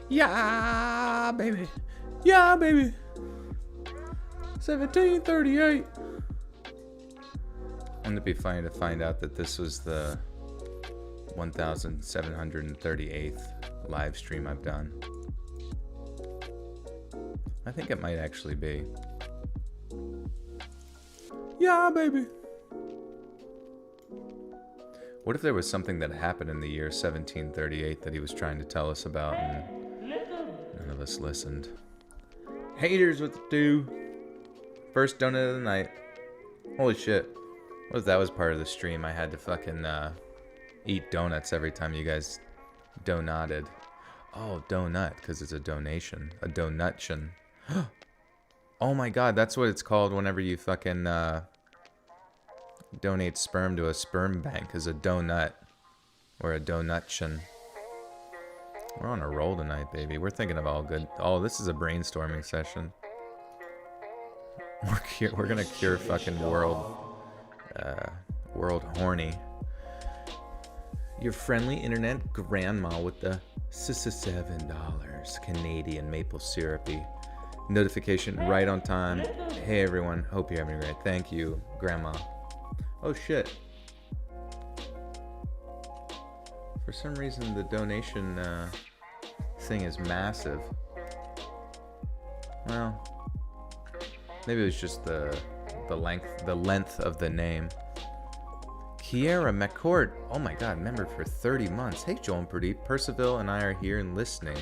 Yeah, baby. Yeah, baby. 1738. Wouldn't it be funny to find out that this was the 1738th live stream I've done? I think it might actually be. Yeah, baby. What if there was something that happened in the year 1738 that he was trying to tell us about and none of us listened? Haters with the two. First donut of the night. Holy shit. What if that was part of the stream? I had to fucking eat donuts every time you guys donated. Oh, donut, because it's a donation. A donuttion. Oh my god, that's what it's called whenever you fucking donate sperm to a sperm bank, is a donut. Or a donuttion. We're on a roll tonight, baby. We're thinking of all good. Oh, this is a brainstorming session. We're gonna cure fucking world horny. Your friendly internet grandma with the $7 Canadian maple syrupy notification right on time. Hey everyone, hope you're having a great. Thank you, grandma. Oh shit. For some reason the donation thing is massive. Well, maybe it was just the length of the name. Kiera McCourt, oh my god, member for 30 months. Hey Joel and Pradeep, Percival and I are here and listening.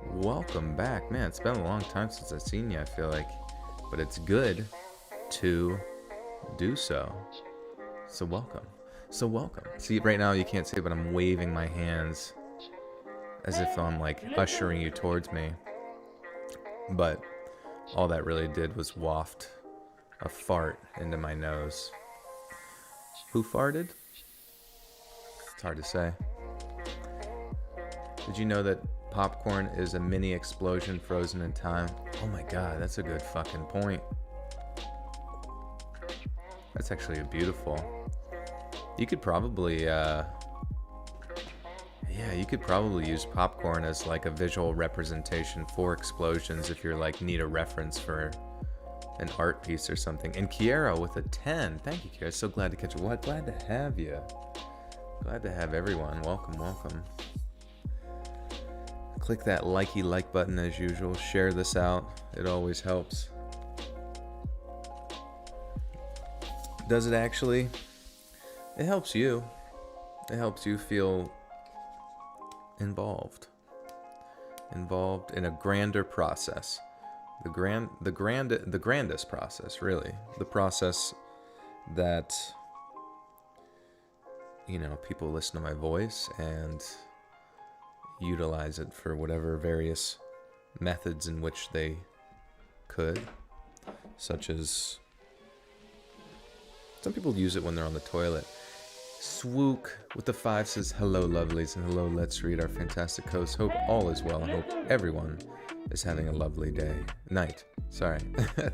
Welcome back. Man, it's been a long time since I've seen you, I feel like. But it's good to do so. So welcome. So welcome. See, right now you can't see it, but I'm waving my hands as if I'm like ushering you towards me. But all that really did was waft a fart into my nose. Who farted? It's hard to say. Did you know that popcorn is a mini explosion frozen in time? Oh my god, that's a good fucking point. That's actually a beautiful. You could probably, you could probably use popcorn as like a visual representation for explosions if you're like need a reference for an art piece or something. And Kiera with a 10. Thank you, Kiera. So glad to catch you. Well, glad to have you. Glad to have everyone. Welcome, welcome. Click that like button as usual. Share this out. It always helps. Does it actually? It helps you. It helps you feel involved. Involved in a grander process. The grandest process, really. The process that, you know, people listen to my voice and utilize it for whatever various methods in which they could. Such as, some people use it when they're on the toilet. Swook with the 5 says, hello lovelies, and hello Let's Read, our fantastic hosts. Hope all is well and hope everyone is having a lovely night. Sorry.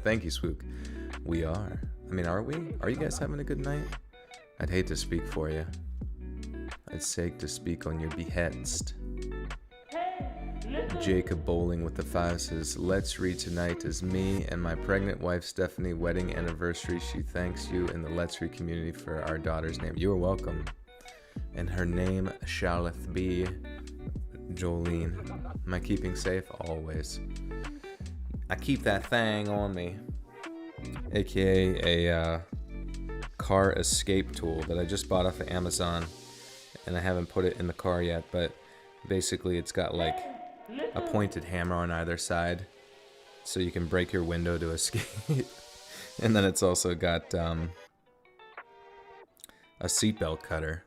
Thank you, Swook. We are. I mean, are we? Are you guys having a good night? I'd hate to speak for you. I'd sake to speak on your behest. Jacob Bowling with the 5 says, Let's Read tonight is me and my pregnant wife Stephanie wedding anniversary. She thanks you in the Let's Read community for our daughter's name. You are welcome. And her name shalleth be Jolene. Am I keeping safe? Always. I keep that thing on me. AKA a car escape tool that I just bought off of Amazon. And I haven't put it in the car yet, but basically it's got like a pointed hammer on either side so you can break your window to escape. And then it's also got a seatbelt cutter.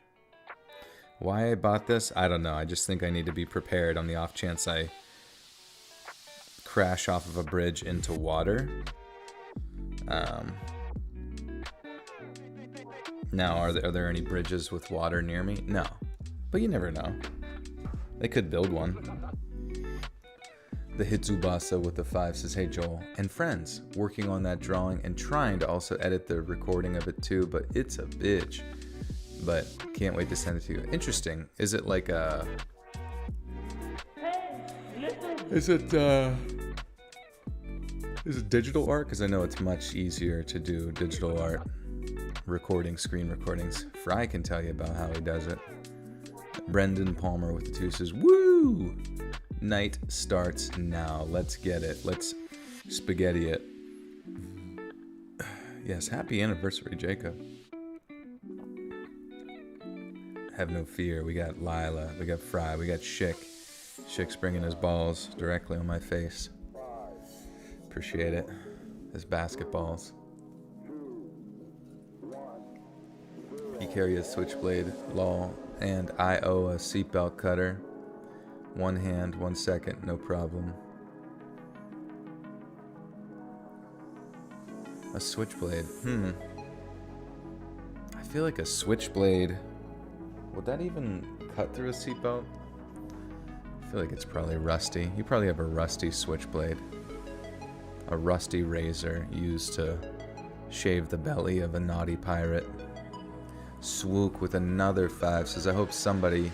Why I bought this? I don't know. I just think I need to be prepared on the off chance I crash off of a bridge into water. Now, are there any bridges with water near me? No. But you never know. They could build one. The Hitsubasa with the 5 says, hey Joel and friends, working on that drawing and trying to also edit the recording of it too, but it's a bitch. But can't wait to send it to you. Interesting. Is it like a Is it digital art? Because I know it's much easier to do digital art. Screen recordings. Fry can tell you about how he does it. Brendan Palmer with the 2 says, woo! Night starts now. Let's get it. Let's spaghetti it. Yes, happy anniversary, Jacob. Have no fear. We got Lila, we got Fry, we got Schick. Schick's bringing his balls directly on my face. Appreciate it. His basketballs. You carry a switchblade, lol, and I owe a seatbelt cutter. 1 hand, 1 second, no problem. A switchblade. I feel like a switchblade. Would that even cut through a seatbelt? I feel like it's probably rusty. You probably have a rusty switchblade. A rusty razor used to shave the belly of a naughty pirate. Swook with another 5 says, I hope someday,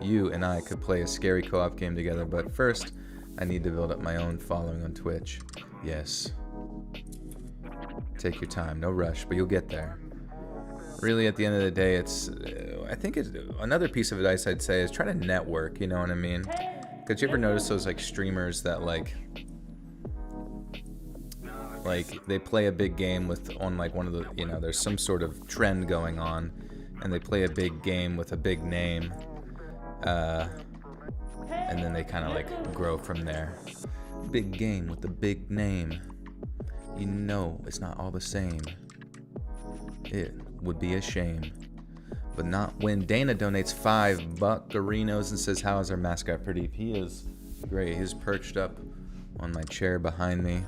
you and I could play a scary co-op game together, but first, I need to build up my own following on Twitch. Yes. Take your time, no rush, but you'll get there. Really, at the end of the day, I think another piece of advice I'd say is try to network, you know what I mean? Because you ever notice those, like, streamers that, like, they play a big game on like one of the, you know, there's some sort of trend going on, and they play a big game with a big name, and then they kind of like grow from there. Big game with a big name. You know, it's not all the same. It would be a shame. But not when Dana donates $5 buccarinos and says, how is our mascot Pradeep? He is great. He's perched up on my chair behind me.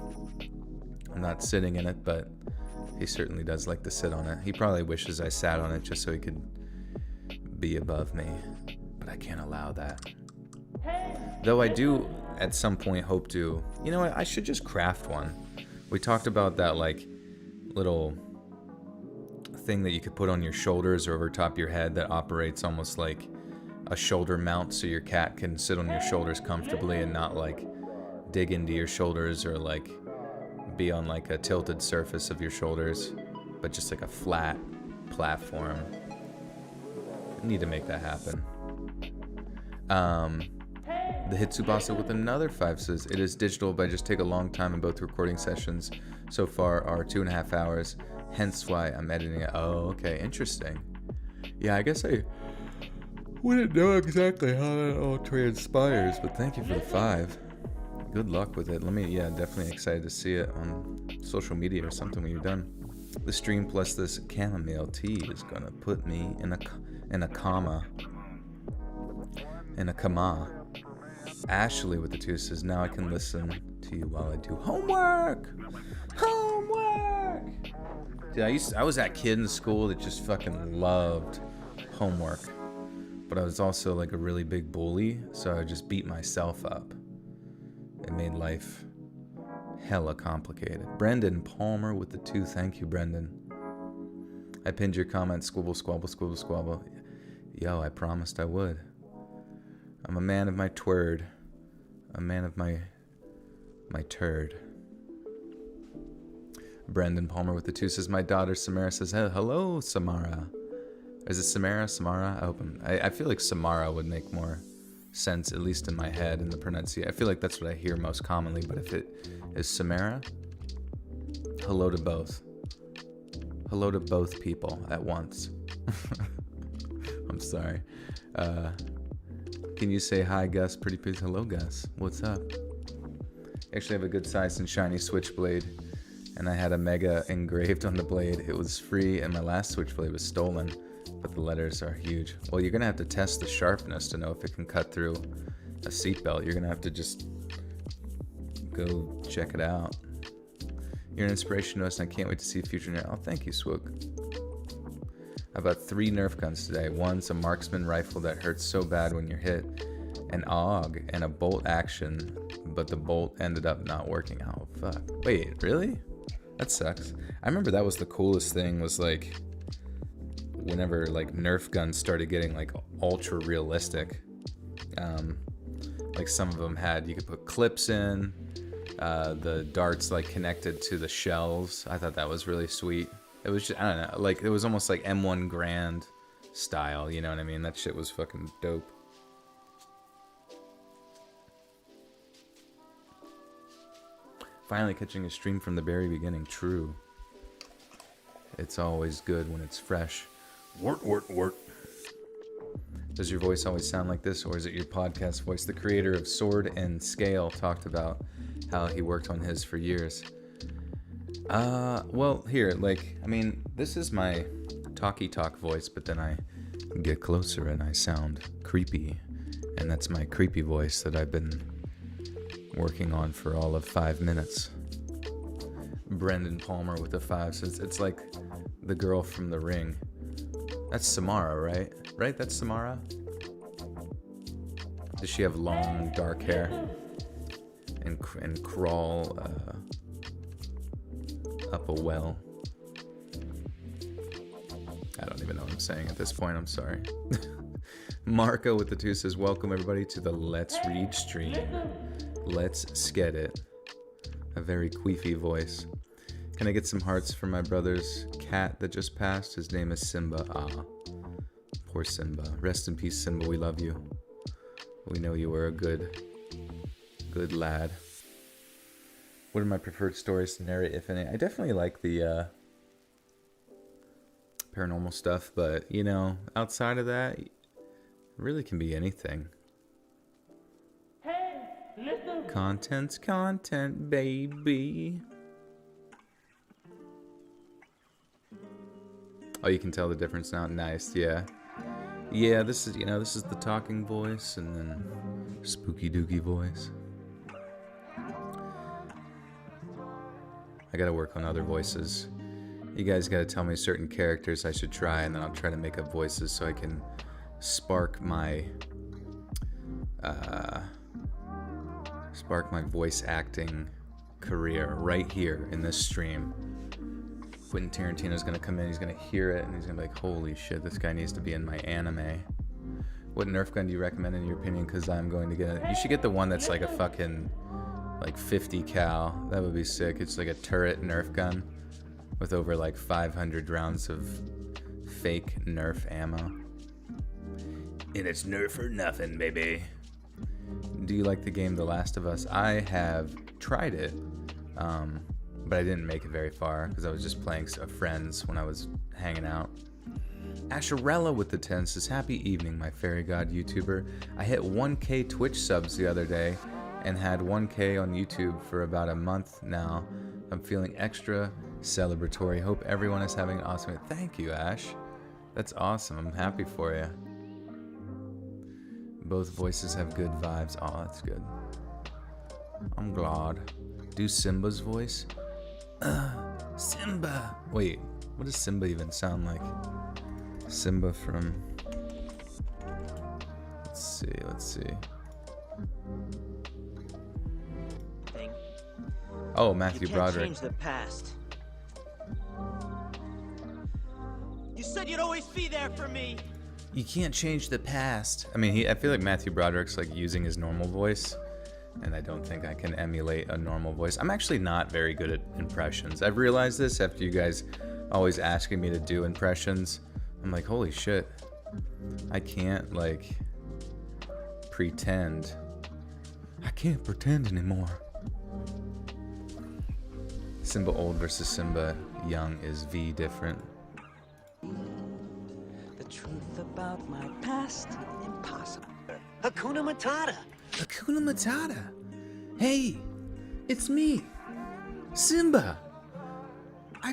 I'm not sitting in it, but he certainly does like to sit on it. He probably wishes I sat on it just so he could be above me, but I can't allow that. Though I do, at some point, hope to, you know what, I should just craft one. We talked about that, like, little thing that you could put on your shoulders or over top your head that operates almost like a shoulder mount, so your cat can sit on your shoulders comfortably and not, like, dig into your shoulders or, like, be on like a tilted surface of your shoulders, but just like a flat platform. I need to make that happen. The Hitsubasa with another 5 says, it is digital, but I just take a long time in both recording sessions so far are 2.5 hours, hence why I'm editing it. Oh, okay, interesting. Yeah, I guess I wouldn't know exactly how that all transpires, but thank you for the 5. Good luck with it. Definitely excited to see it on social media or something when you're done. The stream plus this chamomile tea is gonna put me in a comma. Ashley with the 2 says, now I can listen to you while I do homework. Dude, I was that kid in school that just fucking loved homework, but I was also like a really big bully, so I just beat myself up. It made life hella complicated. Brendan Palmer with the 2. Thank you, Brendan. I pinned your comment, squabble, squabble, squabble, squabble. Yo, I promised I would. I'm a man of my twerd. A man of my turd. Brendan Palmer with the 2 says, my daughter Samara says, hello, Samara. Is it Samara? I feel like Samara would make more sense, at least in my head, in the pronunciation. I feel like that's what I hear most commonly, but if it is Samara, hello to both. Hello to both people at once. I'm sorry. Can you say hi, Gus? Pretty please. Hello, Gus. What's up? Actually, I have a good sized and shiny switchblade, and I had a mega engraved on the blade. It was free, and my last switchblade was stolen, but the letters are huge. Well, you're gonna have to test the sharpness to know if it can cut through a seatbelt. You're gonna have to just go check it out. You're an inspiration to us, and I can't wait to see future Nerf. Oh, thank you, Swook. I bought 3 Nerf guns today. One's a marksman rifle that hurts so bad when you're hit, an AUG, and a bolt action, but the bolt ended up not working. Oh, fuck. Wait, really? That sucks. I remember that was the coolest thing, was like, whenever like Nerf guns started getting like ultra realistic, Like some of them had, you could put clips in, the darts like connected to the shells. I thought that was really sweet. It was just, I don't know, like it was almost like M1 Grand style, you know what I mean? That shit was fucking dope. Finally catching a stream from the very beginning. True. It's always good when it's fresh. Wort, wort, wort. Does your voice always sound like this, or is it your podcast voice? The creator of Sword and Scale talked about how he worked on his for years. Well, here, like, I mean, this is my talky talk voice, but then I get closer and I sound creepy. And that's my creepy voice that I've been working on for all of 5 minutes. Brendan Palmer with the 5, so it's like the girl from The Ring. That's Samara, right? Right? That's Samara? Does she have long, dark hair? And crawl up a well? I don't even know what I'm saying at this point, I'm sorry. Marco with the 2 says, welcome everybody to the Let's Read stream. Let's sked it. A very queefy voice. Can I get some hearts for my brother's cat that just passed? His name is Simba. Ah, poor Simba. Rest in peace, Simba. We love you. We know you were a good lad. What are my preferred stories to narrate, if any? I definitely like the paranormal stuff, but, you know, outside of that, it really can be anything. Hey, listen. Content's content, baby. Oh, you can tell the difference now. Nice, yeah. Yeah, this is, you know, this is the talking voice, and then spooky dooky voice. I gotta work on other voices. You guys gotta tell me certain characters I should try, and then I'll try to make up voices so I can spark my voice acting career right here in this stream. Quentin Tarantino's gonna come in, he's gonna hear it, and he's gonna be like, holy shit, this guy needs to be in my anime. What Nerf gun do you recommend in your opinion? Because I'm going to get it. You should get the one that's like a fucking, like 50 cal. That would be sick. It's like a turret Nerf gun with over like 500 rounds of fake Nerf ammo. And it's Nerf or nothing, baby. Do you like the game The Last of Us? I have tried it. But I didn't make it very far because I was just playing friends when I was hanging out. Asherella with the 10 says, happy evening, my fairy god YouTuber. I hit 1K Twitch subs the other day and had 1K on YouTube for about a month now. I'm feeling extra celebratory. Hope everyone is having an awesome day. Thank you, Ash. That's awesome. I'm happy for you. Both voices have good vibes. Oh, that's good. I'm glad. Do Simba's voice? Simba. Wait, what does Simba even sound like? Simba from... Let's see. Oh, Matthew Broderick. You can't change the past. You said you'd always be there for me. You can't change the past. I mean, I feel like Matthew Broderick's like using his normal voice. And I don't think I can emulate a normal voice. I'm actually not very good at impressions. I've realized this after you guys always asking me to do impressions. I'm like, holy shit. I can't, like, pretend. I can't pretend anymore. Simba old versus Simba young is V different. The truth about my past, impossible. Hakuna Matata. Hakuna Matata. Hey, it's me, Simba. I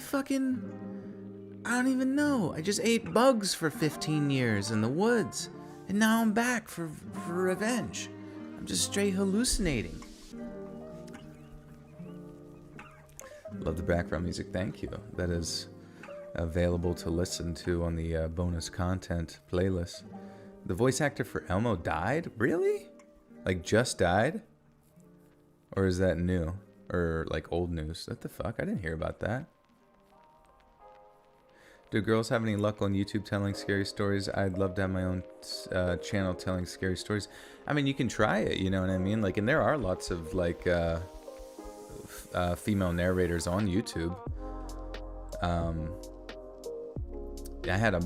don't even know. I just ate bugs for 15 years in the woods, and now I'm back for revenge. I'm just straight hallucinating. Love the background music. Thank you. That is available to listen to on the bonus content playlist. The voice actor for Elmo died? Really? Like, just died? Or is that new? Or, like, old news? What the fuck? I didn't hear about that. Do girls have any luck on YouTube telling scary stories? I'd love to have my own channel telling scary stories. I mean, you can try it, you know what I mean? Like, and there are lots of, like, female narrators on YouTube. I had a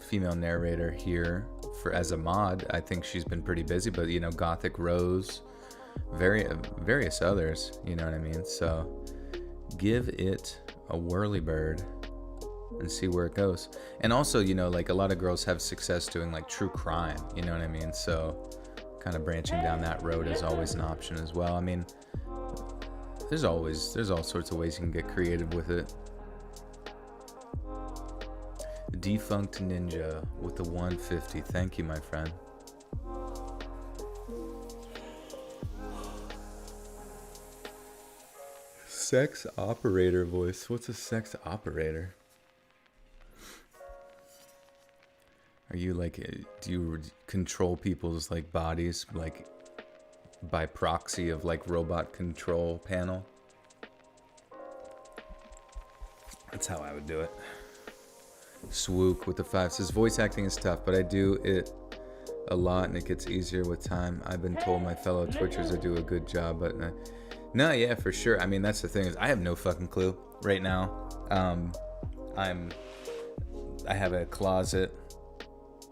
female narrator here as a mod. I think she's been pretty busy, but, Gothic Rose, various others, you know what I mean? So give it a whirly bird and see where it goes. And also, like, a lot of girls have success doing, like, true crime, you know what I mean? So kind of branching down that road is always an option as well. I mean, there's all sorts of ways you can get creative with it. Defunct Ninja with the 150. Thank you, my friend. Sex operator voice. What's a sex operator? Are you like, do you control people's like bodies like by proxy of like robot control panel? That's how I would do it. Swoop with the 5 says voice acting is tough, but I do it a lot and it gets easier with time. I've been told my fellow Twitchers I do a good job, but no, yeah, for sure. I mean, that's the thing is I have no fucking clue right now. I have a closet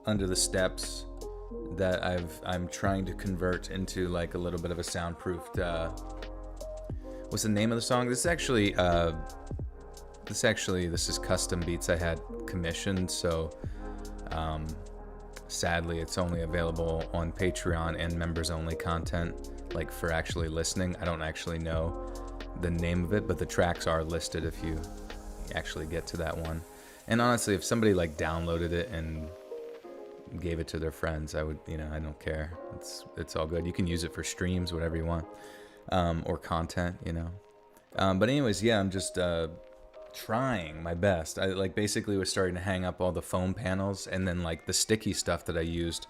under the steps that I'm trying to convert into like a little bit of a soundproofed. What's the name of the song? This is custom beats I had commissioned, so sadly it's only available on Patreon and members only content, like for actually listening. I don't actually know the name of it, but the tracks are listed if you actually get to that one. And honestly, if somebody like downloaded it and gave it to their friends, I would, I don't care. It's all good. You can use it for streams, whatever you want, or content, But anyways, yeah, I'm just trying my best. I like basically was starting to hang up all the foam panels, and then like the sticky stuff that I used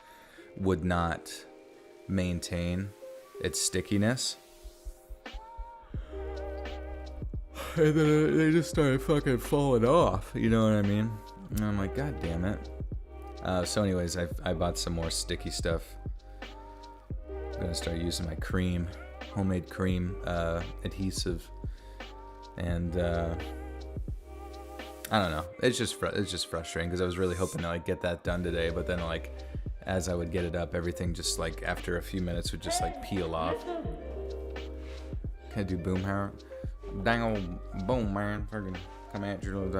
would not maintain its stickiness. And then they just started fucking falling off, you know what I mean? And I'm like, God damn it. So anyways, I bought some more sticky stuff. I'm gonna start using my cream, homemade cream adhesive, and I don't know. It's just frustrating because I was really hoping to like get that done today, but then like as I would get it up, everything just like after a few minutes would just like peel off. Can I do boom hammer? Dang old boom, man! Freaking come at you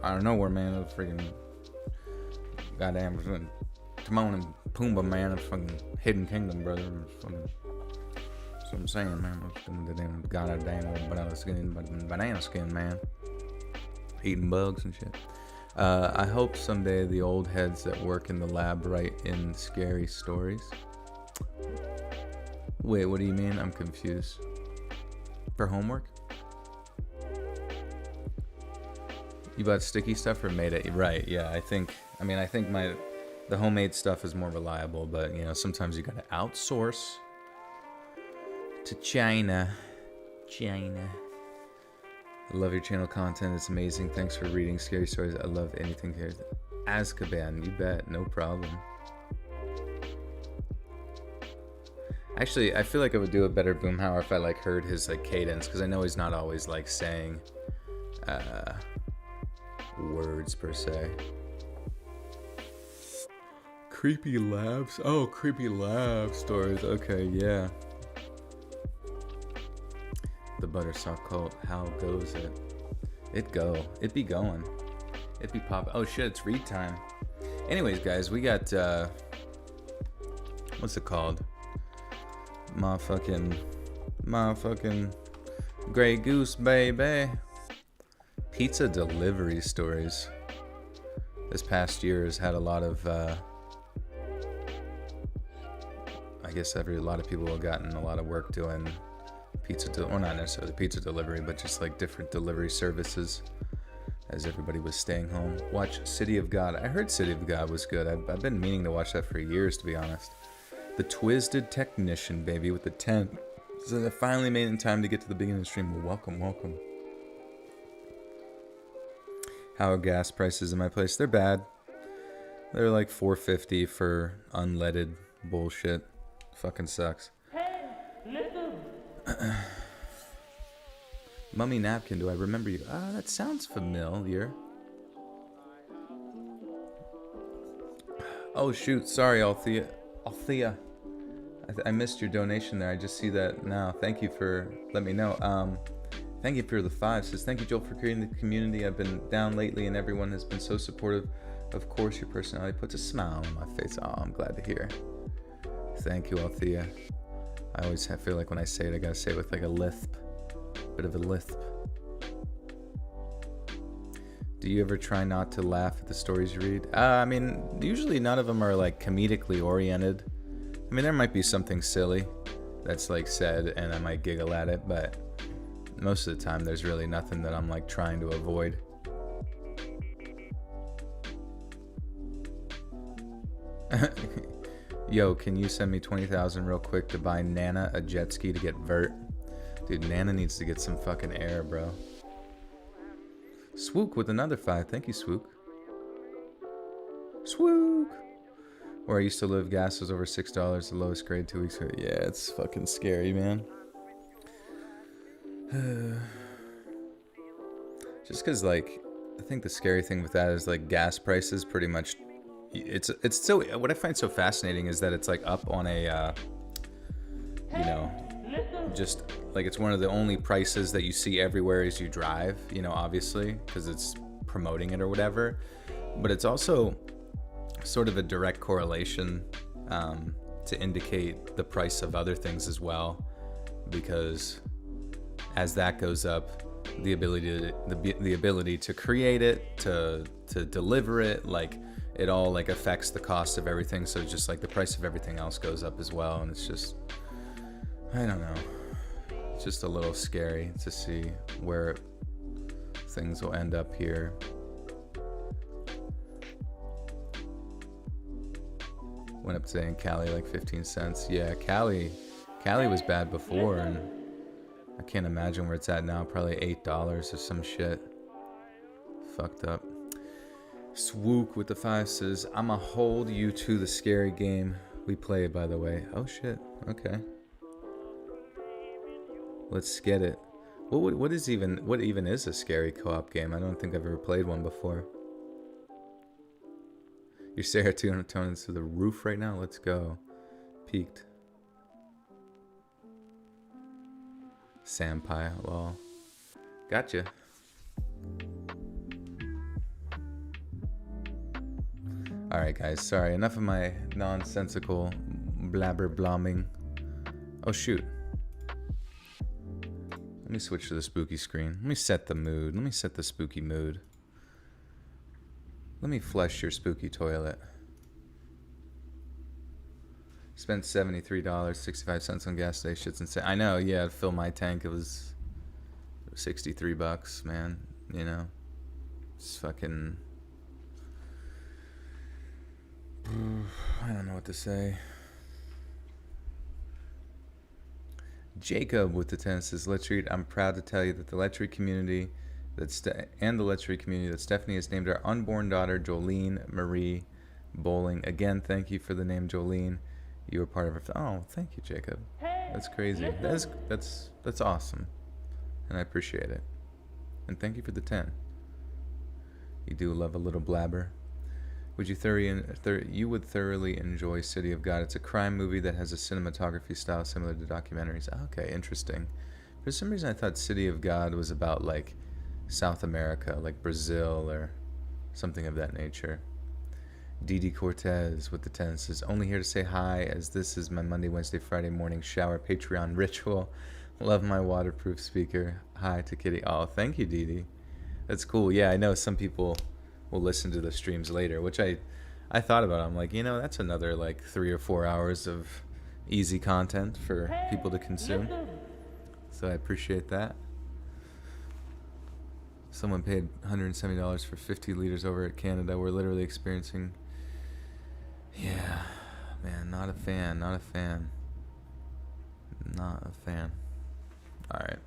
out of nowhere, man! It's freaking goddamn Timon and Pumbaa, man! It's fucking Hidden Kingdom, brother. It's fucking, that's what I'm saying, man. The damn goddamn old banana skin, man. Eating bugs and shit. I hope someday the old heads that work in the lab write in scary stories. Wait, what do you mean? I'm confused. For homework? You bought sticky stuff or made it? Right, yeah, I think the homemade stuff is more reliable, but sometimes you gotta outsource to China. I love your channel content. It's amazing. Thanks for reading scary stories. I love anything here. Azkaban, you bet. No problem. Actually, I feel like I would do a better Boomhauer if I like heard his like cadence, because I know he's not always like saying words per se. Creepy labs. Oh, creepy lab stories. Okay, yeah. The Buttersock cult. How goes it? It be going. It be pop. Oh shit, it's read time. Anyways, guys, we got what's it called? Motherfucking Grey Goose, baby. Pizza delivery stories. This past year has had a lot of I guess a lot of people have gotten a lot of work doing or not necessarily pizza delivery, but just like different delivery services as everybody was staying home. Watch City of God. I heard City of God was good. I've been meaning to watch that for years, to be honest. The Twisted Technician, baby, with the 10. So I finally made it in time to get to the beginning of the stream. Well, welcome. How are gas prices in my place? They're bad. They're like $4.50 for unleaded bullshit. Fucking sucks. Mummy Napkin, do I remember you? That sounds familiar. Oh shoot, sorry, Althea. Althea. I missed your donation there. I just see that now. Thank you for letting me know. Thank you for the 5. Says, thank you, Joel, for creating the community. I've been down lately and everyone has been so supportive. Of course, your personality puts a smile on my face. Oh, I'm glad to hear. Thank you, Althea. I always feel like when I say it, I gotta say it with like a lisp. Bit of a lisp. Do you ever try not to laugh at the stories you read? I mean, usually none of them are like comedically oriented. I mean, there might be something silly that's like said and I might giggle at it, but most of the time there's really nothing that I'm like trying to avoid. Yo, can you send me 20,000 real quick to buy Nana a jet ski to get vert? Dude, Nana needs to get some fucking air, bro. Swook with another 5. Thank you, Swook. Swook! Where I used to live, gas was over $6, the lowest grade 2 weeks ago. Yeah, it's fucking scary, man. Just because, like, I think the scary thing with that is, like, gas prices pretty much... It's so... What I find so fascinating is that it's, like, up on a, you know... Just, like, it's one of the only prices that you see everywhere as you drive, you know, obviously, because it's promoting it or whatever. But it's also sort of a direct correlation to indicate the price of other things as well, because as that goes up, the ability to create it, to deliver it, like, it all, like, affects the cost of everything. So just, like, the price of everything else goes up as well, and it's just... I don't know. It's just a little scary to see where things will end up here. Went up today in Cali like 15 cents. Yeah, Cali was bad before, and I can't imagine where it's at now. Probably $8 or some shit. Fucked up. Swook with the 5 says, I'ma hold you to the scary game we play, by the way. Oh shit. Okay. Let's get it. What even is a scary co-op game? I don't think I've ever played one before. Your serotonin's to the roof right now. Let's go. Peaked. Sampai. Lol. Gotcha. Alright guys, sorry. Enough of my nonsensical blabber blomming. Oh shoot. Let me switch to the spooky screen. Let me set the mood. Let me set the spooky mood. Let me flush your spooky toilet. Spent $73.65 on gas today. Shit's insane. I know, yeah, to fill my tank, it was $63, man. You know? It's fucking... I don't know what to say. Jacob with the 10 says, Let's Read. I'm proud to tell you that the Let's Read community that Stephanie has named our unborn daughter Jolene Marie Bowling. Again, thank you for the name Jolene. You were part of her. Oh, thank you, Jacob. That's crazy. That's awesome, and I appreciate it. And thank you for the 10. You do love a little blabber. You would thoroughly enjoy City of God. It's a crime movie that has a cinematography style similar to documentaries. Okay, interesting. For some reason, I thought City of God was about, like, South America, like Brazil or something of that nature. Didi Cortez with the 10 says, only here to say hi, as this is my Monday, Wednesday, Friday morning shower Patreon ritual. Love my waterproof speaker. Hi to Kitty. Oh, thank you, Didi. That's cool. Yeah, I know some people will listen to the streams later, which I thought about. I'm like, you know, that's another like 3 or 4 hours of easy content for people to consume. So I appreciate that. Someone paid $170 for 50 liters over at Canada. We're literally experiencing... Yeah, man, not a fan. All right.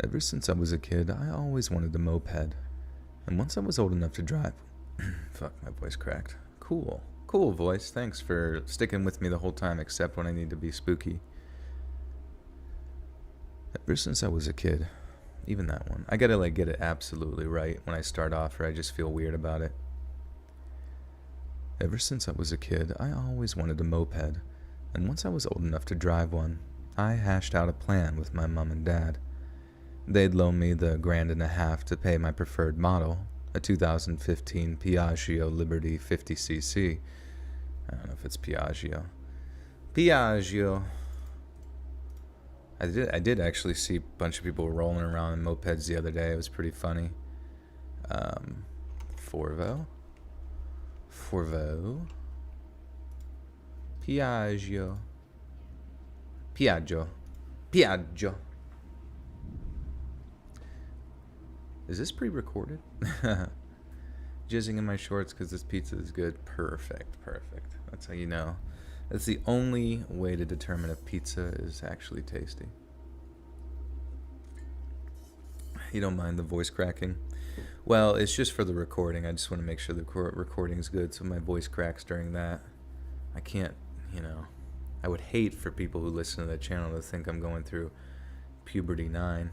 Ever since I was a kid, I always wanted a moped. And once I was old enough to drive... Fuck, my voice cracked. Cool. Cool voice. Thanks for sticking with me the whole time, except when I need to be spooky. Ever since I was a kid, even that one. I gotta, like, get it absolutely right when I start off, or I just feel weird about it. Ever since I was a kid, I always wanted a moped. And once I was old enough to drive one, I hashed out a plan with my mom and dad. They'd loan me the $1,500 to pay my preferred model, a 2015 Piaggio Liberty 50cc. I don't know if it's Piaggio. Piaggio. I did actually see a bunch of people rolling around in mopeds the other day. It was pretty funny. Forvo. Piaggio. Piaggio. Is this pre-recorded? Jizzing in my shorts because this pizza is good. Perfect. That's how you know. That's the only way to determine if pizza is actually tasty. You don't mind the voice cracking? Well, it's just for the recording. I just want to make sure the recording's good, so my voice cracks during that. I can't, I would hate for people who listen to the channel to think I'm going through puberty 9.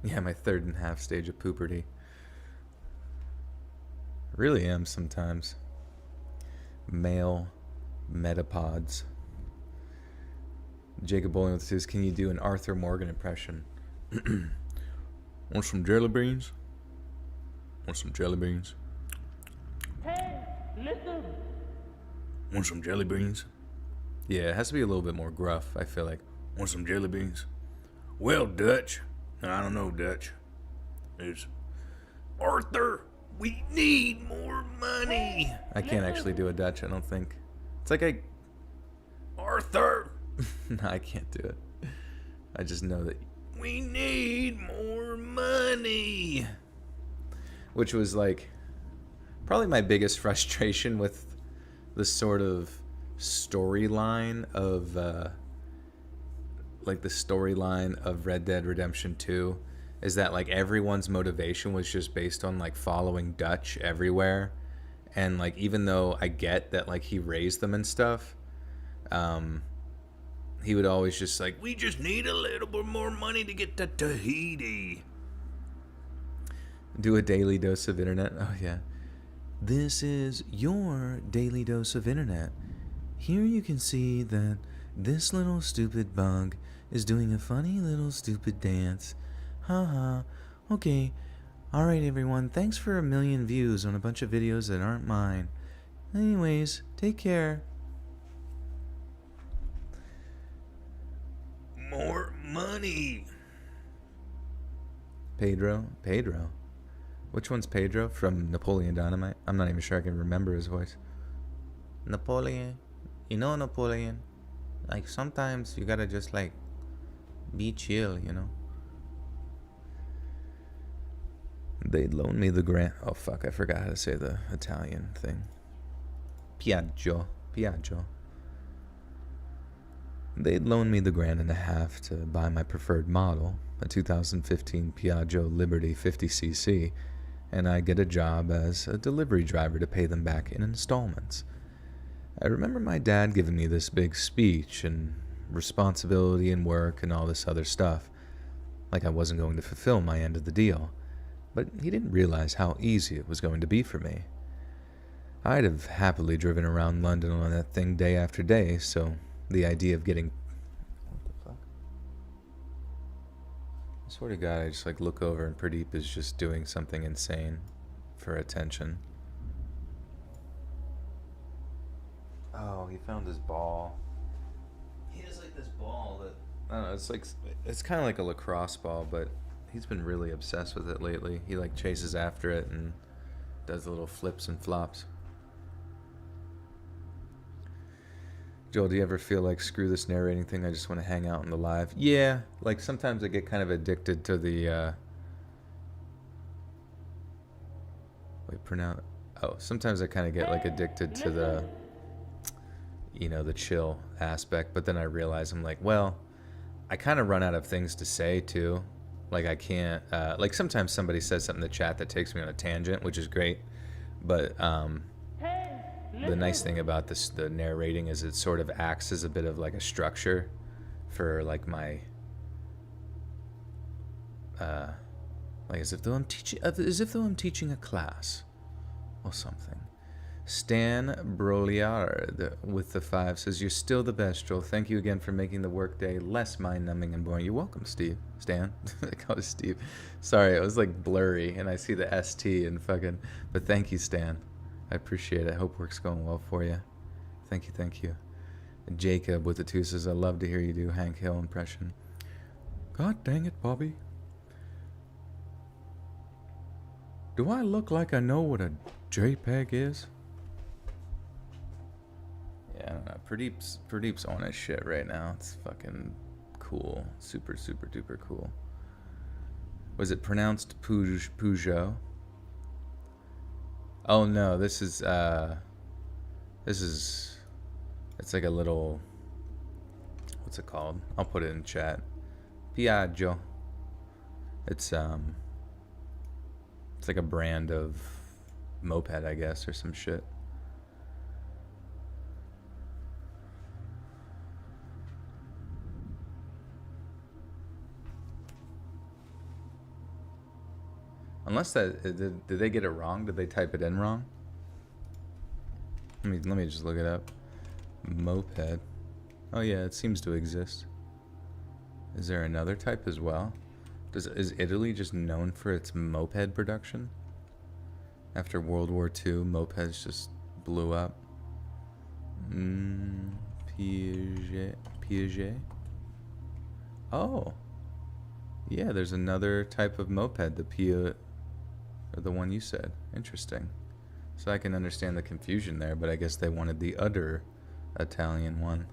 Yeah, my 3rd and half stage of puberty. I really am sometimes. Male metapods. Jacob Bowling says, can you do an Arthur Morgan impression? Want some jelly beans? Hey, listen. Want some jelly beans? Yeah, it has to be a little bit more gruff, I feel like. Want some jelly beans? Well, Dutch. I don't know, Dutch. It's Arthur, we need more money. I can't actually do a Dutch, I don't think. It's like Arthur! No, I can't do it. I just know that we need more money. Which was like probably my biggest frustration with the sort of storyline of Red Dead Redemption 2 is that like everyone's motivation was just based on like following Dutch everywhere. And like even though I get that like he raised them and stuff, he would always just like, we just need a little bit more money to get to Tahiti. Do a daily dose of internet. Oh yeah. This is your daily dose of internet. Here you can see that this little stupid bug is doing a funny little stupid dance. Haha. Okay. Alright everyone, thanks for 1 million views on a bunch of videos that aren't mine. Anyways, take care. More money. Pedro? Which one's Pedro? From Napoleon Dynamite? I'm not even sure I can remember his voice. Napoleon. You know Napoleon? Like sometimes you gotta just like be chill, They'd loan me the grant. Oh fuck, I forgot how to say the Italian thing. Piaggio. They'd loan me the $1,500 to buy my preferred model, a 2015 Piaggio Liberty 50cc, and I'd get a job as a delivery driver to pay them back in installments. I remember my dad giving me this big speech and responsibility and work and all this other stuff, like I wasn't going to fulfill my end of the deal, but he didn't realize how easy it was going to be for me. I'd have happily driven around London on that thing day after day, so the idea of getting... What the fuck? I swear to God, I just like look over and Pradeep is just doing something insane for attention. Oh, he found his ball. He has like this ball that... I don't know, it's kind of like a lacrosse ball, but he's been really obsessed with it lately. He like chases after it and does little flips and flops. Joel, do you ever feel like, screw this narrating thing, I just want to hang out in the live? Yeah, like sometimes I get kind of addicted to the, sometimes I kind of get like addicted to the, the chill aspect, but then I realize I'm like, well, I kind of run out of things to say too. Like I can't. Like sometimes somebody says something in the chat that takes me on a tangent, which is great. But the nice thing about this, the narrating, is it sort of acts as a bit of like a structure for like my. Like as if though I'm teaching a class or something. Stan Broliard with the 5 says, "You're still the best, Joel. Thank you again for making the workday less mind-numbing and boring." You're welcome, Steve. Stan. I call it Steve. Sorry, it was like blurry, and I see the ST and fucking. But thank you, Stan. I appreciate it. I hope work's going well for you. Thank you, thank you. And Jacob with the 2 says, "I love to hear you do Hank Hill impression." God dang it, Bobby. Do I look like I know what a JPEG is? Yeah, I don't know. Pradeep's on his shit right now. It's fucking cool. Super, super duper cool. Was it pronounced Peugeot? Oh no, this is, it's like a little, what's it called? I'll put it in chat. Piaggio. It's like a brand of moped, I guess, or some shit. Unless that, did they get it wrong? Did they type it in wrong? Let me just look it up. Moped. Oh yeah, it seems to exist. Is there another type as well? Is Italy just known for its moped production? After World War II, mopeds just blew up. Piaget. Oh. Yeah, there's another type of moped, the one you said. Interesting. So I can understand the confusion there, but I guess they wanted the other Italian one.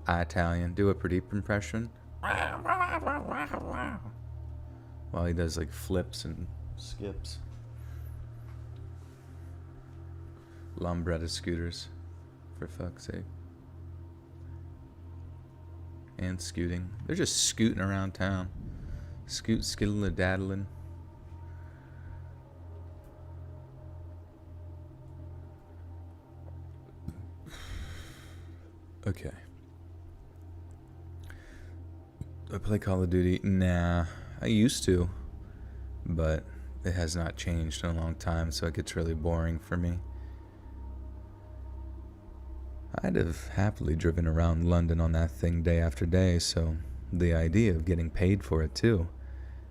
Italian. Do a pretty impression. While he does like flips and skips. Lambretta scooters, for fuck's sake. And scooting. They're just scooting around town. Skiddle-a-daddling. Okay. Do I play Call of Duty? Nah, I used to, but it has not changed in a long time, so it gets really boring for me. I'd have happily driven around London on that thing day after day, so the idea of getting paid for it too,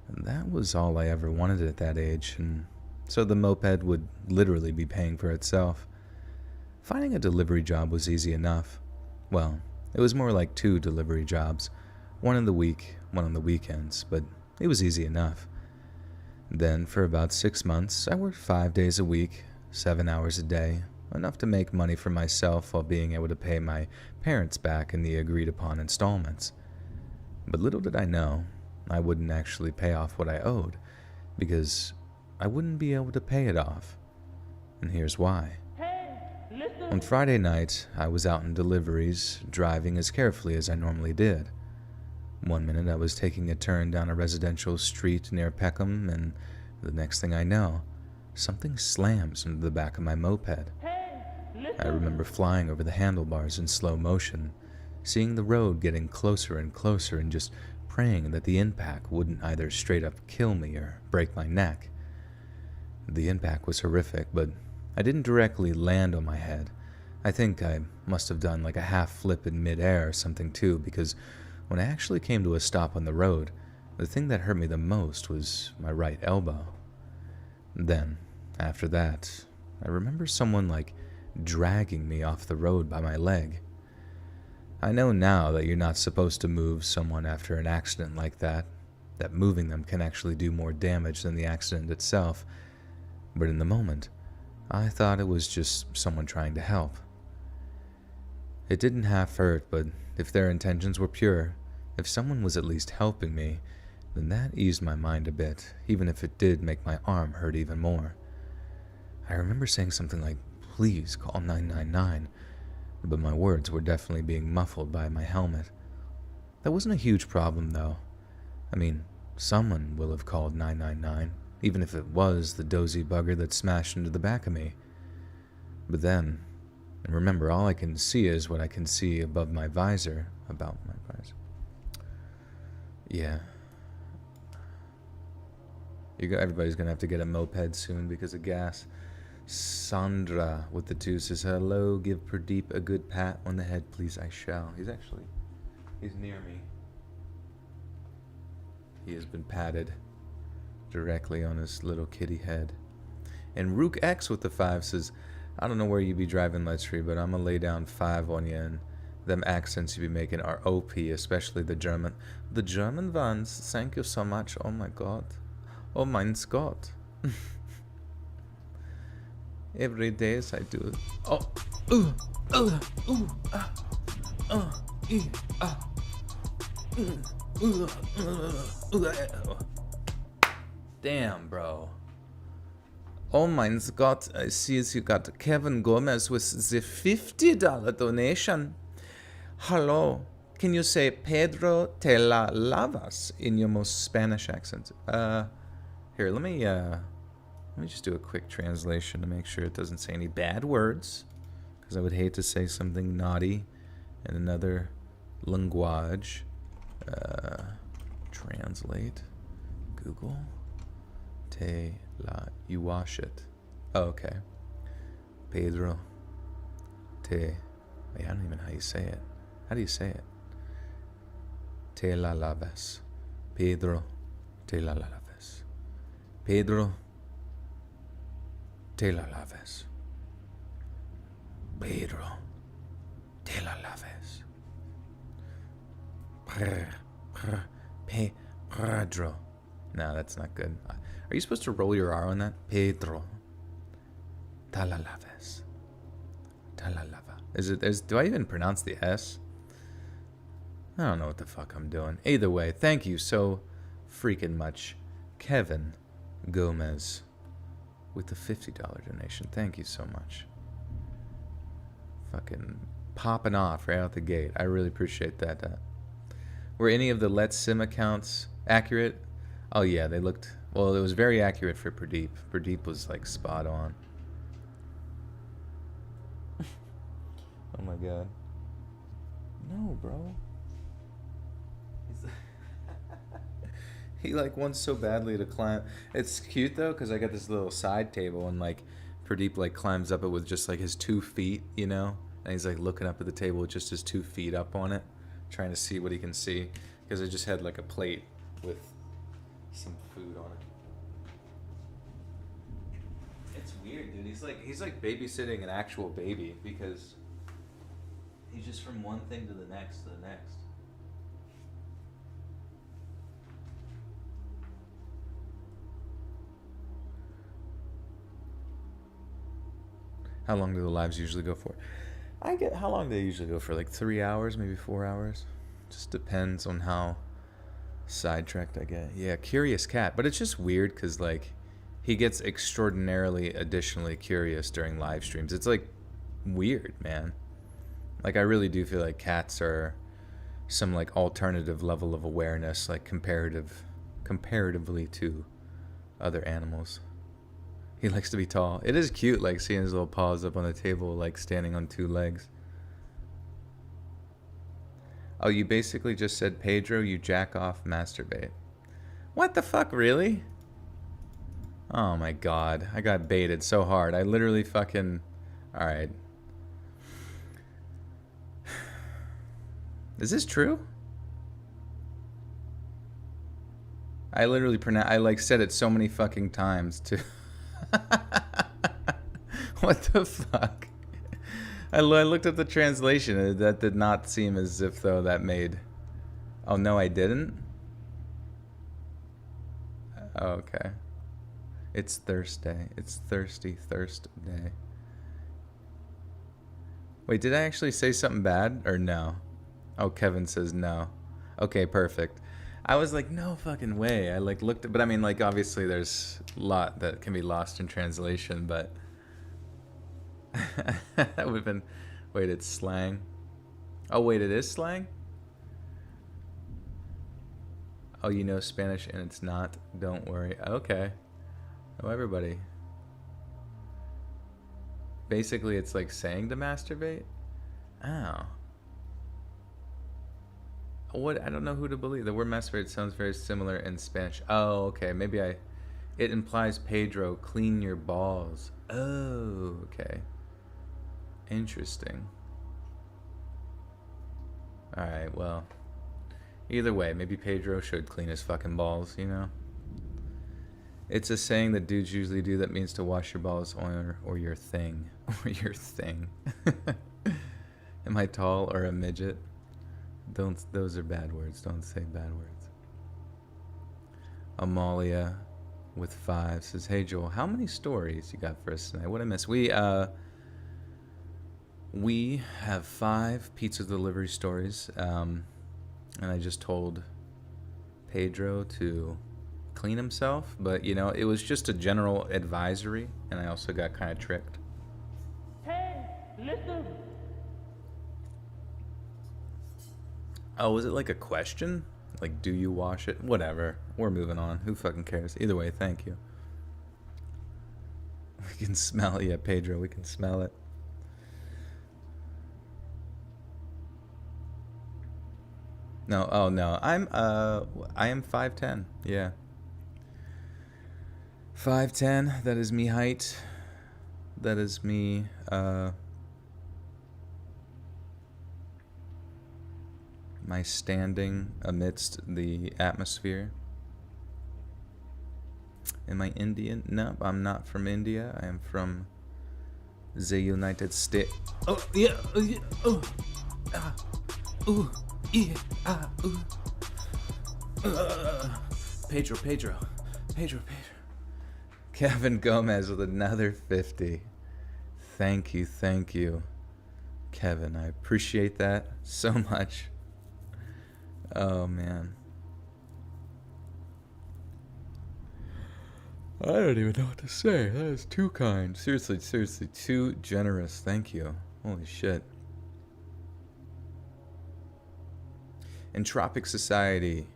that was all I ever wanted at that age, and so the moped would literally be paying for itself. Finding a delivery job was easy enough. Well, it was more like 2 delivery jobs, one in the week, one on the weekends, but it was easy enough. Then, for about 6 months, I worked 5 days a week, 7 hours a day, enough to make money for myself while being able to pay my parents back in the agreed-upon installments. But little did I know, I wouldn't actually pay off what I owed, because I wouldn't be able to pay it off. And here's why. On Friday night, I was out in deliveries, driving as carefully as I normally did. One minute I was taking a turn down a residential street near Peckham, and the next thing I know, something slams into the back of my moped. I remember flying over the handlebars in slow motion, seeing the road getting closer and closer, and just praying that the impact wouldn't either straight up kill me or break my neck. The impact was horrific, but I didn't directly land on my head. I think I must have done like a half flip in midair or something too, because when I actually came to a stop on the road, the thing that hurt me the most was my right elbow. Then, after that, I remember someone like dragging me off the road by my leg. I know now that you're not supposed to move someone after an accident like that moving them can actually do more damage than the accident itself, but in the moment, I thought it was just someone trying to help. It didn't half hurt, but if their intentions were pure, if someone was at least helping me, then that eased my mind a bit, even if it did make my arm hurt even more. I remember saying something like, "Please call 999, but my words were definitely being muffled by my helmet. That wasn't a huge problem, though. I mean, someone will have called 999, even if it was the dozy bugger that smashed into the back of me. But then, and remember, all I can see is what I can see above my visor, about my visor. Yeah. Everybody's gonna have to get a moped soon because of gas. Sandra with the 2 says, hello, give Pradeep a good pat on the head, please. I shall. He's near me. He has been patted directly on his little kitty head. And Rook X with the 5 says, I don't know where you be driving, Let's Free, but I'm gonna lay down 5 on you, and them accents you be making are OP, especially the German. The German ones, thank you so much. Oh my god. Oh mein Gott. Every day as I do it. Damn, bro. Oh mein Gott, I see as you got Kevin Gomez with the $50 donation. Hello. Can you say Pedro te la lavas in your most Spanish accent? Here, let me just do a quick translation to make sure it doesn't say any bad words, because I would hate to say something naughty in another language. Translate. Google. Te la... You wash it. Oh, okay. Pedro. Te... Wait, I don't even know how you say it. How do you say it? Te la lavas. Pedro. Te la lavas. Pedro. Te la laves. Pedro. Te la laves. Pedro. No, that's not good. Are you supposed to roll your R on that? Pedro. Te la laves. Te la lava. Do I even pronounce the S? I don't know what the fuck I'm doing. Either way, thank you so freaking much, Kevin Gomez, with the $50 donation. Thank you so much. Fucking popping off right out the gate. I really appreciate that. Were any of the Let's Sim accounts accurate? Oh yeah, they looked... Well, it was very accurate for Pradeep. Pradeep was like spot on. Oh my god. No, bro. He like wants so badly to climb. It's cute though, because I got this little side table, and like Pradeep like climbs up it with just like his 2 feet, you know, and he's like looking up at the table with just his 2 feet up on it, trying to see what he can see, because I just had like a plate with some food on it. It's weird, dude. He's like babysitting an actual baby, because he's just from one thing to the next to the next. How long do the lives usually go for? How long do they usually go for? Like 3 hours, maybe 4 hours? Just depends on how sidetracked I get. Yeah, curious cat. But it's just weird because like he gets extraordinarily additionally curious during live streams. It's like weird, man. Like I really do feel like cats are some like alternative level of awareness, like comparatively to other animals. He likes to be tall. It is cute, like seeing his little paws up on the table, like standing on 2 legs. Oh, you basically just said, Pedro, you jack off, masturbate. What the fuck, really? Oh my god, I got baited so hard. I literally fucking... Alright. Is this true? I literally I like said it so many fucking times too. What the fuck? I looked at the translation. That did not seem as if though that made... Oh no, I didn't? Oh, okay. It's Thursday. It's Thirsty Thirst Day. Wait, did I actually say something bad or no? Oh, Kevin says no. Okay, perfect. I was like, no fucking way. I like looked at, but I mean, like, obviously there's a lot that can be lost in translation, but that would have been, wait, it's slang. Oh, wait, it is slang? Oh, you know Spanish and it's not. Don't worry. Okay. Oh, everybody. Basically, it's like saying to masturbate. Oh. What? I don't know who to believe. The word masturbate sounds very similar in Spanish. Oh, okay. Maybe I. It implies Pedro, clean your balls. Oh, okay. Interesting. Alright, well. Either way, maybe Pedro should clean his fucking balls, you know? It's a saying that dudes usually do that means to wash your balls or your thing. Or your thing. Am I tall or a midget? Those are bad words. Don't say bad words. Amalia with 5 says, "Hey Joel, how many stories you got for us tonight? What I miss? We have 5 pizza delivery stories, and I just told Pedro to clean himself, but you know, it was just a general advisory, and I also got kind of tricked. 10, listen. Oh, was it like a question? Like, do you wash it? Whatever. We're moving on. Who fucking cares? Either way, thank you. We can smell it. Yeah, Pedro, we can smell it. No, oh no. I am 5'10". Yeah. 5'10". That is me height. That is me my standing amidst the atmosphere. Am I Indian? No, I'm not from India. I am from the United States. Oh, yeah. Oh, ah, ooh, yeah, ah, ooh. Pedro. Kevin Gomez with another 50. Thank you, Kevin. I appreciate that so much. Oh, man. I don't even know what to say. That is too kind. Seriously, too generous. Thank you. Holy shit. Entropic Society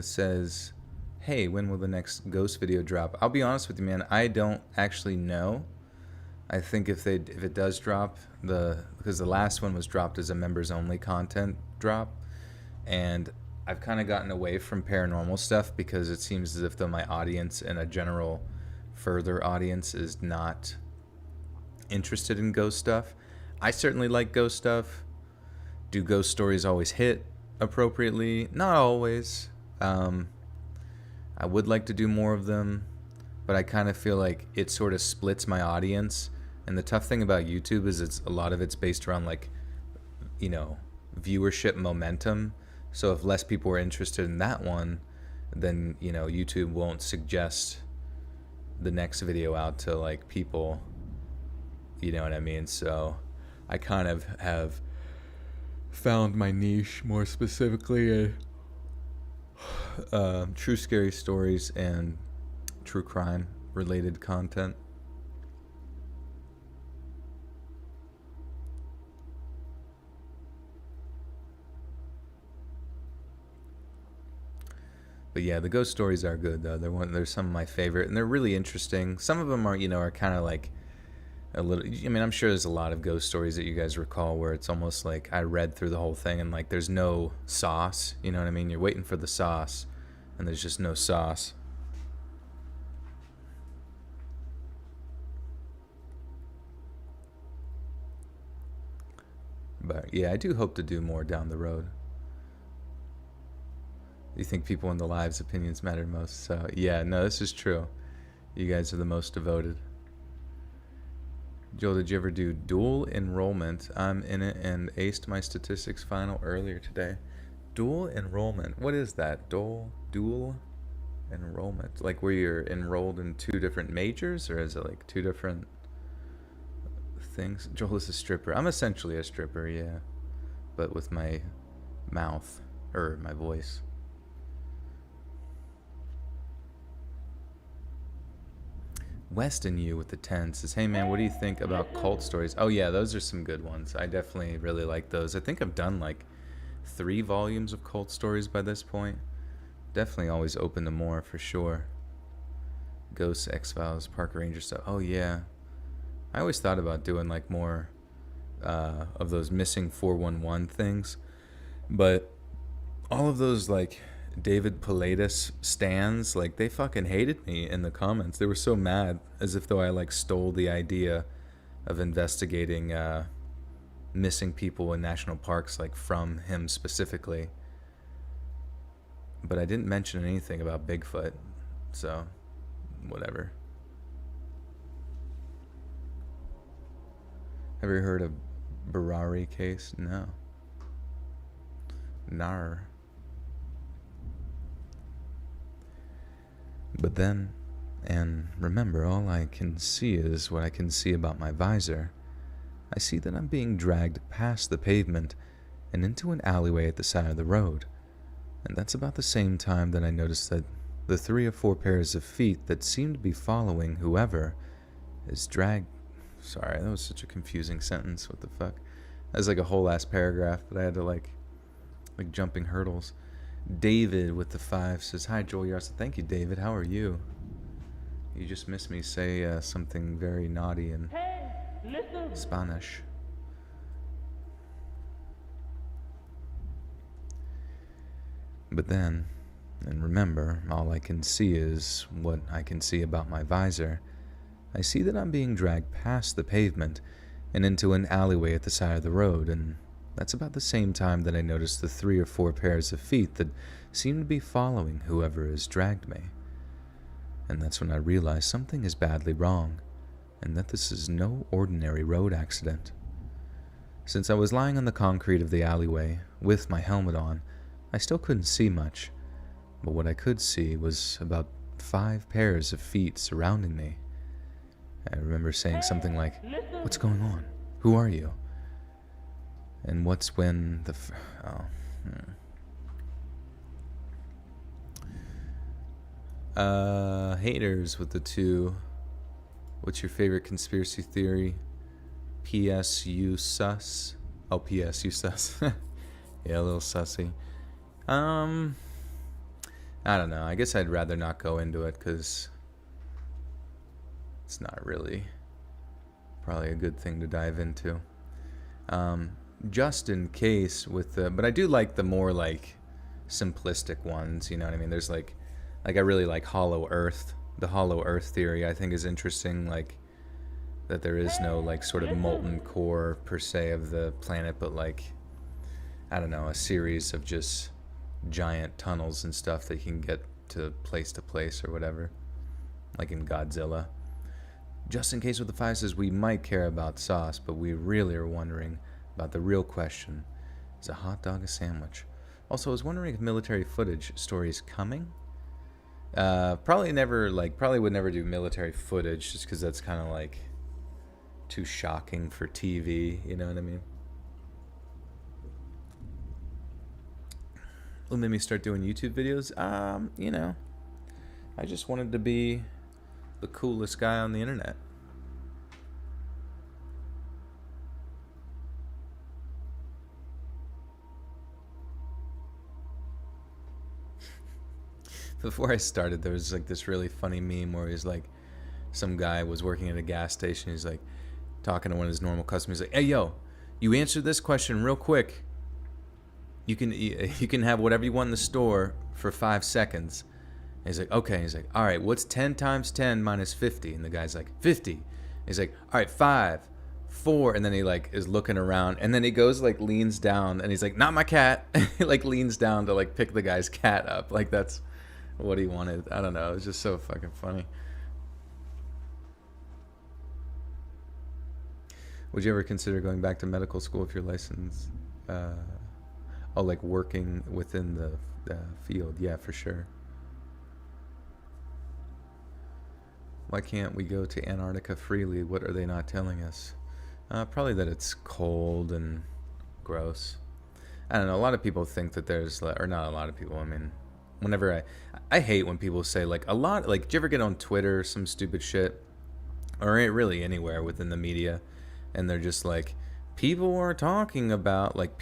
says, "Hey, when will the next Ghost video drop?" I'll be honest with you, man. I don't actually know. I think if it does drop, because the last one was dropped as a members only content drop, and I've kind of gotten away from paranormal stuff because it seems as if though my audience and a general further audience is not interested in ghost stuff. I certainly like ghost stuff. Do ghost stories always hit appropriately? Not always. I would like to do more of them, but I kind of feel like it sort of splits my audience. And the tough thing about YouTube is a lot of it's based around, like, you know, viewership momentum. So if less people are interested in that one, then, you know, YouTube won't suggest the next video out to, like, people, you know what I mean? So I kind of have found my niche more specifically in true scary stories and true crime related content. But yeah, the ghost stories are good though. They're some of my favorite, and they're really interesting. Some of them are, you know, are kind of like a little. I mean, I'm sure there's a lot of ghost stories that you guys recall where it's almost like I read through the whole thing and like there's no sauce. You know what I mean? You're waiting for the sauce, and there's just no sauce. But yeah, I do hope to do more down the road. You think people in the lives' opinions matter most. So yeah, no, this is true. You guys are the most devoted. Joel, did you ever do dual enrollment? I'm in it and aced my statistics final earlier today. Dual enrollment. What is that? Dual enrollment. Like where you're enrolled in 2 different majors, or is it like 2 different things? Joel is a stripper. I'm essentially a stripper, yeah. But with my mouth, or my voice. Weston you with the 10 says, "Hey man, what do you think about cult stories?" Oh yeah, those are some good ones. I definitely really like those. I think I've done like 3 volumes of cult stories by this point. Definitely always open to more, for sure. Ghosts, X-Files, Park Ranger stuff. Oh, yeah. I always thought about doing, like, more of those missing 411 things. But all of those, like, David Paulides stands, like, they fucking hated me in the comments. They were so mad, as if though I, like, stole the idea of investigating missing people in national parks, like, from him specifically. But I didn't mention anything about Bigfoot, so whatever. Have you heard of Barari case? No. Nar. But then, and remember, all I can see is what I can see about my visor. I see that I'm being dragged past the pavement and into an alleyway at the side of the road. And that's about the same time that I notice that the 3 or 4 pairs of feet that seem to be following whoever is dragged. Sorry, that was such a confusing sentence. What the fuck? That's like a whole ass paragraph, but I had to like jumping hurdles. David with the 5 says, "Hi Joel Yarsa." Thank you, David. How are you? You just missed me say something very naughty in Hey, listen. Spanish. But then, and remember, all I can see is what I can see about my visor. I see that I'm being dragged past the pavement and into an alleyway at the side of the road, and that's about the same time that I notice the 3 or 4 pairs of feet that seem to be following whoever has dragged me. And that's when I realize something is badly wrong, and that this is no ordinary road accident. Since I was lying on the concrete of the alleyway with my helmet on, I still couldn't see much, but what I could see was about 5 pairs of feet surrounding me. I remember saying something like, "What's going on? Who are you?" And what's when the... Haters with the 2. What's your favorite conspiracy theory? PSU sus? Oh, PSU sus. Yeah, a little sussy. I don't know. I guess I'd rather not go into it because it's not really probably a good thing to dive into. Just in case with the, but I do like the more like simplistic ones, you know what I mean? There's like I really like Hollow Earth. The Hollow Earth theory I think is interesting, like that there is no like sort of molten core per se of the planet, but like, I don't know, a series of just giant tunnels and stuff that you can get to place or whatever, like in Godzilla. Just in case with the 5 says, we might care about sauce, but we really are wondering about the real question: is a hot dog a sandwich? Also, I was wondering if military footage story is coming. Probably would never do military footage just because that's kind of like too shocking for TV, you know what I mean? What made me start doing YouTube videos? You know, I just wanted to be the coolest guy on the internet. Before I started, there was like this really funny meme where he's like, some guy was working at a gas station. He's like talking to one of his normal customers. He's like, "Hey, yo, you answer this question real quick. You can have whatever you want in the store for 5 seconds." And he's like, "Okay." He's like, "All right, what's 10 times 10 minus 50?" And the guy's like, "50." He's like, "All right, 5, 4." And then he like is looking around, and then he goes like leans down, and he's like, "Not my cat." He like leans down to like pick the guy's cat up. Like that's what he wanted. I don't know. It was just so fucking funny. Would you ever consider going back to medical school if you're licensed? Like working within the field? Yeah, for sure. Why can't we go to Antarctica freely? What are they not telling us? Probably that it's cold and gross. I don't know. A lot of people think that there's, or not a lot of people. I mean, whenever I hate when people say like a lot, like, do you ever get on Twitter or some stupid shit, or really anywhere within the media, and they're just like people were talking about, like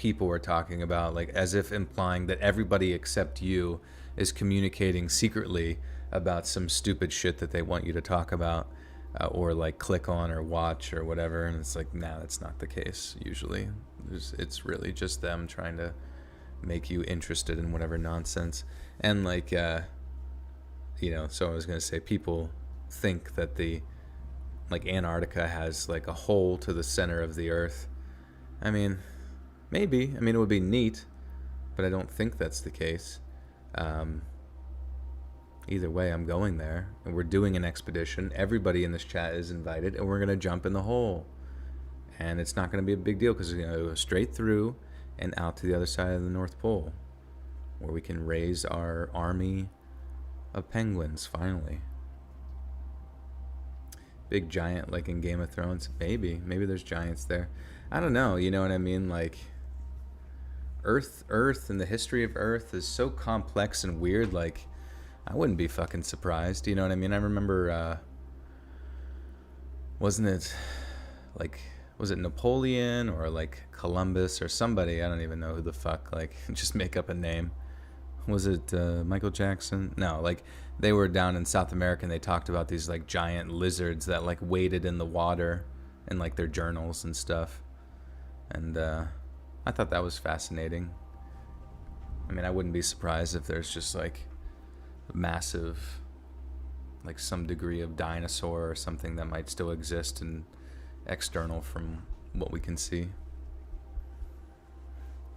as if implying that everybody except you is communicating secretly about some stupid shit that they want you to talk about, or like click on or watch or whatever. And it's like, nah, that's not the case usually. It's really just them trying to make you interested in whatever nonsense. And like, so I was going to say, people think that like Antarctica has like a hole to the center of the earth. I mean, maybe. I mean, it would be neat, but I don't think that's the case. Either way, I'm going there, and we're doing an expedition. Everybody in this chat is invited, and we're going to jump in the hole. And it's not going to be a big deal because we're going to go straight through and out to the other side of the North Pole, where we can raise our army of penguins, finally. Big giant, like in Game of Thrones. Maybe there's giants there. I don't know, you know what I mean? Like, Earth and the history of Earth is so complex and weird, like, I wouldn't be fucking surprised, you know what I mean? I remember, was it Napoleon or like Columbus or somebody? I don't even know who the fuck, like, just make up a name. Was it Michael Jackson? No, like, they were down in South America and they talked about these like giant lizards that like waded in the water in like their journals and stuff. And I thought that was fascinating. I mean, I wouldn't be surprised if there's just like massive, like some degree of dinosaur or something that might still exist and external from what we can see.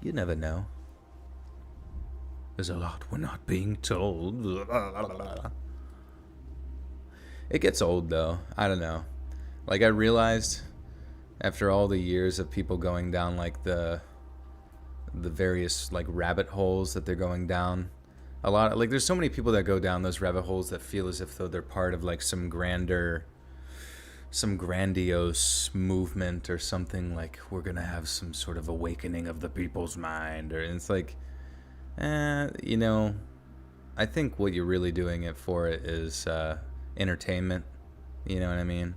You never know. There's a lot we're not being told. It gets old though. I don't know. Like, I realized after all the years of people going down like the various like rabbit holes that they're going down, a lot, like, there's so many people that go down those rabbit holes that feel as if though they're part of like some grandiose movement or something, like we're gonna have some sort of awakening of the people's mind, or, and it's like, I think what you're really doing it for is entertainment. You know what I mean?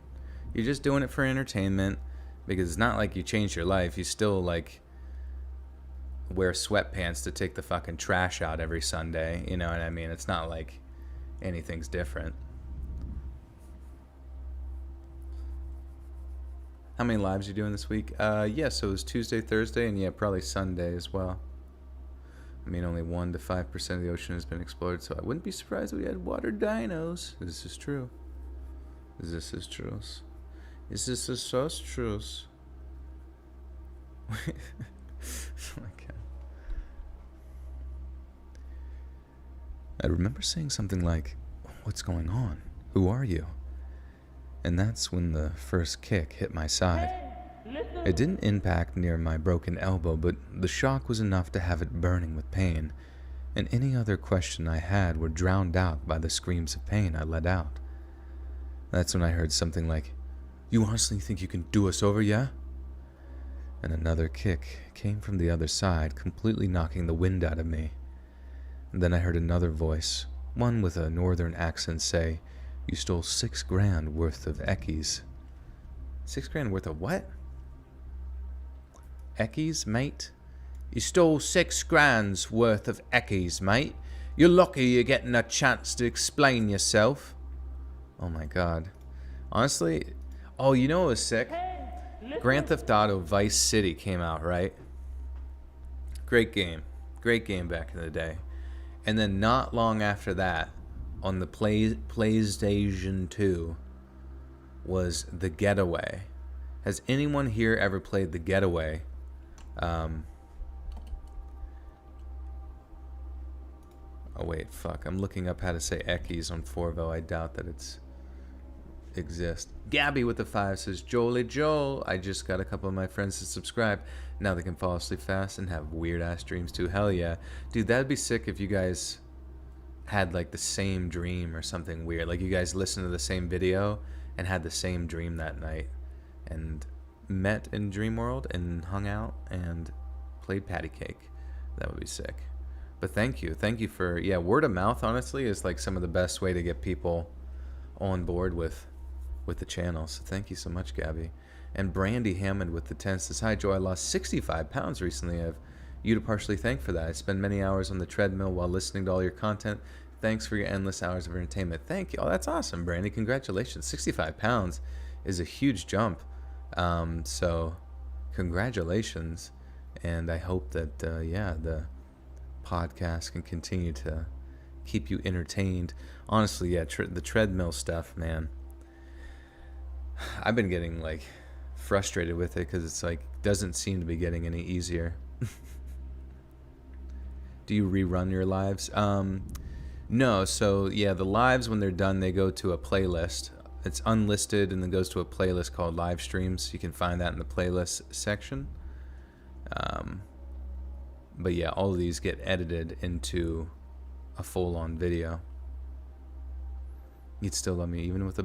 You're just doing it for entertainment, because it's not like you changed your life. You still like wear sweatpants to take the fucking trash out every Sunday. You know what I mean? It's not like anything's different. How many lives are you doing this week? Yeah, so it was Tuesday, Thursday, and yeah, probably Sunday as well. I mean, only 1 to 5% of the ocean has been explored, so I wouldn't be surprised if we had water dinos. This is true. This is true. Is this a sauce truce? Oh my God. I remember saying something like, "What's going on? Who are you?" And that's when the first kick hit my side. It didn't impact near my broken elbow, but the shock was enough to have it burning with pain, and any other question I had were drowned out by the screams of pain I let out. That's when I heard something like, "You honestly think you can do us over, yeah?" And another kick came from the other side, completely knocking the wind out of me. And then I heard another voice, one with a northern accent, say, "You stole $6,000 worth of eckies." $6,000 worth of what? Eckies, mate? You stole $6,000 worth of eckies, mate. You're lucky you're getting a chance to explain yourself. Oh my God. Honestly, oh, you know what was sick? Grand Theft Auto Vice City came out, right? Great game. Great game back in the day. And then not long after that, on the PlayStation 2, was The Getaway. Has anyone here ever played The Getaway? Oh wait, fuck. I'm looking up how to say Eckies on Forvo. I doubt that it's exist. Gabby with the 5 says, "Jolie Joel, I just got a couple of my friends to subscribe. Now they can fall asleep fast and have weird ass dreams too." Hell yeah. Dude, that'd be sick if you guys had like the same dream or something weird. Like you guys listened to the same video and had the same dream that night and met in Dream World and hung out and played patty cake. That would be sick. But thank you for, yeah, word of mouth honestly is like some of the best way to get people on board with the channel. So thank you so much, Gabby. And Brandy Hammond with the 10 says, hi, Joe, I lost 65 pounds recently. I have you to partially thank for that. I spend many hours on the treadmill while listening to all your content. Thanks for your endless hours of entertainment. Thank you. Oh, that's awesome, Brandy. Congratulations. 65 pounds is a huge jump. So congratulations. And I hope that, the podcast can continue to keep you entertained. Honestly, yeah, the treadmill stuff, man. I've been getting like frustrated with it because it's like doesn't seem to be getting any easier. Do you rerun your lives? No. So yeah, the lives, when they're done, they go to a playlist. It's unlisted and then goes to a playlist called live streams. You can find that in the playlist section. But yeah, all of these get edited into a full-on video. You'd still love me even with a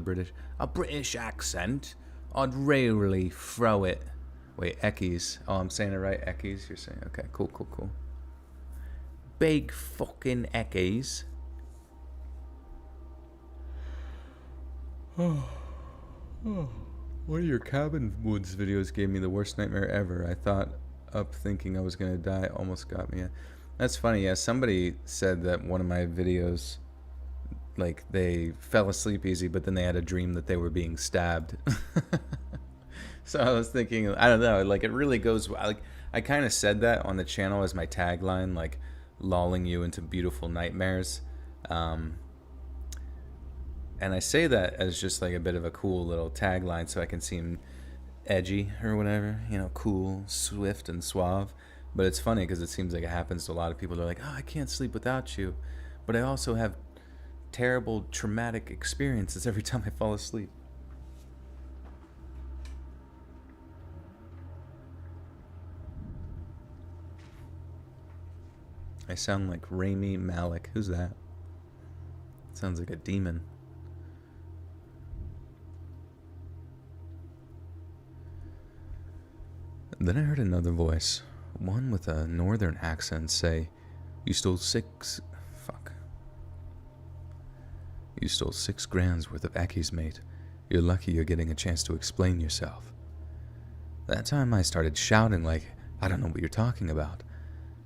British accent. I'd rarely throw it. Wait, Eckies. Oh, I'm saying it right. Eckies. You're saying okay. Cool. Big fucking Eckies. One of your Cabin Woods videos gave me the worst nightmare ever. I thought up thinking I was gonna die, almost got me. That's funny. Yeah, somebody said that one of my videos, like, they fell asleep easy, but then they had a dream that they were being stabbed. So I was thinking, I don't know, like, it really goes, like, I kind of said that on the channel as my tagline, like, lulling you into beautiful nightmares. And I say that as just like a bit of a cool little tagline so I can seem edgy or whatever, cool, swift, and suave. But it's funny because it seems like it happens to a lot of people. They're like, oh, I can't sleep without you, but I also have terrible traumatic experiences every time I fall asleep. I sound like Rami Malek. Who's that? Sounds like a demon. Then I heard another voice, one with a northern accent, say, You stole 6 grams worth of Eckies, mate. You're lucky you're getting a chance to explain yourself. That time I started shouting like, I don't know what you're talking about.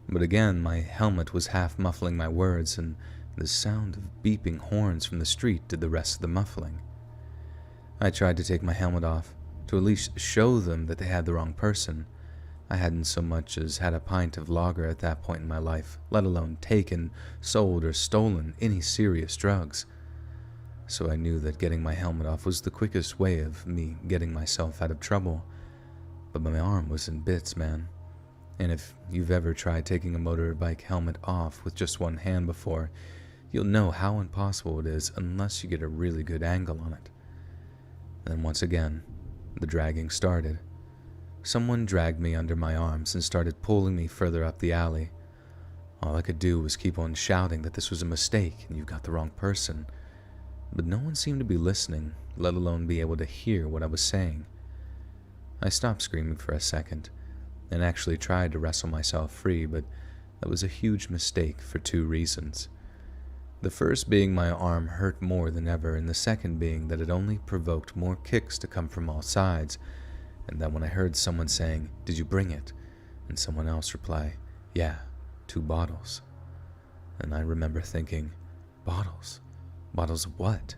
But again, my helmet was half muffling my words, and the sound of beeping horns from the street did the rest of the muffling. I tried to take my helmet off, to at least show them that they had the wrong person. I hadn't so much as had a pint of lager at that point in my life, let alone taken, sold, or stolen any serious drugs. So I knew that getting my helmet off was the quickest way of me getting myself out of trouble. But my arm was in bits, man. And if you've ever tried taking a motorbike helmet off with just one hand before, you'll know how impossible it is unless you get a really good angle on it. Then once again, the dragging started. Someone dragged me under my arms and started pulling me further up the alley. All I could do was keep on shouting that this was a mistake and you've got the wrong person. But no one seemed to be listening, let alone be able to hear what I was saying. I stopped screaming for a second and actually tried to wrestle myself free, but that was a huge mistake for 2 reasons. The first being my arm hurt more than ever, and the second being that it only provoked more kicks to come from all sides, and that when I heard someone saying, "Did you bring it?" and someone else reply, "Yeah, 2 bottles." And I remember thinking, bottles? Bottles of what?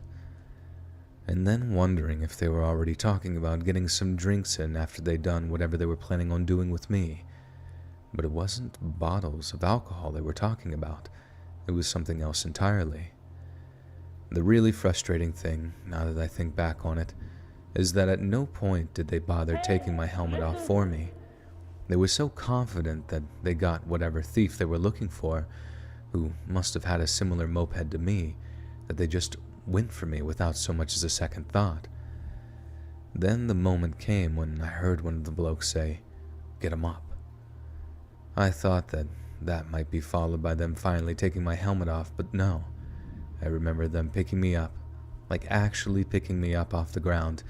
And then wondering if they were already talking about getting some drinks in after they'd done whatever they were planning on doing with me. But it wasn't bottles of alcohol they were talking about. It was something else entirely. The really frustrating thing, now that I think back on it, is that at no point did they bother taking my helmet off for me. They were so confident that they got whatever thief they were looking for, who must have had a similar moped to me, that they just went for me without so much as a second thought. Then the moment came when I heard one of the blokes say, "Get him up." I thought that might be followed by them finally taking my helmet off, but no. I remember them picking me up, like actually picking me up off the ground,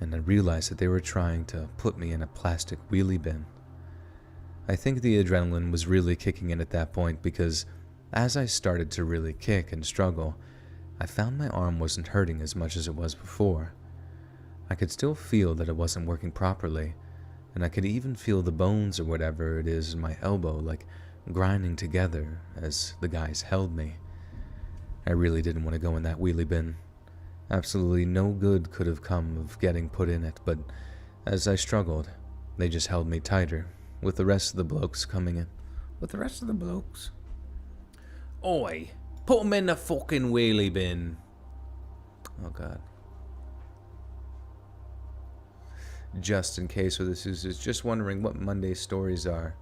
and I realized that they were trying to put me in a plastic wheelie bin. I think the adrenaline was really kicking in at that point because as I started to really kick and struggle, I found my arm wasn't hurting as much as it was before. I could still feel that it wasn't working properly, and I could even feel the bones or whatever it is in my elbow like grinding together as the guys held me. I really didn't want to go in that wheelie bin. Absolutely no good could have come of getting put in it, but as I struggled, they just held me tighter, with the rest of the blokes coming in. With the rest of the blokes? Oi, put 'em in the fucking wheelie bin. Oh, God. Just in case, or this is just wondering what Monday stories are.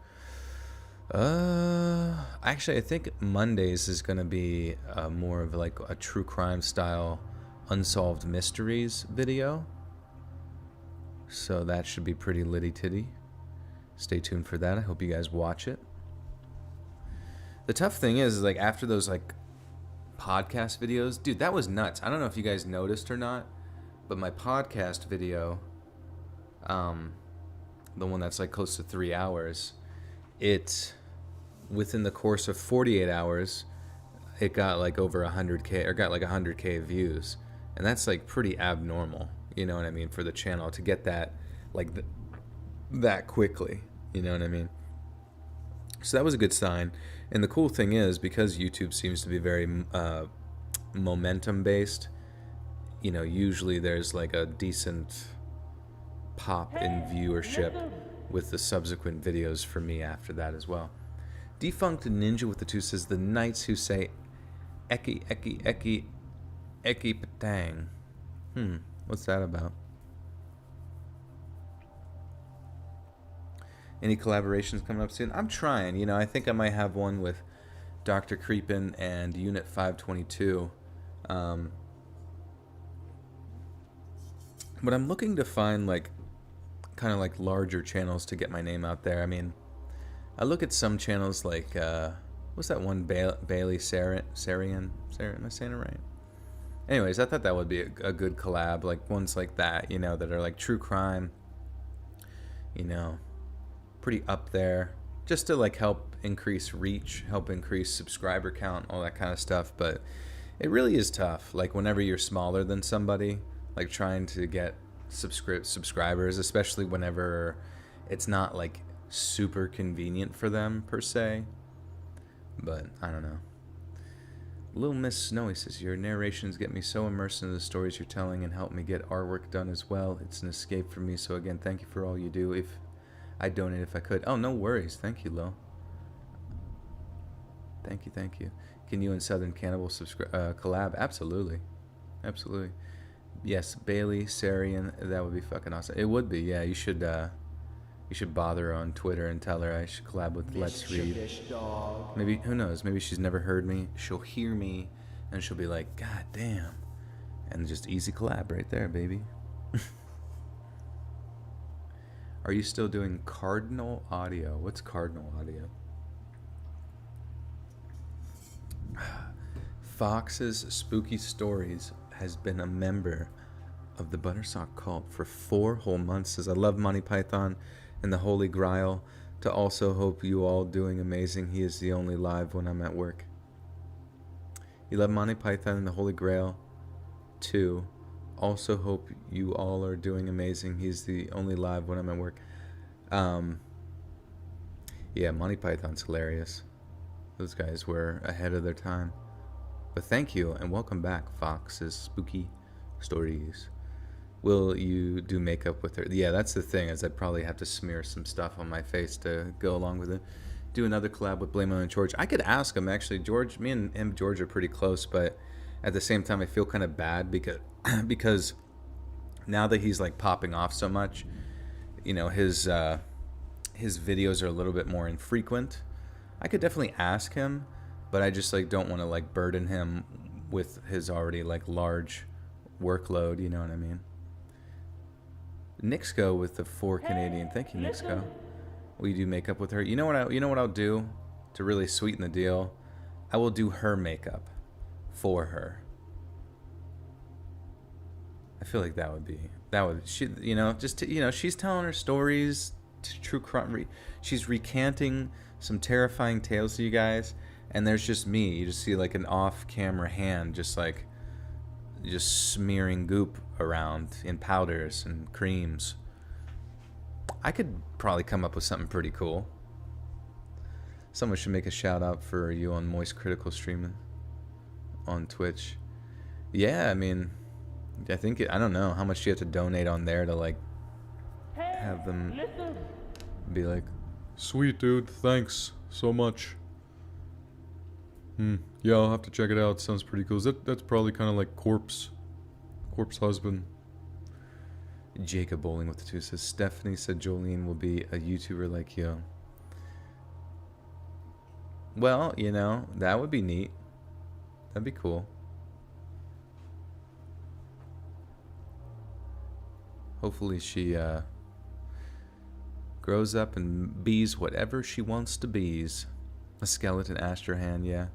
Actually, I think Mondays is going to be more of like a true crime style unsolved mysteries video. So that should be pretty litty titty. Stay tuned for that. I hope you guys watch it. The tough thing is like after those like podcast videos, dude, that was nuts. I don't know if you guys noticed or not, but my podcast video, the one that's like close to 3 hours, it within the course of 48 hours, it got like over 100K, or got like 100K views, and that's like pretty abnormal. You know what I mean, for the channel to get that like that quickly. You know what I mean? So that was a good sign. And the cool thing is, because YouTube seems to be very momentum based, you know, usually there's like a decent pop in viewership with the subsequent videos for me after that as well. Defunct Ninja with the 2 says, the knights who say eki patang. What's that about? Any collaborations coming up soon? I'm trying. You know, I think I might have one with Dr. Creepin and Unit 522. But I'm looking to find like kind of like larger channels to get my name out there. I mean, I look at some channels like what's that one, Bailey Sarian? Am I saying it right? Anyways, I thought that would be a good collab, like ones like that, you know, that are like true crime, you know, pretty up there, just to like help increase reach, help increase subscriber count, all that kind of stuff. But it really is tough, like whenever you're smaller than somebody, like trying to get subscribers, especially whenever it's not like super convenient for them per se. But I don't know. Little Miss Snowy says, your narrations get me so immersed into the stories you're telling and help me get artwork done as well. It's an escape for me. So again, thank you for all you do. If I donate if I could. Oh, no worries. Thank you, Lo. Thank you. Can you and Southern Cannibal collab? Absolutely. Yes, Bailey Sarian, that would be fucking awesome. It would be, yeah. You should bother her on Twitter and tell her I should collab with Let's Read. Maybe, who knows, maybe she's never heard me. She'll hear me and she'll be like, God damn. And just easy collab right there, baby. Are you still doing Cardinal Audio? What's Cardinal Audio? Fox's Spooky Stories has been a member of the Buttersock cult for 4 whole months. Says, I love Monty Python and the Holy Grail. To also hope you all doing amazing. He is the only live when I'm at work. You love Monty Python and the Holy Grail. 2. Also hope you all are doing amazing. He's the only live when I'm at work. Yeah, Monty Python's hilarious. Those guys were ahead of their time. But thank you and welcome back, Fox's Spooky Stories. Will you do makeup with her? Yeah, that's the thing, is I'd probably have to smear some stuff on my face to go along with it. Do another collab with Blame on George. I could ask him, actually. George, me and him, George, are pretty close, but at the same time, I feel kind of bad because now that he's like popping off so much, you know, his videos are a little bit more infrequent. I could definitely ask him, but I just like don't want to like burden him with his already like large workload, you know what I mean? Nixco with the 4 Canadian. Thank you, Nixco. Will you do makeup with her? You know what I'll do to really sweeten the deal? I will do her makeup for her. I feel like that would she, you know, just to, you know, she's telling her stories to true crime. She's recanting some terrifying tales to you guys, and there's just me. You just see like an off-camera hand just like just smearing goop around in powders and creams. I could probably come up with something pretty cool. Someone should make a shout out for you on Moist Critical streaming on Twitch. Yeah, I mean, I think I don't know how much you have to donate on there to like have them be like, sweet dude, thanks so much. Yeah, I'll have to check it out. Sounds pretty cool. That's probably kind of like Corpse Husband. Jacob Bowling with the 2 says, Stephanie said Jolene will be a YouTuber like you. Well, you know, that would be neat. That'd be cool. Hopefully she grows up and bees whatever she wants to bees. A skeleton Astrahan, yeah.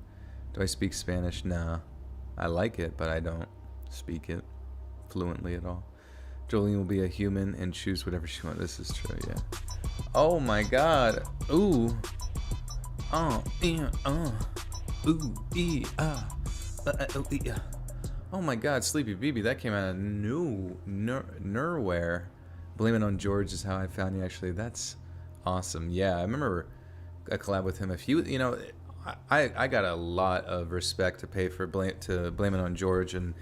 Do I speak Spanish? Nah. I like it, but I don't speak it fluently at all. Jolene will be a human and choose whatever she wants. This is true, yeah. Oh my god. Ooh. Ooh, Oh my god, Sleepy BB, that came out of nowhere. Blame It on George is how I found you, actually. That's awesome. Yeah, I remember a collab with him. If you know, I got a lot of respect to pay for Blame It on George and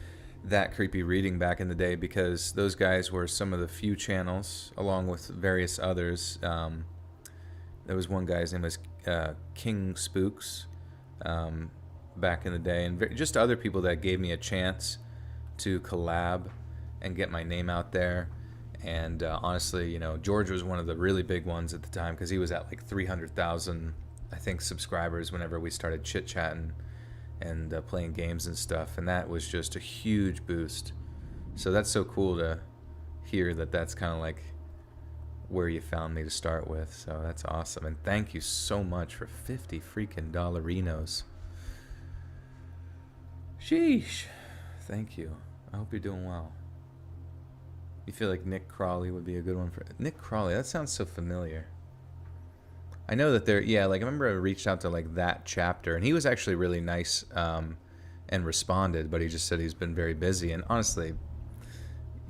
That Creepy Reading back in the day, because those guys were some of the few channels, along with various others. There was one guy's name was King Spooks back in the day, and just other people that gave me a chance to collab and get my name out there. And honestly, you know, George was one of the really big ones at the time, because he was at like 300,000, I think, subscribers whenever we started chit-chatting and playing games and stuff, and that was just a huge boost. So that's so cool to hear that that's kind of like where you found me to start with. So that's awesome, and thank you so much for 50 freaking dollarinos. Sheesh. Thank you. I hope you're doing well. You feel like Nick Crawley would be a good one for Nick Crawley? That sounds so familiar. I know that they're, yeah, like I remember I reached out to like That Chapter, and he was actually really nice and responded, but he just said he's been very busy. And honestly,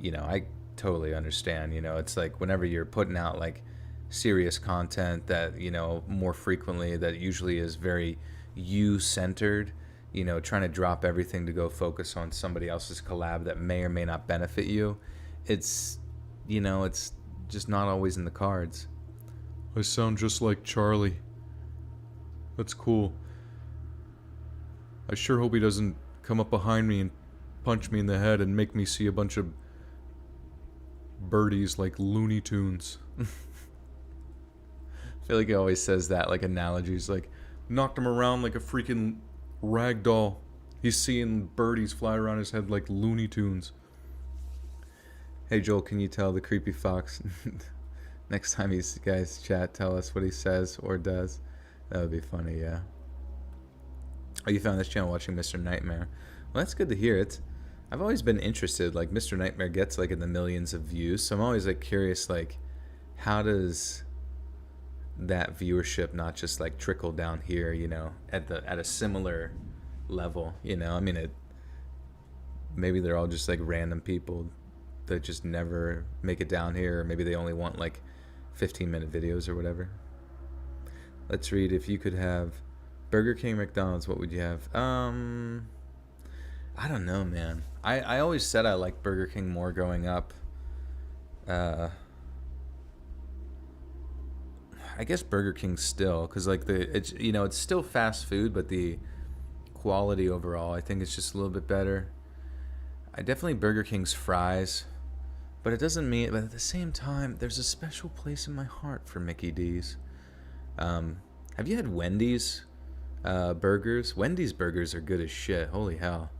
you know, I totally understand. You know, it's like whenever you're putting out like serious content that, you know, more frequently, that usually is very you-centered, you know, trying to drop everything to go focus on somebody else's collab that may or may not benefit you. It's, you know, it's just not always in the cards. I sound just like Charlie. That's cool. I sure hope he doesn't come up behind me and punch me in the head and make me see a bunch of birdies like Looney Tunes. I feel like he always says that, like analogies, like knocked him around like a freaking rag doll. He's seeing birdies fly around his head like Looney Tunes. Hey Joel, can you tell the creepy fox next time you guys chat, tell us what he says or does? That would be funny, yeah. Oh, you found this channel watching Mr. Nightmare. Well, that's good to hear. I've always been interested, like Mr. Nightmare gets like in the millions of views, so I'm always like curious, like how does that viewership not just like trickle down here, you know, at a similar level, you know? I mean, maybe they're all just like random people that just never make it down here, or maybe they only want like 15-minute videos or whatever. Let's read. If you could have Burger King, McDonald's, what would you have? I don't know, man. I always said I liked Burger King more growing up. I guess Burger King still, because like it's, you know, it's still fast food, but the quality overall, I think it's just a little bit better. I definitely Burger King's fries, but it doesn't mean, but at the same time, there's a special place in my heart for Mickey D's. Have you had Wendy's burgers? Wendy's burgers are good as shit. Holy hell.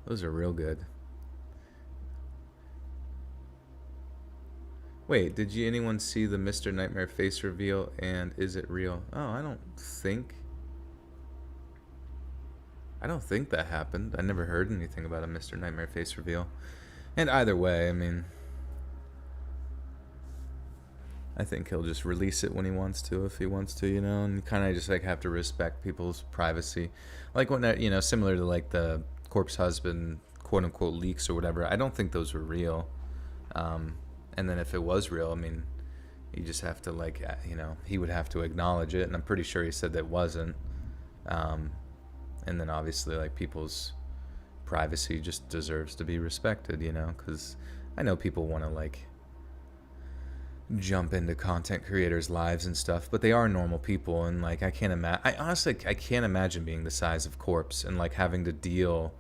Those are real good. Wait, did anyone see the Mr. Nightmare face reveal, and is it real? Oh, I don't think that happened. I never heard anything about a Mr. Nightmare face reveal. And either way, I mean, I think he'll just release it when he wants to, if he wants to, you know, and kind of just like have to respect people's privacy. Like when that, you know, similar to like the Corpse Husband quote unquote leaks or whatever. I don't think those were real. And then if it was real, I mean, you just have to like, he would have to acknowledge it, and I'm pretty sure he said that wasn't. And then obviously like people's privacy just deserves to be respected, because I know people want to like jump into content creators' lives and stuff, but they are normal people, and like I can't imagine being the size of Corpse and like having to deal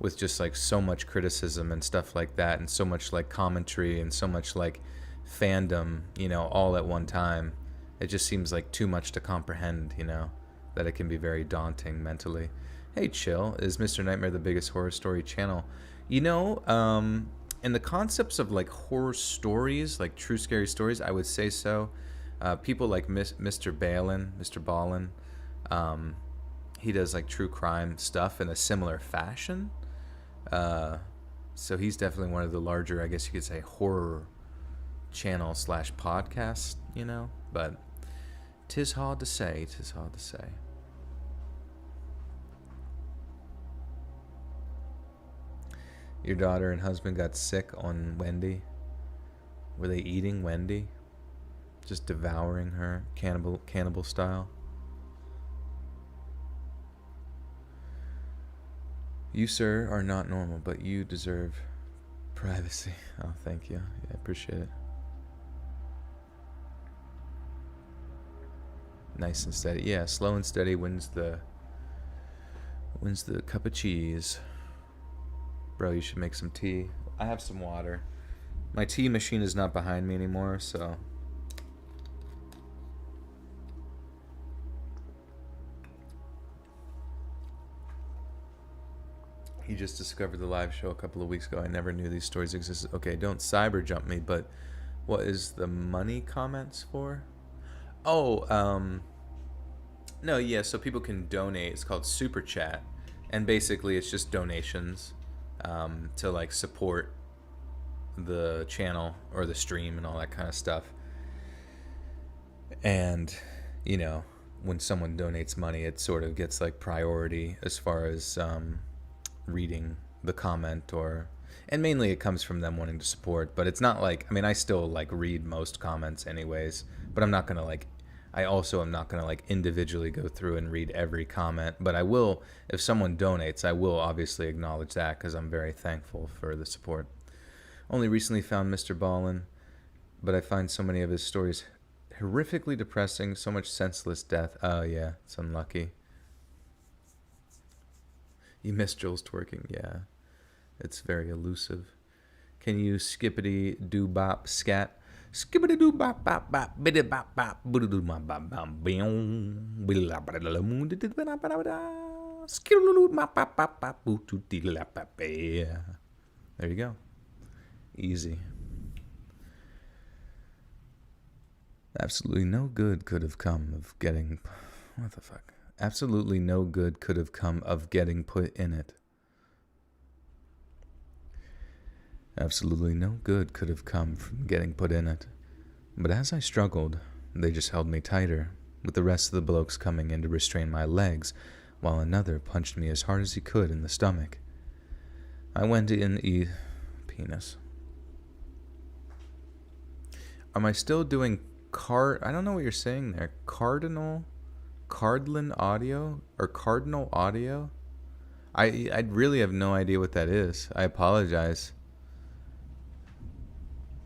with just like so much criticism and stuff like that, and so much like commentary and so much like fandom, all at one time. It just seems like too much to comprehend, that it can be very daunting mentally. Hey, chill. Is Mr. Nightmare the biggest horror story channel? In the concepts of like horror stories, like true scary stories, I would say so. People like Mr. Ballin, he does like true crime stuff in a similar fashion. So he's definitely one of the larger, I guess you could say, horror channel / podcast, but 'tis hard to say. Your daughter and husband got sick on Wendy. Were they eating Wendy? Just devouring her, cannibal style? You, sir, are not normal, but you deserve privacy. Oh, thank you. Yeah, I appreciate it. Nice and steady. Yeah, slow and steady wins the cup of cheese. Bro, you should make some tea. I have some water. My tea machine is not behind me anymore, so... He just discovered the live show a couple of weeks ago. I never knew these stories existed. Okay, don't cyber jump me, but what is the money comments for? Oh, no, yeah, so people can donate. It's called Super Chat. And basically it's just donations to like support the channel or the stream and all that kind of stuff. And, when someone donates money, it sort of gets like priority as far as reading the comment, and mainly it comes from them wanting to support. But it's not like, I still like read most comments anyways, but I'm not gonna like, I also am not gonna like individually go through and read every comment. But I will, if someone donates, I will obviously acknowledge that, because I'm very thankful for the support. Only recently found Mr. Ballin, but I find so many of his stories horrifically depressing, so much senseless death. Oh yeah, it's unlucky. You missed Joel's twerking, yeah. It's very elusive. Can you skippity doo bop scat? Skippity doo bop bop bop biddy bop bop boo doo bop bop bop beom billa bada la moon did bada bada bada skidoo bop bop bop bop boo doo dee la bop. Yeah. There you go. Easy. Absolutely no good could have come of getting... What the fuck? Absolutely no good could have come of getting put in it. Absolutely no good could have come from getting put in it. But as I struggled, they just held me tighter, with the rest of the blokes coming in to restrain my legs, while another punched me as hard as he could in the stomach. I went in penis. Am I still doing I don't know what you're saying there. Cardinal audio or cardinal audio? I really have no idea what that is. I apologize.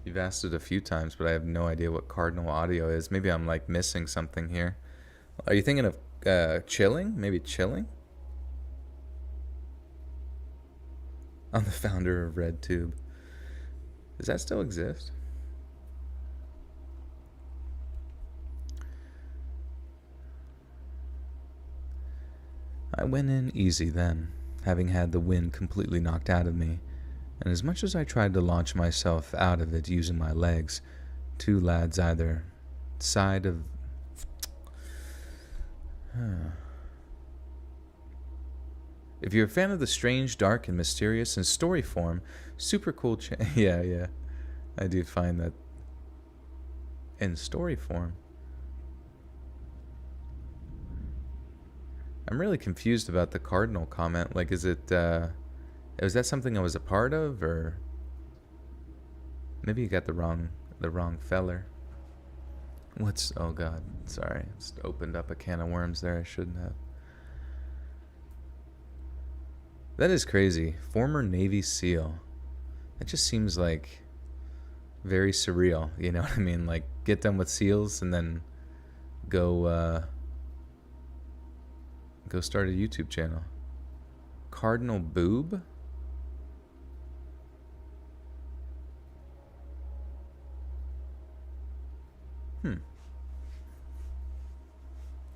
You've asked it a few times, but I have no idea what cardinal audio is. Maybe I'm like missing something here. Are you thinking of chilling? Maybe chilling? I'm the founder of RedTube. Does that still exist? I went in easy then, having had the wind completely knocked out of me, and as much as I tried to launch myself out of it using my legs, two lads either side of... If you're a fan of the strange, dark, and mysterious in story form, super cool yeah, I do find that in story form. I'm really confused about the cardinal comment. Like, is it Was that something I was a part of, or maybe you got the wrong feller? Oh god, sorry. Just opened up a can of worms there I shouldn't have. That is crazy. Former Navy SEAL. That just seems like very surreal, you know what I mean? Like, get done with SEALs and then go start a YouTube channel. Cardinal Boob?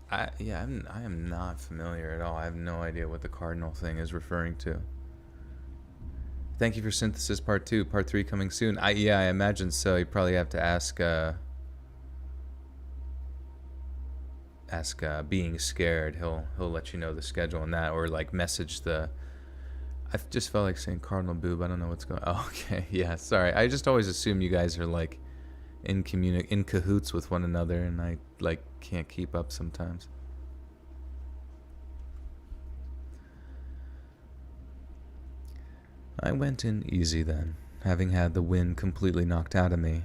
I am not familiar at all. I have no idea what the cardinal thing is referring to. Thank you for Synthesis Part 2. Part 3 coming soon. I imagine so. You probably have to ask Being Scared. He'll let you know the schedule on that, or like message the... I just felt like saying Cardinal Boob. I don't know what's going on. Oh, okay. Yeah, sorry. I just always assume you guys are like in cahoots with one another, and I like can't keep up sometimes. I went in easy then, having had the wind completely knocked out of me,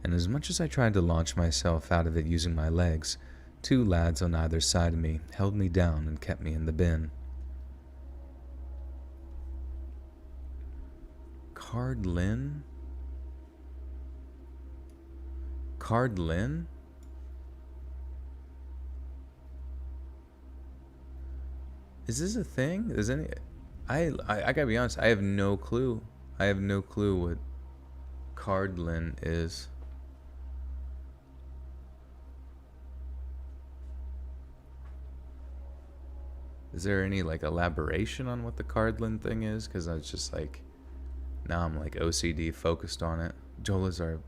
and as much as I tried to launch myself out of it using my legs, 2 lads on either side of me held me down and kept me in the bin. Cardlin? Cardlin? Is this a thing? Is any... I gotta be honest, I have no clue. I have no clue what Cardlin is. Is there any like elaboration on what the Cardlin thing is? Because I was just like, now I'm like OCD focused on it. Joel is our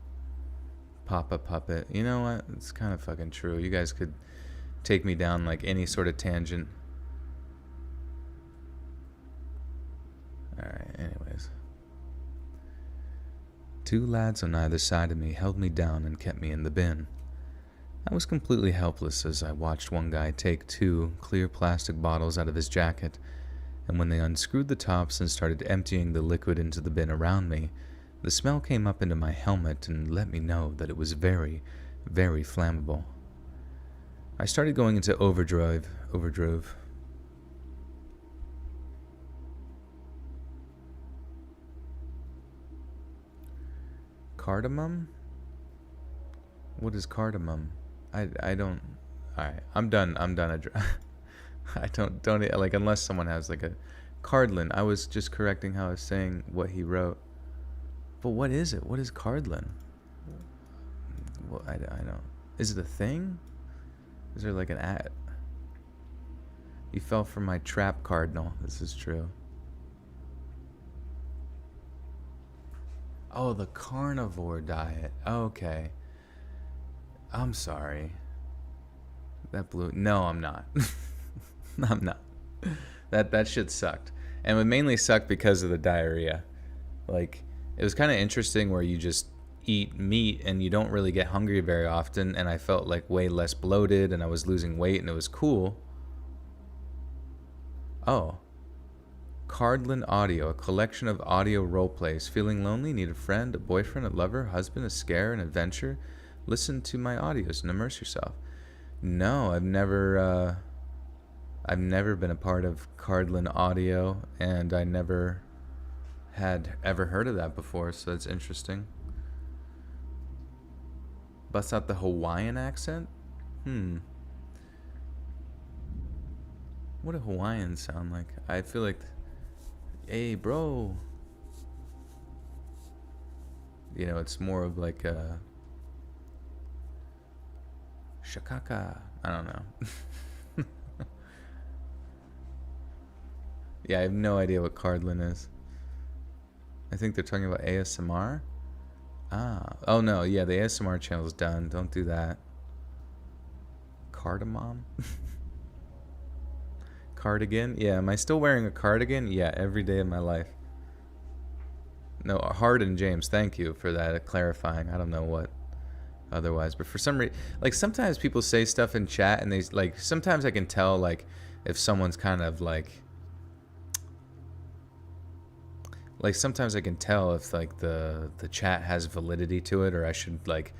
Papa Puppet. You know what? It's kind of fucking true. You guys could take me down like any sort of tangent. Alright, anyways. 2 lads on either side of me held me down and kept me in the bin. I was completely helpless as I watched one guy take 2 clear plastic bottles out of his jacket, and when they unscrewed the tops and started emptying the liquid into the bin around me, the smell came up into my helmet and let me know that it was very, very flammable. I started going into overdrive. Cardamom? What is cardamom? I don't... Alright, I'm done. I don't like, unless someone has like a... Cardlin. I was just correcting how I was saying what he wrote. But what is it? What is Cardlin? Well, I don't... Is it a thing? Is there like an ad? You fell for my trap, Cardinal. This is true. Oh, the carnivore diet. Okay. I'm sorry. That blew... No, I'm not. I'm not. That shit sucked. And it mainly sucked because of the diarrhea. Like, it was kind of interesting where you just eat meat and you don't really get hungry very often, and I felt like way less bloated and I was losing weight and it was cool. Oh. Cardlin Audio, a collection of audio role plays. Feeling lonely? Need a friend, a boyfriend, a lover, husband, a scare, an adventure? Listen to my audios and immerse yourself. No, I've never been a part of Cardlin Audio, and I never had ever heard of that before, so that's interesting. Bust out the Hawaiian accent? What do Hawaiians sound like? I feel like... Hey, bro. You know, it's more of like a... Shakaka. I don't know. Yeah, I have no idea what Cardlin is. I think they're talking about ASMR. Ah. Oh, no. Yeah, the ASMR channel's done. Don't do that. Cardamom? Cardigan? Yeah, am I still wearing a cardigan? Yeah, every day of my life. No, Harden James, thank you for that clarifying. I don't know what otherwise, but for some reason, like, sometimes people say stuff in chat and they, like, sometimes I can tell, like, if someone's kind of, like, Like sometimes I can tell if like the chat has validity to it, or I should like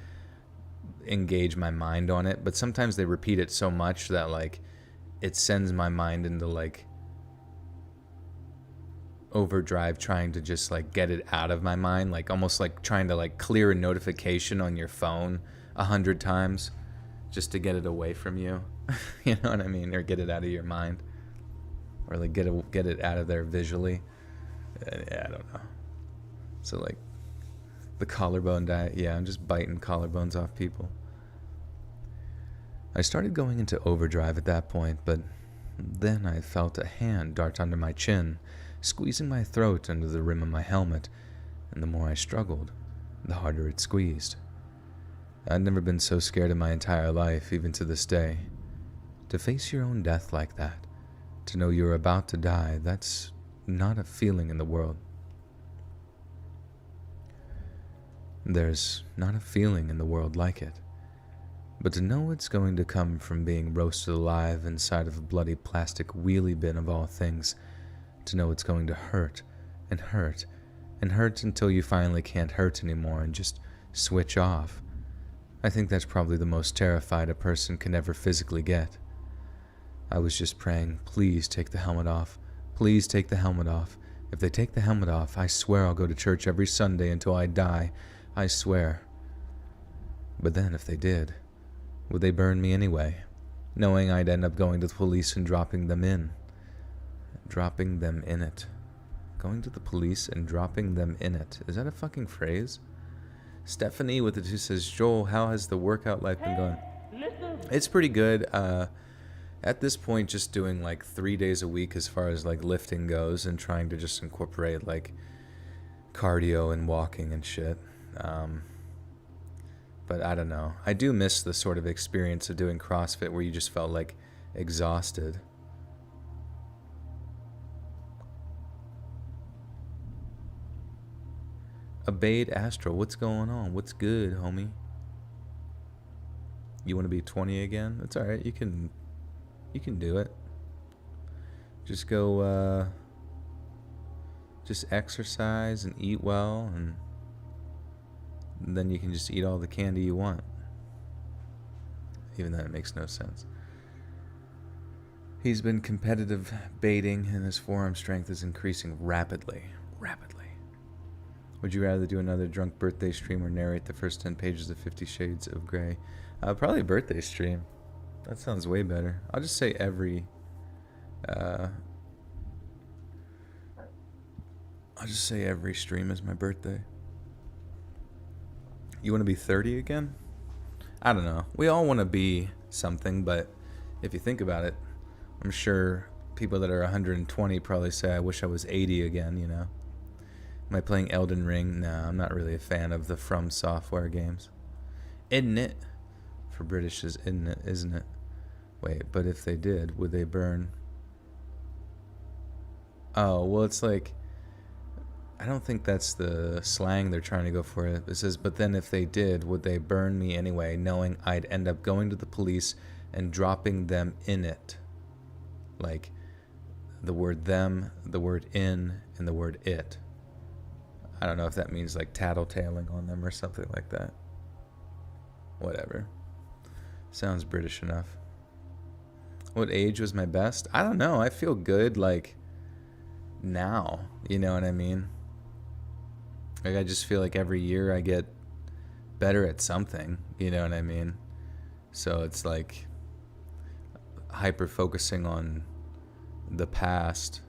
engage my mind on it. But sometimes they repeat it so much that like it sends my mind into like overdrive, trying to just like get it out of my mind, like almost like trying to like clear a notification on your phone 100 times just to get it away from you. You know what I mean? Or get it out of your mind, or like get it out of there visually. Yeah, I don't know. So like the collarbone diet, yeah, I'm just biting collarbones off people. I started going into overdrive at that point, but then I felt a hand dart under my chin, squeezing my throat under the rim of my helmet, and the more I struggled, the harder it squeezed. I'd never been so scared in my entire life, even to this day. To face your own death like that, to know you're about to die, that's not a feeling in the world. There's not a feeling in the world like it. But to know it's going to come from being roasted alive inside of a bloody plastic wheelie bin of all things, to know it's going to hurt and hurt and hurt until you finally can't hurt anymore and just switch off. I think that's probably the most terrified a person can ever physically get. I was just praying, please take the helmet off. Please take the helmet off. If they take the helmet off, I swear I'll go to church every Sunday until I die. I swear. But then if they did, would they burn me anyway, knowing I'd end up going to the police and dropping them in? Dropping them in it. Going to the police and dropping them in it. Is that a fucking phrase? Stephanie with the two says, Joel, how has the workout life been going? Listen. It's pretty good. At this point, just doing like 3 days a week as far as like lifting goes, and trying to just incorporate like cardio and walking and shit. But I don't know. I do miss the sort of experience of doing CrossFit where you just felt like exhausted. Abade Astro, what's going on? What's good, homie? You want to be 20 again? That's all right. You can do it. Just go just exercise and eat well, and then you can just eat all the candy you want. Even then it makes no sense. He's been competitive baiting, and his forearm strength is increasing rapidly. Would you rather do another drunk birthday stream or narrate the first 10 pages of 50 Shades of Grey? Probably a birthday stream. That sounds way better. I'll just say every stream is my birthday. You want to be 30 again? I don't know. We all want to be something, but if you think about it, I'm sure people that are 120 probably say, I wish I was 80 again, you know? Am I playing Elden Ring? No, I'm not really a fan of the From Software games. Isn't it? For British is isn't it, isn't it? Wait, but if they did, would they burn? Oh, well, it's like, I don't think that's the slang they're trying to go for. It says, but then if they did, would they burn me anyway, knowing I'd end up going to the police and dropping them in it? Like, the word them, the word in, and the word it. I don't know if that means like tattletaling on them or something like that. Whatever. Sounds British enough. What age was my best? I don't know. I feel good like now. You know what I mean? Like I just feel like every year I get better at something. You know what I mean? So it's like hyper focusing on the past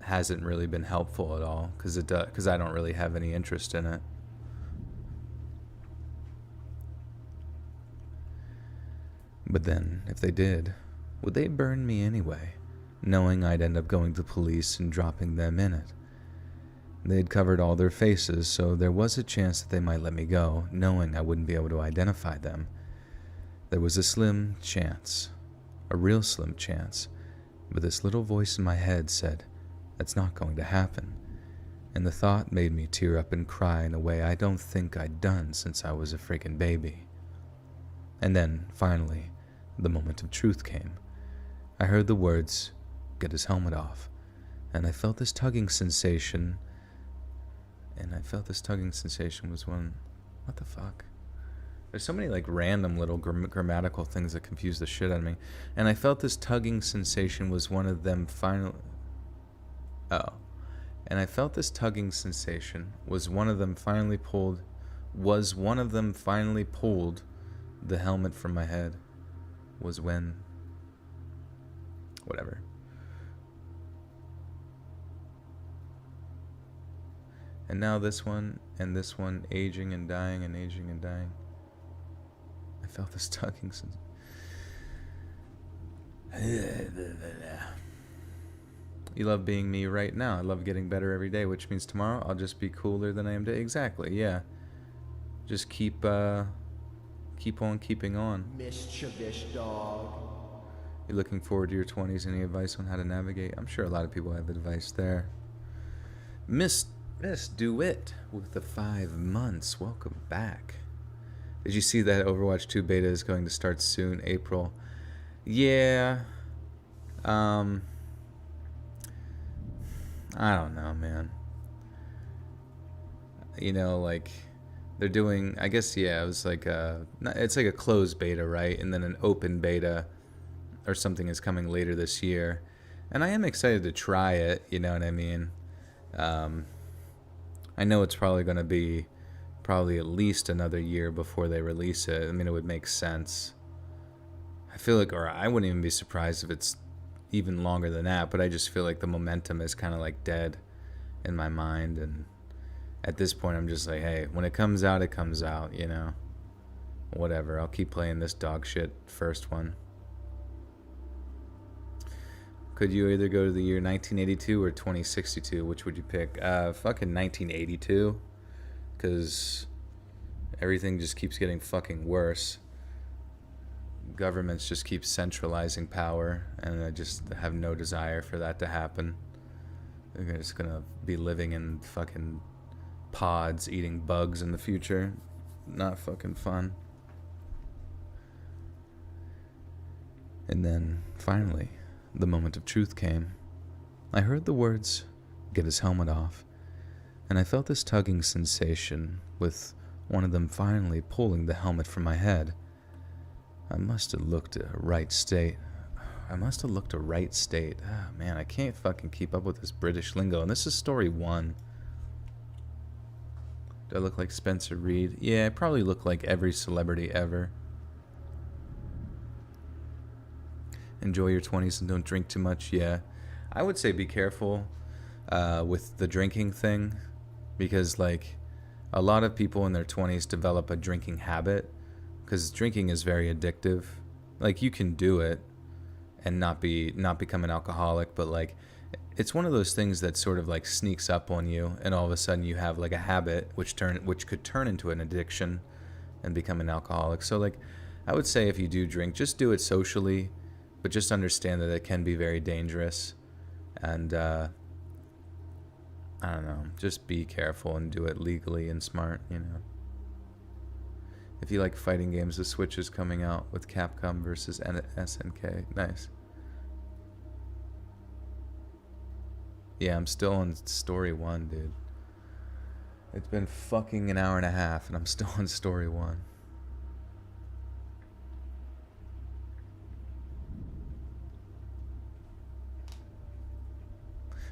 hasn't really been helpful at all, because I don't really have any interest in it. But then, if they did, would they burn me anyway, knowing I'd end up going to the police and dropping them in it? They'd covered all their faces, so there was a chance that they might let me go, knowing I wouldn't be able to identify them. There was a slim chance, a real slim chance, but this little voice in my head said, that's not going to happen. And the thought made me tear up and cry in a way I don't think I'd done since I was a freaking baby. And then, finally, the moment of truth came. I heard the words, get his helmet off, And I felt this tugging sensation. And I felt this tugging sensation was one... What the fuck? There's so many like random little grammatical things that confuse the shit out of me. And I felt this tugging sensation was one of them finally... Oh. And I felt this tugging sensation was one of them finally pulled... Was one of them finally pulled the helmet from my head. Was when... Whatever. And now this one, and this one, aging and dying and aging and dying. I felt this tugging since... You love being me right now. I love getting better every day, which means tomorrow I'll just be cooler than I am today. Exactly, yeah. Just keep on keeping on. Mischievous dog. You're looking forward to your 20s. Any advice on how to navigate? I'm sure a lot of people have advice there. Miss DeWitt with the 5 months. Welcome back. Did you see that Overwatch 2 beta is going to start soon, April? Yeah. I don't know, man. You know, like, they're doing, I guess, yeah, it was like it's like a closed beta, right? And then an open beta or something is coming later this year. And I am excited to try it, you know what I mean? I know it's probably going to be at least another year before they release it. I mean, it would make sense. I feel like, or I wouldn't even be surprised if it's even longer than that, but I just feel like the momentum is kind of like dead in my mind. And at this point, I'm just like, hey, when it comes out, you know? Whatever, I'll keep playing this dog shit first one. Could you either go to the year 1982 or 2062? Which would you pick? Fucking 1982. Because everything just keeps getting fucking worse. Governments just keep centralizing power, and I just have no desire for that to happen. They're just gonna be living in fucking pods, eating bugs in the future. Not fucking fun. And then, finally, the moment of truth came. I heard the words, "Get his helmet off," and I felt this tugging sensation with one of them finally pulling the helmet from my head. I must have looked a right state. Ah, man, I can't fucking keep up with this British lingo. And this is story 1. Do I look like Spencer Reed? Yeah, I probably look like every celebrity ever. Enjoy your 20s and don't drink too much. Yeah, I would say be careful with the drinking thing, because like a lot of people in their 20s develop a drinking habit, because drinking is very addictive. Like, you can do it and not become an alcoholic, but like it's one of those things that sort of like sneaks up on you, and all of a sudden you have like a habit which could turn into an addiction and become an alcoholic. So like I would say if you do drink, just do it socially, but just understand that it can be very dangerous. And I don't know, just be careful and do it legally and smart, you know. If you like fighting games, the Switch is coming out with Capcom versus SNK. Nice. Yeah, I'm still on story 1, dude. It's been fucking an hour and a half, and I'm still on story 1.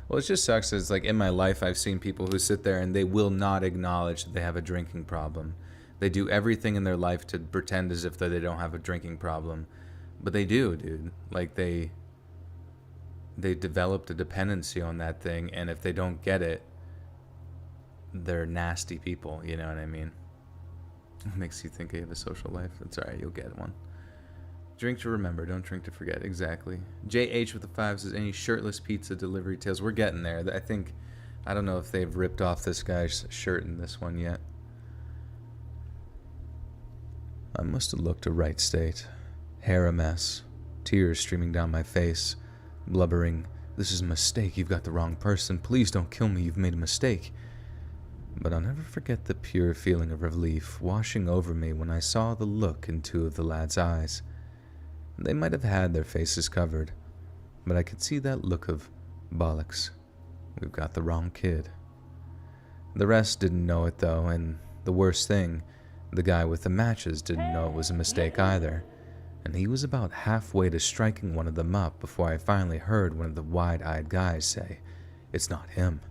Well, it just sucks. It's like in my life, I've seen people who sit there and they will not acknowledge that they have a drinking problem. They do everything in their life to pretend as if they don't have a drinking problem. But they do, dude. Like, they developed a dependency on that thing, and if they don't get it, they're nasty people, you know what I mean? It makes you think you have a social life. That's alright, you'll get one. Drink to remember, don't drink to forget. Exactly. JH with the 5 says, any shirtless pizza delivery tales? We're getting there. I don't know if they've ripped off this guy's shirt in this one yet. I must have looked a right state. Hair a mess. Tears streaming down my face. Blubbering, this is a mistake. You've got the wrong person. Please don't kill me. You've made a mistake. But I'll never forget the pure feeling of relief washing over me when I saw the look in 2 of the lads' eyes. They might have had their faces covered, but I could see that look of bollocks We've got the wrong kid. The rest didn't know it though, and the worst thing, the guy with the matches didn't know it was a mistake either, and he was about halfway to striking one of them up before I finally heard one of the wide-eyed guys say, "It's not him."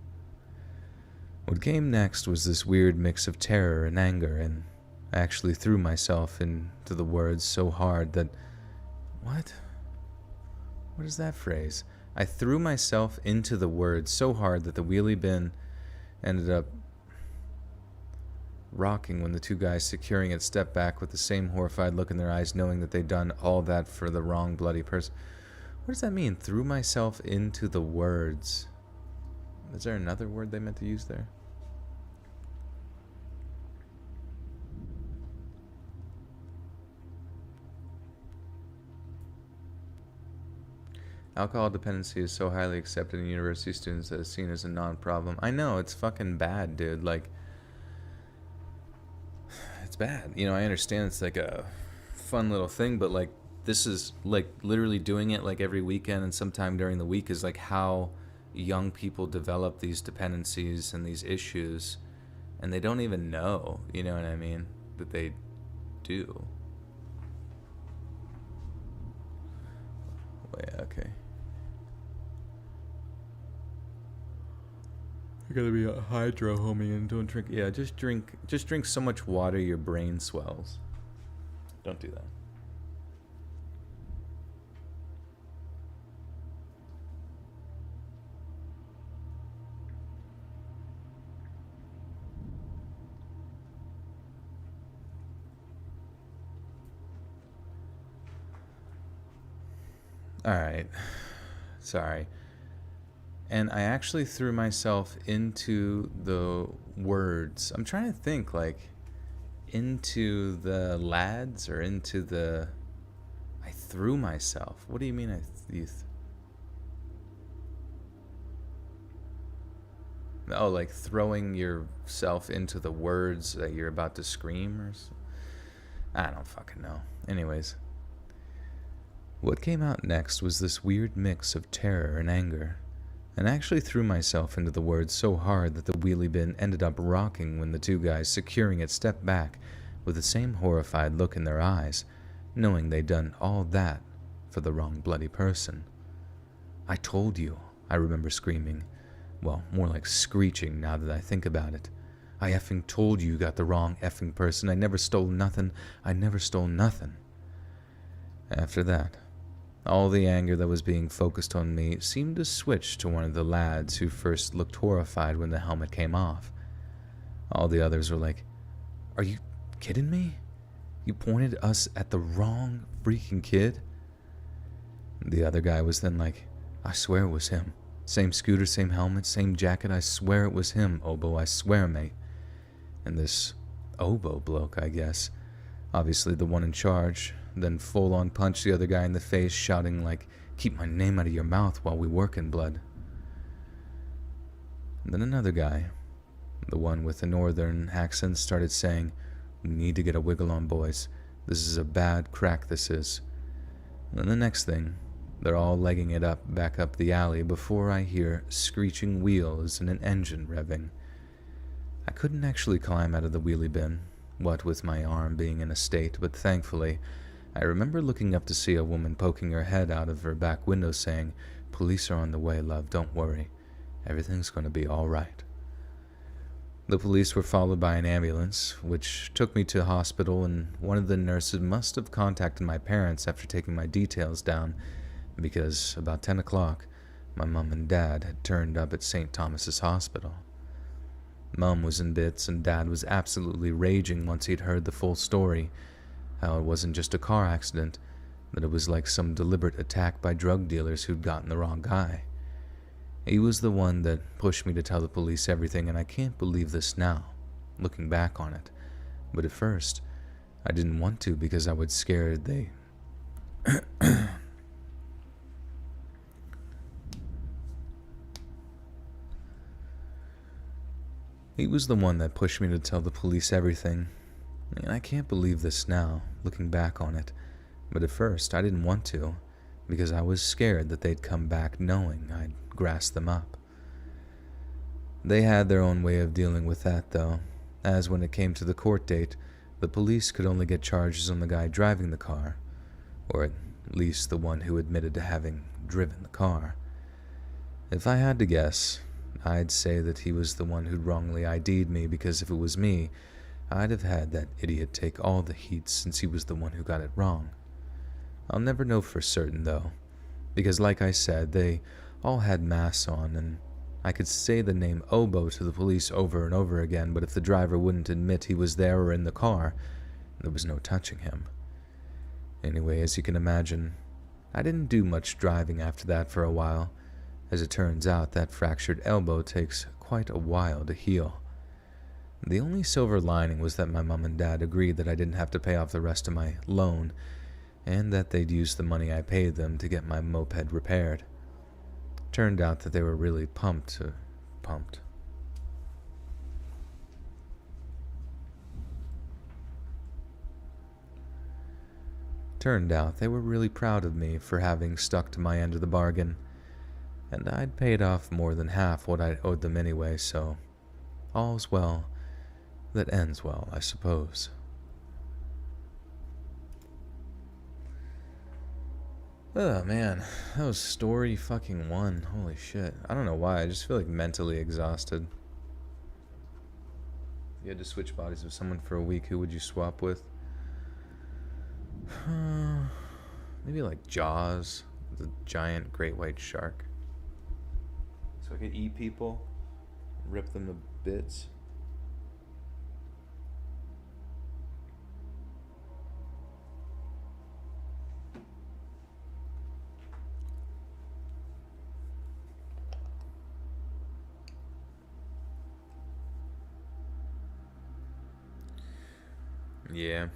What came next was this weird mix of terror and anger, and I actually threw myself into the words so hard that... What? What is that phrase? I threw myself into the words so hard that the wheelie bin ended up rocking when the two guys securing it stepped back with the same horrified look in their eyes, knowing that they'd done all that for the wrong bloody person. What does that mean? Threw myself into the words. Is there another word they meant to use there? Alcohol dependency is so highly accepted in university students that it's seen as a non-problem. I know, it's fucking bad, dude. Like, it's bad. You know, I understand it's like a fun little thing, but like, this is like literally doing it like every weekend and sometime during the week is like how young people develop these dependencies and these issues, and they don't even know, you know what I mean, that they do. Oh, yeah, okay. You gotta be a hydro, homie, and don't drink. Yeah, just drink so much water your brain swells. Don't do that. Alright. Sorry. And I actually threw myself into the words. I'm trying to think, like, into the lads or into the... I threw myself. What do you mean Oh, like throwing yourself into the words that you're about to scream or something? I don't fucking know. Anyways. What came out next was this weird mix of terror and anger, and I actually threw myself into the words so hard that the wheelie bin ended up rocking when the two guys securing it stepped back with the same horrified look in their eyes, knowing they'd done all that for the wrong bloody person. "I told you," I remember screaming. Well, more like screeching now that I think about it. "I effing told you got the wrong effing person. I never stole nothing. I never stole nothing." After that, all the anger that was being focused on me seemed to switch to one of the lads who first looked horrified when the helmet came off. All the others were like, "Are you kidding me? You pointed us at the wrong freaking kid?" The other guy was then like, "I swear it was him. Same scooter, same helmet, same jacket. I swear it was him, Obo. I swear, mate." And this Obo bloke, I guess, obviously the one in charge, then full-on punched the other guy in the face, shouting like, "Keep my name out of your mouth while we work in blood." And then another guy, the one with the northern accent, started saying, "We need to get a wiggle on, boys. This is a bad crack, this is." And then the next thing, they're all legging it up back up the alley before I hear screeching wheels and an engine revving. I couldn't actually climb out of the wheelie bin, what with my arm being in a state, but thankfully, I remember looking up to see a woman poking her head out of her back window saying, "Police are on the way, love, don't worry. Everything's going to be all right." The police were followed by an ambulance, which took me to the hospital, and one of the nurses must have contacted my parents after taking my details down, because about 10 o'clock, my mom and dad had turned up at St. Thomas's Hospital. Mom was in bits, and Dad was absolutely raging once he'd heard the full story, how it wasn't just a car accident, that it was like some deliberate attack by drug dealers who'd gotten the wrong guy. He was the one that pushed me to tell the police everything, and I can't believe this now, looking back on it. But at first, I didn't want to because I was scared they... He was the one that pushed me to tell the police everything, and I can't believe this now, looking back on it, but at first I didn't want to, because I was scared that they'd come back knowing I'd grassed them up. They had their own way of dealing with that, though, as when it came to the court date, the police could only get charges on the guy driving the car, or at least the one who admitted to having driven the car. If I had to guess, I'd say that he was the one who'd wrongly ID'd me, because if it was me, I'd have had that idiot take all the heat since he was the one who got it wrong. I'll never know for certain, though, because like I said, they all had masks on, and I could say the name Obo to the police over and over again, but if the driver wouldn't admit he was there or in the car, there was no touching him. Anyway, as you can imagine, I didn't do much driving after that for a while. As it turns out, that fractured elbow takes quite a while to heal. The only silver lining was that my mom and dad agreed that I didn't have to pay off the rest of my loan, and that they'd use the money I paid them to get my moped repaired. Turned out that they were really pumped. Turned out they were really proud of me for having stuck to my end of the bargain, and I'd paid off more than half what I owed them anyway, so all's well that ends well, I suppose. Oh man, that was story fucking 1. Holy shit. I don't know why, I just feel like mentally exhausted. If you had to switch bodies with someone for a week, who would you swap with? Maybe like Jaws, the giant great white shark. So I could eat people, rip them to bits. Yeah.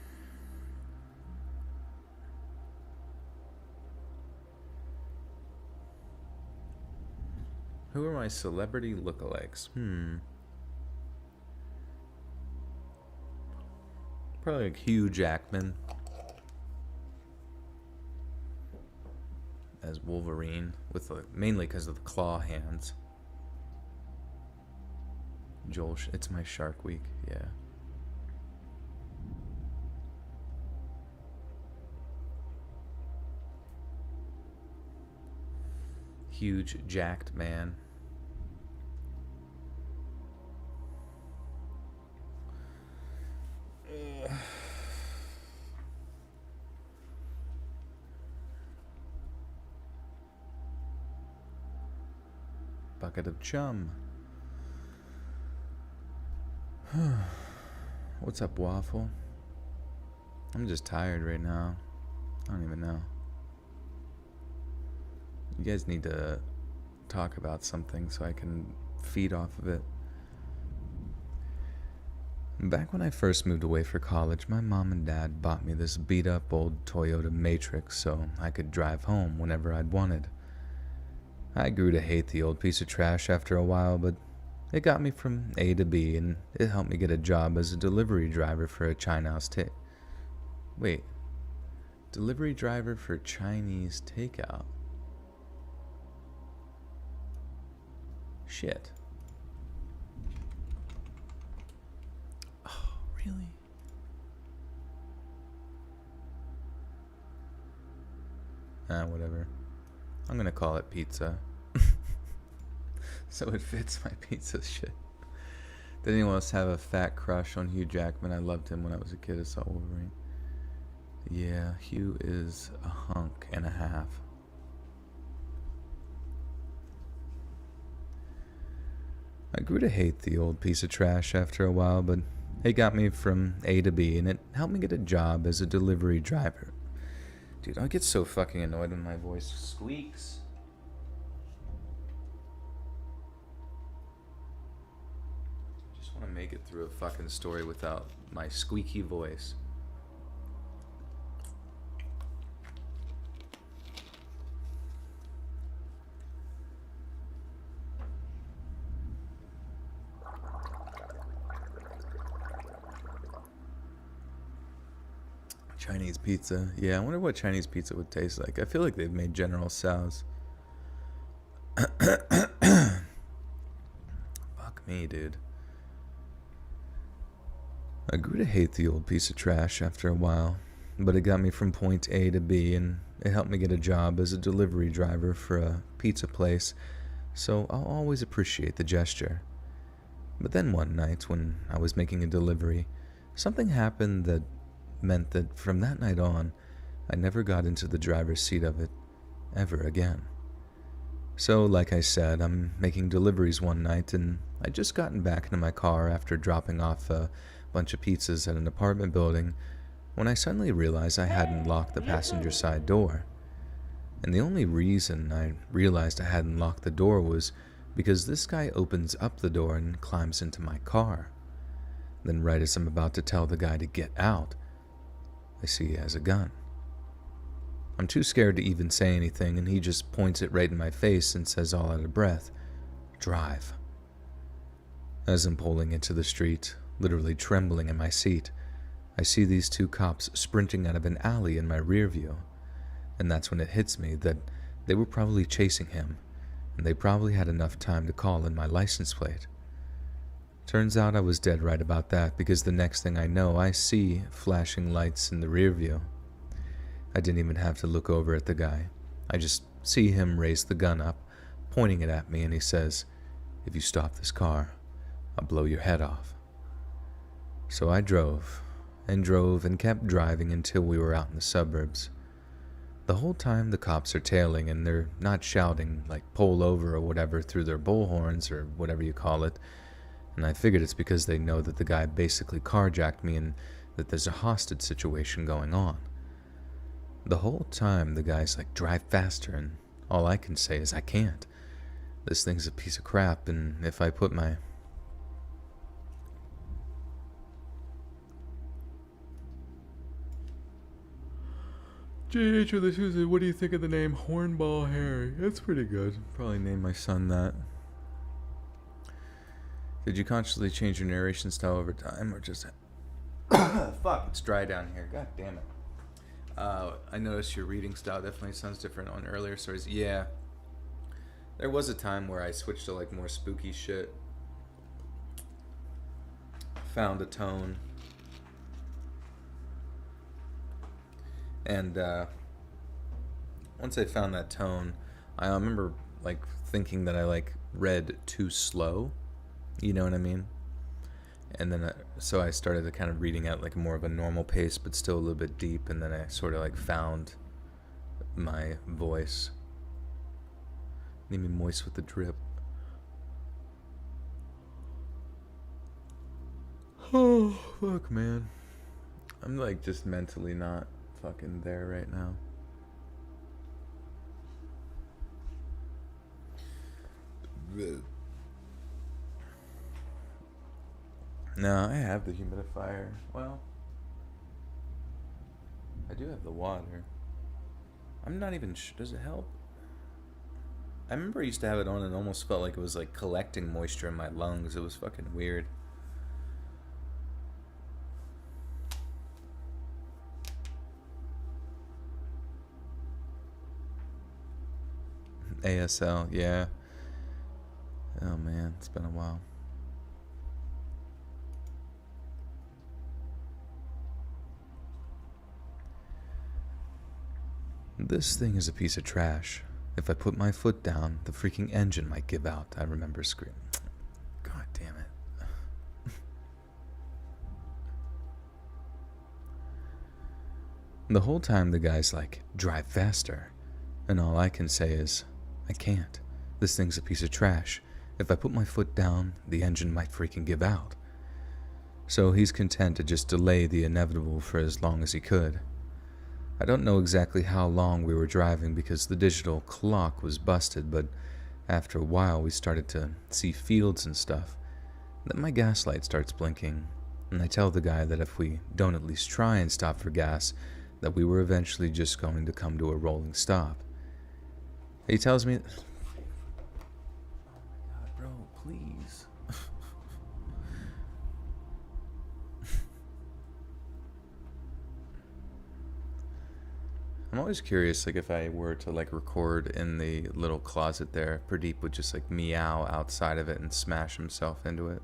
Who are my celebrity lookalikes? Probably like Hugh Jackman as Wolverine, with mainly because of the claw hands. Joel, it's my Shark Week, yeah. Huge, jacked man. Bucket of chum. What's up, Waffle? I'm just tired right now. I don't even know. You guys need to talk about something so I can feed off of it. Back when I first moved away for college, my mom and dad bought me this beat-up old Toyota Matrix so I could drive home whenever I'd wanted. I grew to hate the old piece of trash after a while, but it got me from A to B, and it helped me get a job as a delivery driver for a Chinese delivery driver for Chinese takeout. Shit. Oh, really? Whatever. I'm gonna call it pizza. So it fits my pizza shit. Did anyone else have a fat crush on Hugh Jackman? I loved him when I was a kid. I saw Wolverine. Yeah, Hugh is a hunk and a half. I grew to hate the old piece of trash after a while, but it got me from A to B, and it helped me get a job as a delivery driver. Dude, I get so fucking annoyed when my voice squeaks. I just want to make it through a fucking story without my squeaky voice. Chinese pizza. Yeah, I wonder what Chinese pizza would taste like. I feel like they've made General Tso's. Fuck Fuck me, dude. I grew to hate the old piece of trash after a while, but it got me from point A to B, and it helped me get a job as a delivery driver for a pizza place, so I'll always appreciate the gesture. But then one night, when I was making a delivery, something happened that meant that from that night on, I never got into the driver's seat of it ever again. So, like I said, I'm making deliveries one night, and I'd just gotten back into my car after dropping off a bunch of pizzas at an apartment building when I suddenly realized I hadn't locked the passenger side door. And the only reason I realized I hadn't locked the door was because this guy opens up the door and climbs into my car. Then right as I'm about to tell the guy to get out, I see he has a gun. I'm too scared to even say anything, and he just points it right in my face and says all out of breath, "Drive." As I'm pulling into the street, literally trembling in my seat, I see these two cops sprinting out of an alley in my rear view, and that's when it hits me that they were probably chasing him, and they probably had enough time to call in my license plate. Turns out I was dead right about that, because the next thing I know, I see flashing lights in the rear view. I didn't even have to look over at the guy. I just see him raise the gun up, pointing it at me, and he says, "If you stop this car, I'll blow your head off." So I drove and kept driving until we were out in the suburbs. The whole time the cops are tailing, and they're not shouting like "pull over" or whatever through their bullhorns or whatever you call it, and I figured it's because they know that the guy basically carjacked me and that there's a hostage situation going on. The whole time the guy's like, "Drive faster," and all I can say is I can't. This thing's a piece of crap, and if I put my... J.H. with Susan, what do you think of the name Hornball Harry? That's pretty good. Probably name my son that. Did you consciously change your narration style over time, or just... Fuck, it's dry down here. God damn it. I noticed your reading style definitely sounds different on earlier stories. Yeah. There was a time where I switched to like more spooky shit. Found a tone. And once I found that tone, I remember like thinking that I like read too slow. You know what I mean? And then so I started to kind of reading at like more of a normal pace, but still a little bit deep. And then I sort of like found my voice. Need me moist with the drip. Oh, fuck, man. I'm like just mentally not fucking there right now. No, I have the humidifier. Well, I do have the water. I'm not even does it help? I remember I used to have it on and almost felt like it was like collecting moisture in my lungs. It was fucking weird. ASL, yeah. Oh man, it's been a while. This thing is a piece of trash. If I put my foot down, the freaking engine might give out. I remember screaming. God damn it. The whole time the guy's like, "Drive faster." And all I can say is, I can't. This thing's a piece of trash. If I put my foot down, the engine might freaking give out. So he's content to just delay the inevitable for as long as he could. I don't know exactly how long we were driving because the digital clock was busted, but after a while we started to see fields and stuff. Then my gas light starts blinking, and I tell the guy that if we don't at least try and stop for gas, that we were eventually just going to come to a rolling stop. He tells me... Oh my god, bro, please. I'm always curious, like if I were to like record in the little closet there, Pradeep would just like meow outside of it and smash himself into it.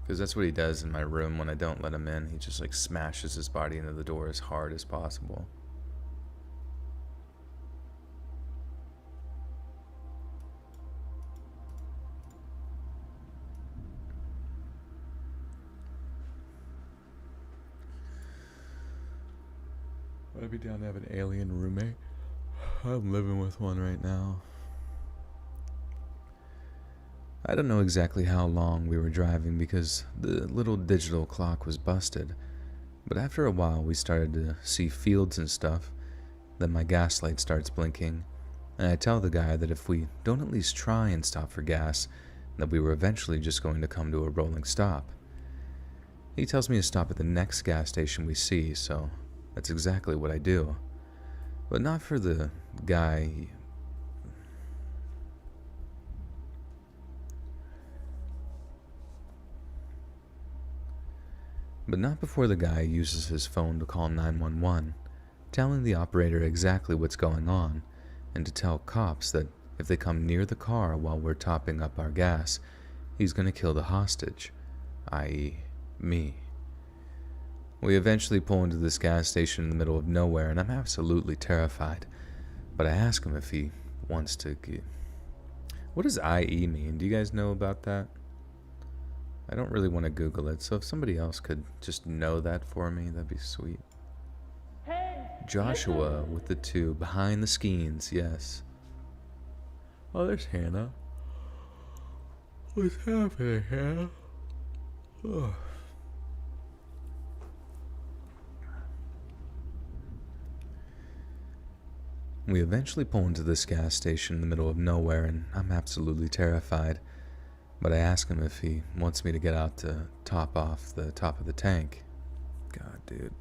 Because that's what he does in my room when I don't let him in. He just like smashes his body into the door as hard as possible. I'd be down to have an alien roommate. I'm living with one right now. I don't know exactly how long we were driving because the little digital clock was busted, but after a while we started to see fields and stuff. Then my gas light starts blinking, and I tell the guy that if we don't at least try and stop for gas, that we were eventually just going to come to a rolling stop. He tells me to stop at the next gas station we see, so that's exactly what I do. But not for the guy. But not before the guy uses his phone to call 911, telling the operator exactly what's going on, and to tell cops that if they come near the car while we're topping up our gas, he's going to kill the hostage, i.e., me. We eventually pull into this gas station in the middle of nowhere, and I'm absolutely terrified. But I ask him if he wants to get... What does IE mean? Do you guys know about that? I don't really want to Google it, so if somebody else could just know that for me, that'd be sweet. Hey, Joshua with the 2 behind the skeins, yes. Oh, there's Hannah. What's happening, Hannah? Oh. We eventually pull into this gas station in the middle of nowhere, and I'm absolutely terrified. But I ask him if he wants me to get out to top off the top of the tank. God, dude.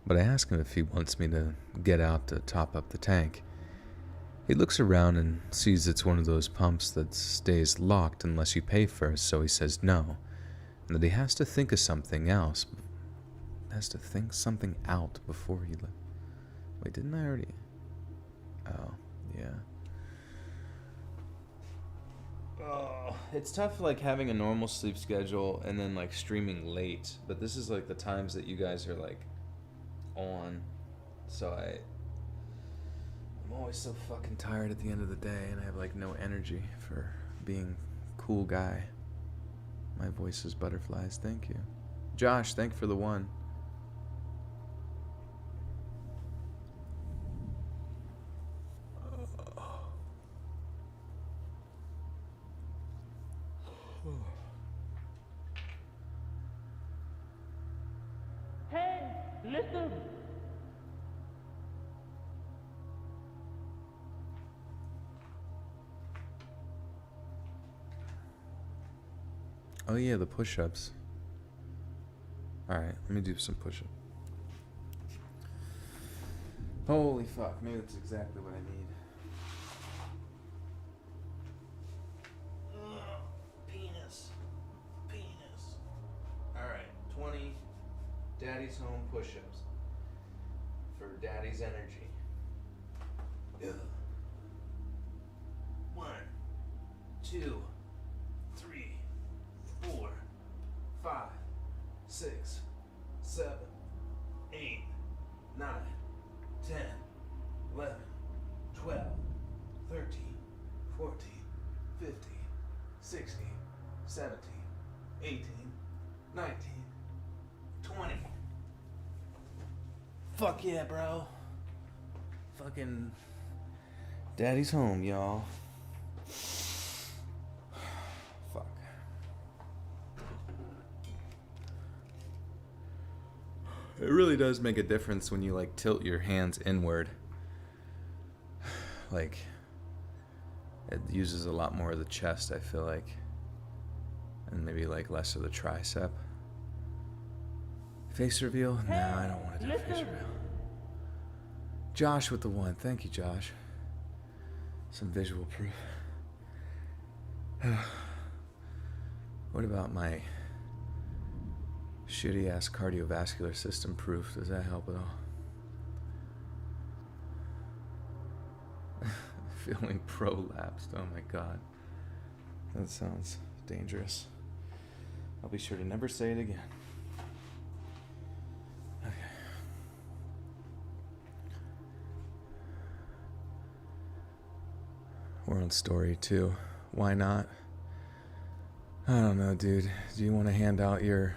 But I ask him if he wants me to get out to top up the tank. He looks around and sees it's one of those pumps that stays locked unless you pay first, so he says no, and that he has to think of something else. Has to think something out before he... Wait, didn't I already... Oh, yeah. Oh, it's tough, like, having a normal sleep schedule and then, like, streaming late. But this is, like, the times that you guys are, like, on. So I'm always so fucking tired at the end of the day, and I have, like, no energy for being cool guy. My voice is butterflies, thank you. Josh, thank you for the 1. hey, listen. Oh yeah, the push-ups. Alright, let me do some push-ups. Holy fuck, maybe that's exactly what I need. Penis. Penis. Alright, 20 Daddy's Home push-ups. For Daddy's energy. Ugh. 1, 2, 3, 4, 5, 6, 7, 8, 9, 10, 11, 12, 13, 14, 15, 16, 17, 18, 19, 20. Fuck yeah, bro. Fucking Daddy's home, y'all. Fuck. It really does make a difference when you like tilt your hands inward. Like, it uses a lot more of the chest, I feel like. And maybe like less of the tricep. Face reveal? No, I don't want to do a face reveal. Josh with the 1. Thank you, Josh. Some visual proof. What about my Shitty ass cardiovascular system proof. Does that help at all? Feeling prolapsed. Oh my god. That sounds dangerous. I'll be sure to never say it again. Okay. We're on story 2. Why not? I don't know, dude. Do you want to hand out your...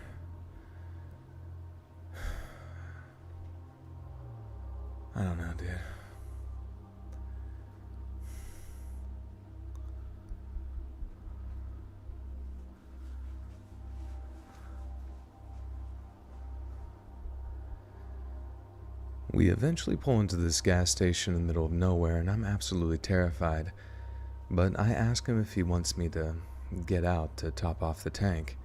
I don't know, dude. We eventually pull into this gas station in the middle of nowhere, and I'm absolutely terrified. But I ask him if he wants me to get out to top off the tank.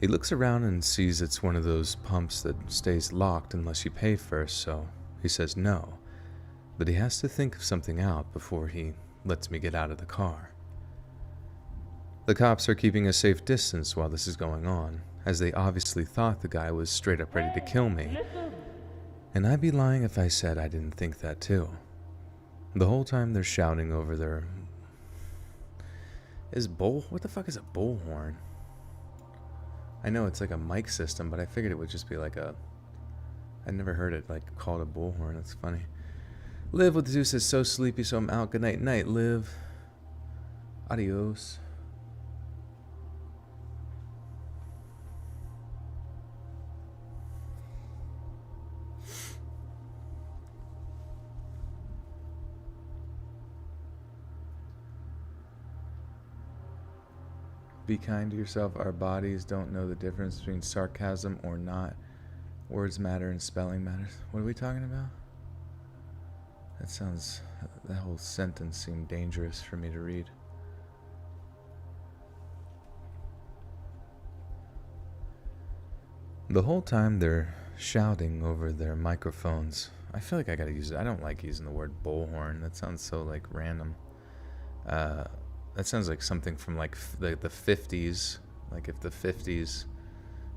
He looks around and sees it's one of those pumps that stays locked unless you pay first, so he says no. But he has to think of something out before he lets me get out of the car. The cops are keeping a safe distance while this is going on, as they obviously thought the guy was straight up ready to kill me. And I'd be lying if I said I didn't think that too. The whole time they're shouting over their... What the fuck is a bullhorn? I know it's like a mic system, but I figured it would just be like a... I'd never heard it like called a bullhorn. That's funny. Liv with Zeus is so sleepy, so I'm out. Good night, night, Liv. Adios. Be kind to yourself. Our bodies don't know the difference between sarcasm or not. Words matter and spelling matters. What are we talking about? That whole sentence seemed dangerous for me to read. The whole time they're shouting over their microphones. I feel like I gotta use it. I don't like using the word bullhorn. That sounds so like random. That sounds like something from like the 50s. Like if the 50s,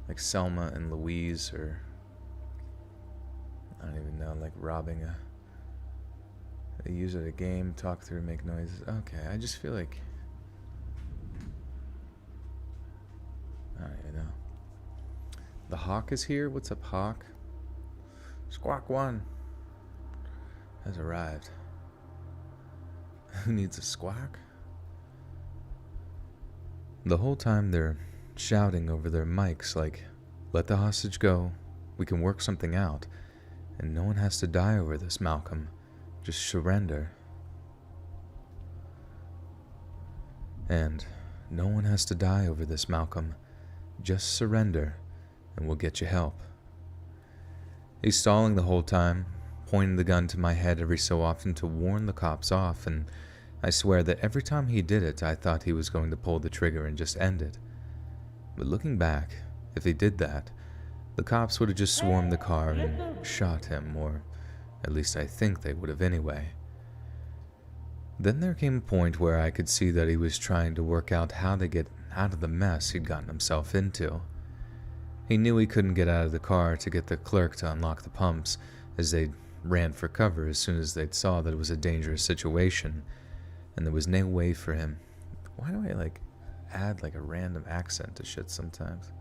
like Selma and Louise, or I don't even know, like robbing a... They use it at a game, talk through, make noises. Okay, I just feel like... I don't even know. The Hawk is here? What's up, Hawk? Squawk 1 has arrived. Who needs a squawk? The whole time they're shouting over their mics like, let the hostage go, we can work something out, and no one has to die over this, Malcolm. Just surrender. And no one has to die over this, Malcolm. Just surrender, and we'll get you help. He's stalling the whole time, pointing the gun to my head every so often to warn the cops off, and I swear that every time he did it, I thought he was going to pull the trigger and just end it. But looking back, if he did that, the cops would have just swarmed the car and shot him, or at least I think they would have anyway. Then there came a point where I could see that he was trying to work out how to get out of the mess he'd gotten himself into. He knew he couldn't get out of the car to get the clerk to unlock the pumps, as they ran for cover as soon as they saw that it was a dangerous situation, and there was no way for him. Why do I add a random accent to shit sometimes?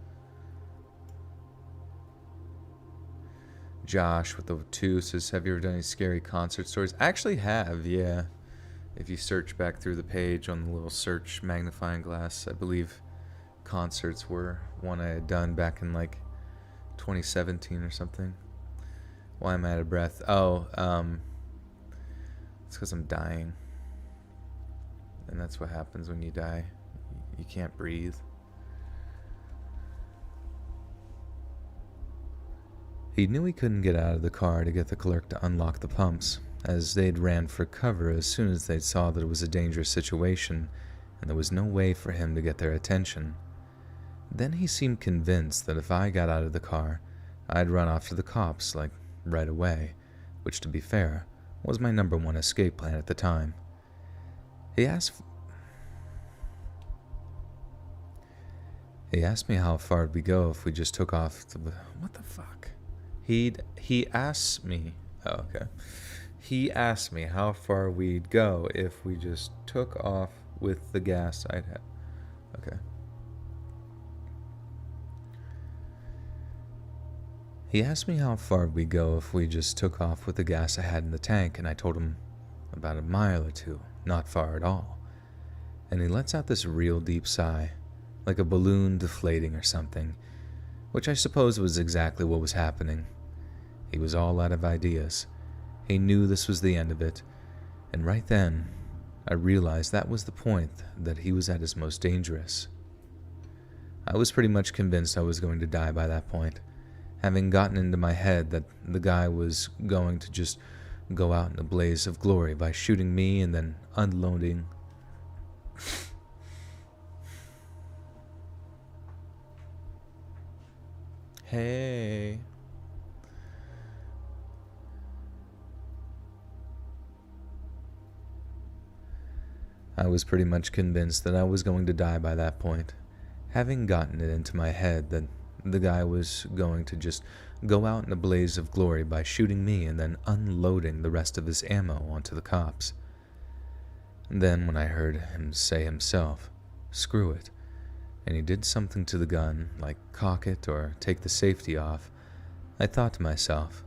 Josh with the 2 says, have you ever done any scary concert stories? I actually have, yeah. If you search back through the page on the little search magnifying glass, I believe concerts were one I had done back in 2017 or something. Why am I out of breath? Oh, it's because I'm dying. And that's what happens when you die. You can't breathe. He knew he couldn't get out of the car to get the clerk to unlock the pumps, as they'd ran for cover as soon as they saw that it was a dangerous situation, and there was no way for him to get their attention. Then he seemed convinced that if I got out of the car, I'd run off to the cops, right away, which, to be fair, was my number 1 escape plan at the time. He asked me how far we go if we just took off the... What the fuck? He asked me... Oh, okay. He asked me how far we'd go if we just took off with the gas I'd had. Okay. He asked me how far we'd go if we just took off with the gas I had in the tank, and I told him about a mile or two, not far at all. And he lets out this real deep sigh, like a balloon deflating or something, which I suppose was exactly what was happening. He was all out of ideas. He knew this was the end of it, and right then, I realized that was the point that he was at his most dangerous. I was pretty much convinced I was going to die by that point, having gotten into my head that the guy was going to just go out in a blaze of glory by shooting me and then unloading. Hey. I was pretty much convinced that I was going to die by that point, having gotten it into my head that the guy was going to just go out in a blaze of glory by shooting me and then unloading the rest of his ammo onto the cops. And then when I heard him say himself, "Screw it," and he did something to the gun, like cock it or take the safety off, I thought to myself,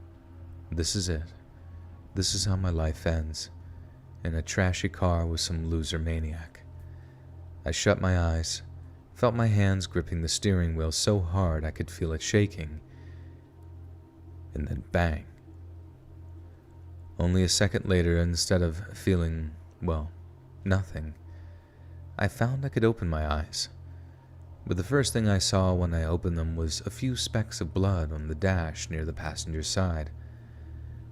this is it. This is how my life ends. In a trashy car with some loser maniac. I shut my eyes, felt my hands gripping the steering wheel so hard I could feel it shaking, and then bang. Only a second later, instead of feeling, well, nothing, I found I could open my eyes. But the first thing I saw when I opened them was a few specks of blood on the dash near the passenger side.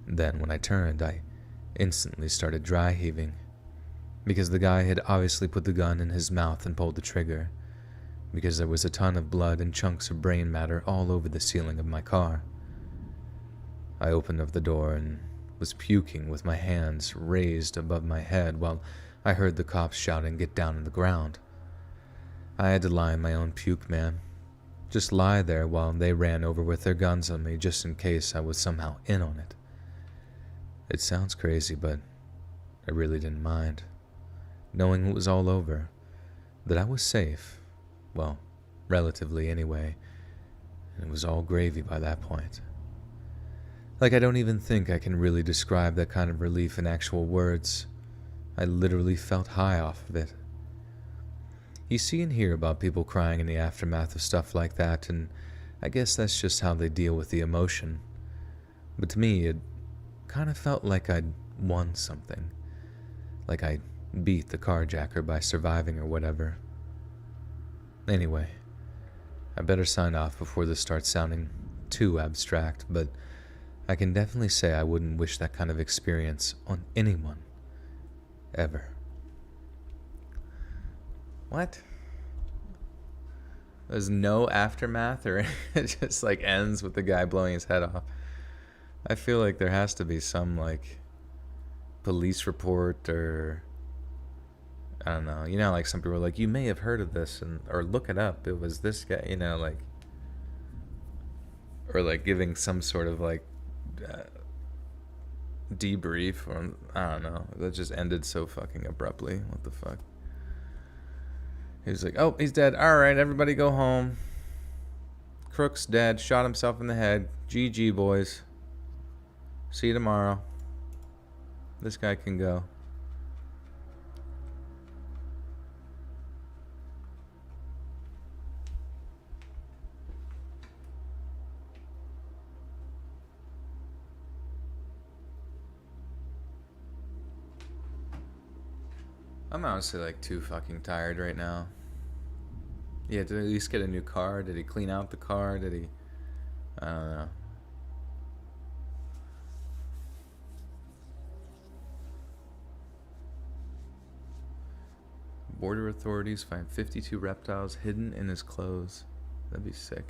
Then when I turned, I instantly started dry heaving, because the guy had obviously put the gun in his mouth and pulled the trigger, because there was a ton of blood and chunks of brain matter all over the ceiling of my car. I opened up the door and was puking with my hands raised above my head while I heard the cops shouting, "Get down on the ground." I had to lie in my own puke, man. Just lie there while they ran over with their guns on me just in case I was somehow in on it. It sounds crazy, but I really didn't mind. Knowing it was all over, that I was safe, well, relatively anyway, and it was all gravy by that point. Like, I don't even think I can really describe that kind of relief in actual words. I literally felt high off of it. You see and hear about people crying in the aftermath of stuff like that, and I guess that's just how they deal with the emotion. But to me, it kind of felt like I'd won something. Like I beat the carjacker by surviving or whatever. Anyway, I better sign off before this starts sounding too abstract, but I can definitely say I wouldn't wish that kind of experience on anyone. Ever. What? There's no aftermath, or it just like ends with the guy blowing his head off? I feel like there has to be some like police report, or I don't know. You know, like some people are like, you may have heard of this, and or look it up. It was this guy, you know, like, or like giving some sort of like debrief, or I don't know. That just ended so fucking abruptly. What the fuck? He was like, "Oh, he's dead. All right, everybody go home. Crook's dead. Shot himself in the head. GG, boys. See you tomorrow. This guy can go." I'm honestly like too fucking tired right now. Yeah, did he at least get a new car? Did he clean out the car? Did he... I don't know. Border authorities find 52 reptiles hidden in his clothes. That'd be sick.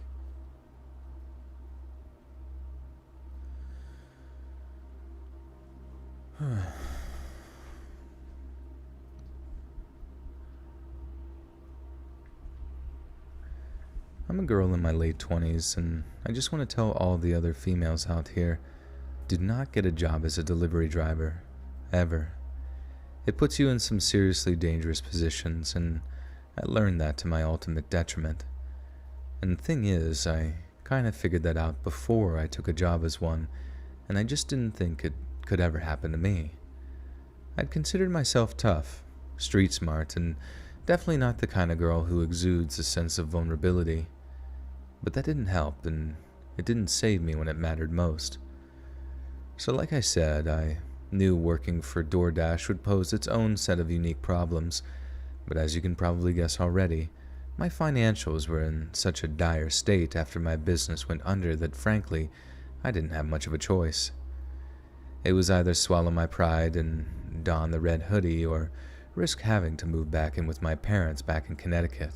I'm a girl in my late 20s, and I just want to tell all the other females out here, do not get a job as a delivery driver. Ever. It puts you in some seriously dangerous positions, and I learned that to my ultimate detriment. And the thing is, I kind of figured that out before I took a job as one, and I just didn't think it could ever happen to me. I'd considered myself tough, street smart, and definitely not the kind of girl who exudes a sense of vulnerability. But that didn't help, and it didn't save me when it mattered most. So like I said, I knew working for DoorDash would pose its own set of unique problems, but as you can probably guess already, my financials were in such a dire state after my business went under that frankly, I didn't have much of a choice. It was either swallow my pride and don the red hoodie or risk having to move back in with my parents back in Connecticut.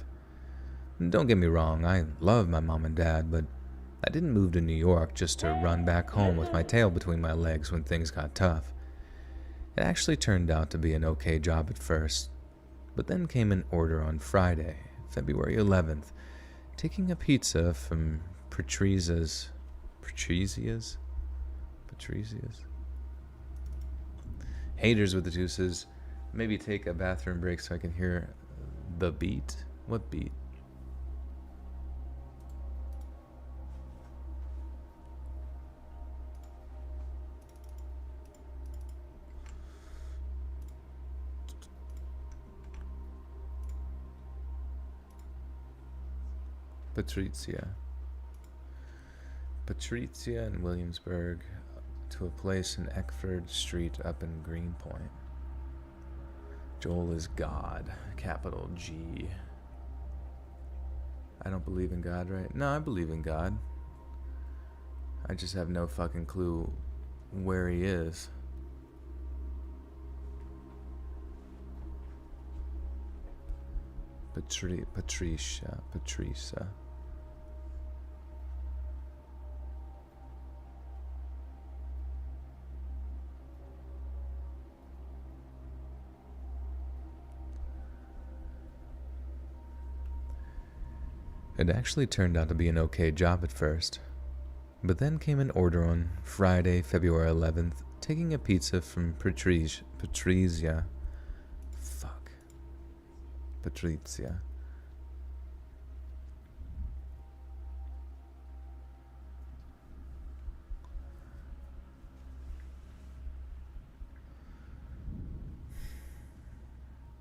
Don't get me wrong, I love my mom and dad, but I didn't move to New York just to run back home with my tail between my legs when things got tough. It actually turned out to be an okay job at first, but then came an order on Friday, February 11th, taking a pizza from Patrizia's. Haters with the deuces. Maybe take a bathroom break so I can hear the beat. What beat? Patrizia in Williamsburg to a place in Eckford Street up in Greenpoint. Joel is God, capital G. I don't believe in God, right? No, I believe in God. I just have no fucking clue where he is. Patricia. It actually turned out to be an okay job at first, but then came an order on Friday, February 11th, taking a pizza from Patrizia. Patrizia.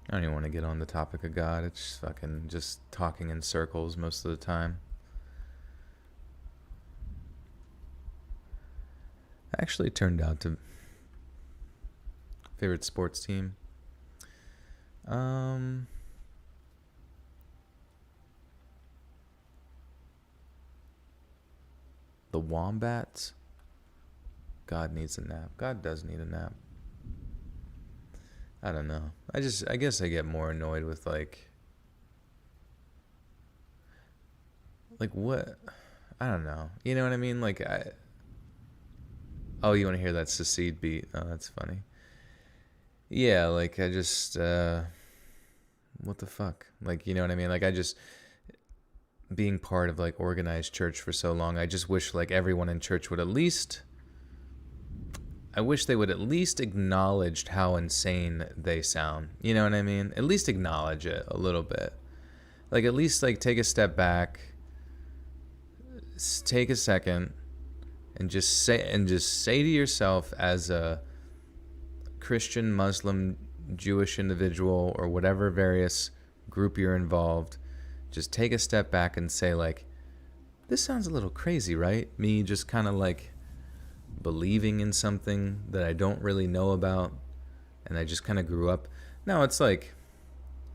I don't even want to get on the topic of God. It's fucking just talking in circles most of the time. Actually turned out to favorite sports team. The Wombats. God needs a nap. God does need a nap. I don't know. I guess I get more annoyed with like what? I don't know. You know what I mean? Oh, you want to hear that secede beat? Oh, that's funny. Yeah, like I just what the fuck? Like, you know what I mean? Like I just being part of like organized church for so long, I just wish like everyone in church would at least acknowledge how insane they sound. You know what I mean? At least acknowledge it a little bit. Like at least like take a step back, take a second, and just say to yourself as a Christian, Muslim, Jewish individual, or whatever various group you're involved, just take a step back and say like, this sounds a little crazy, right? Me just kind of like believing in something that I don't really know about, and I just kind of grew up. Now it's like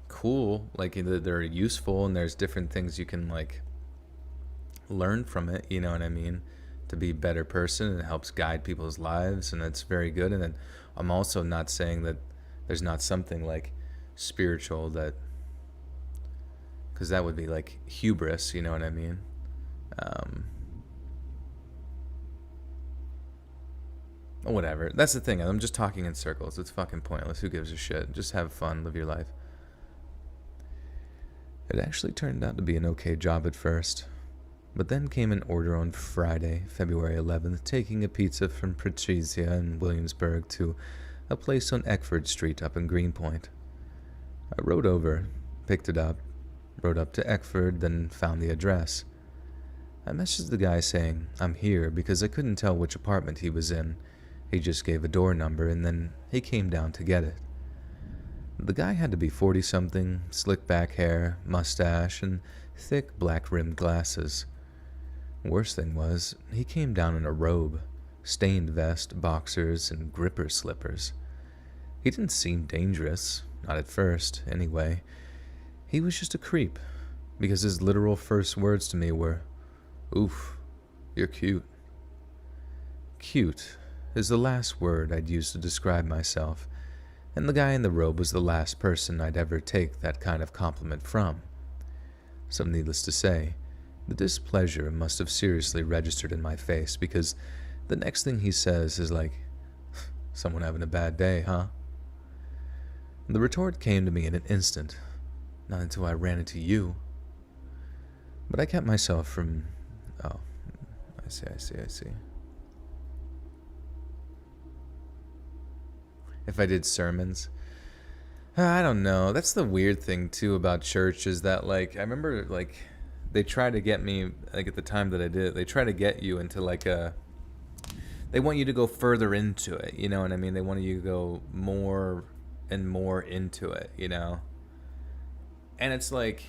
cool, like they're useful, and there's different things you can like learn from it, you know what I mean, to be a better person, and it helps guide people's lives, and that's very good. And then I'm also not saying that there's not something like spiritual, that because that would be like hubris, you know what I mean. Whatever. That's the thing. I'm just talking in circles. It's fucking pointless. Who gives a shit? Just have fun. Live your life. It actually turned out to be an okay job at first, But then came an order on Friday, February 11th, taking a pizza from Patrizia in Williamsburg to a place on Eckford Street up in Greenpoint. I rode over, picked it up, rode up to Eckford, then found the address. I messaged the guy saying I'm here because I couldn't tell which apartment he was in. He just gave a door number and then he came down to get it. The guy had to be 40-something, slick back hair, mustache, and thick black-rimmed glasses. Worst thing was, he came down in a robe, stained vest, boxers, and gripper slippers. He didn't seem dangerous, not at first, anyway. He was just a creep, because his literal first words to me were, "Oof, you're cute." Cute is the last word I'd use to describe myself, and the guy in the robe was the last person I'd ever take that kind of compliment from. So needless to say, the displeasure must have seriously registered in my face, because the next thing he says is like, "Someone having a bad day, huh?" The retort came to me in an instant, not until I ran into you. But I kept myself from... Oh, I see. If I did sermons... I don't know. That's the weird thing, too, about church, is that, like, I remember, like, they tried to get me, like, at the time that I did it, they try to get you into, like, they want you to go further into it, you know what I mean? They want you to go more and more into it, you know? And it's like...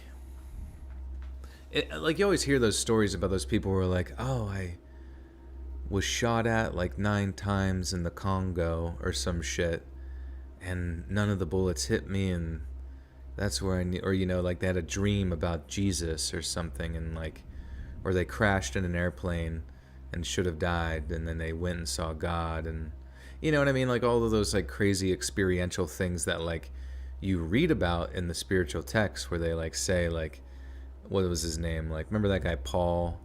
like, you always hear those stories about those people who are like, "Oh, I was shot at, like, 9 times in the Congo," or some shit, "and none of the bullets hit me, and that's where I need," or, you know, like, they had a dream about Jesus or something, and, like, or they crashed in an airplane and should have died, and then they went and saw God, and, you know what I mean? Like, all of those, like, crazy experiential things that, like, you read about in the spiritual texts, where they, like, say, like, what was his name? Like, remember that guy Paul?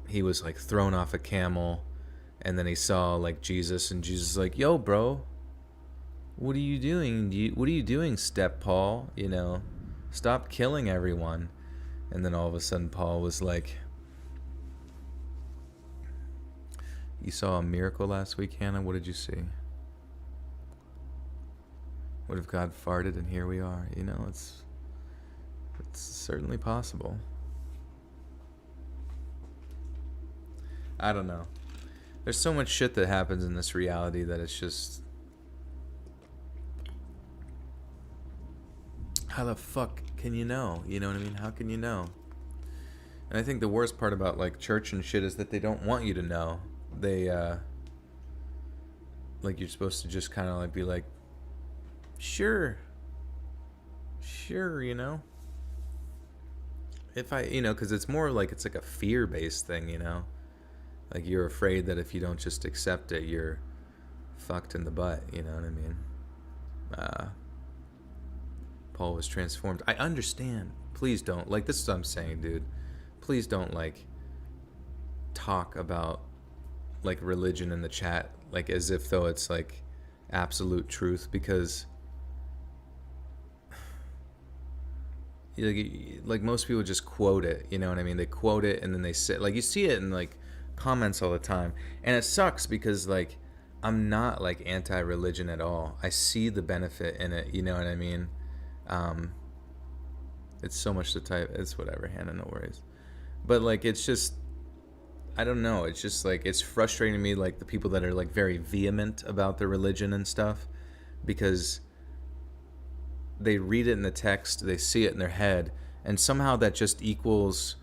He was, like, thrown off a camel, and then he saw, like, Jesus, and Jesus is like, "Yo, bro, what are you doing? What are you doing, Step Paul? You know, stop killing everyone." And then all of a sudden Paul was like, "You saw a miracle last week, Hannah? What did you see? What if God farted and here we are?" You know, it's certainly possible. I don't know. There's so much shit that happens in this reality that it's just... How the fuck can you know? You know what I mean? How can you know? And I think the worst part about, like, church and shit is that they don't want you to know. They, like, you're supposed to just kind of, like, be like, sure, you know? If I, you know, because it's more like, it's like a fear-based thing, you know? Like, you're afraid that if you don't just accept it, you're fucked in the butt, you know what I mean? Paul was transformed. I understand. Please don't. Like, this is what I'm saying, dude. Please don't, like, talk about, like, religion in the chat, like, as if though it's, like, absolute truth, because... Like most people just quote it, you know what I mean? They quote it and then they say, like, you see it in, like, comments all the time, and it sucks because, like, I'm not, like, anti-religion at all. I see the benefit in it, you know what I mean? It's so much to type. It's whatever, Hannah, no worries. But, like, it's just, I don't know. It's just, like, it's frustrating to me, like, the people that are, like, very vehement about their religion and stuff, because they read it in the text, they see it in their head, and somehow that just equals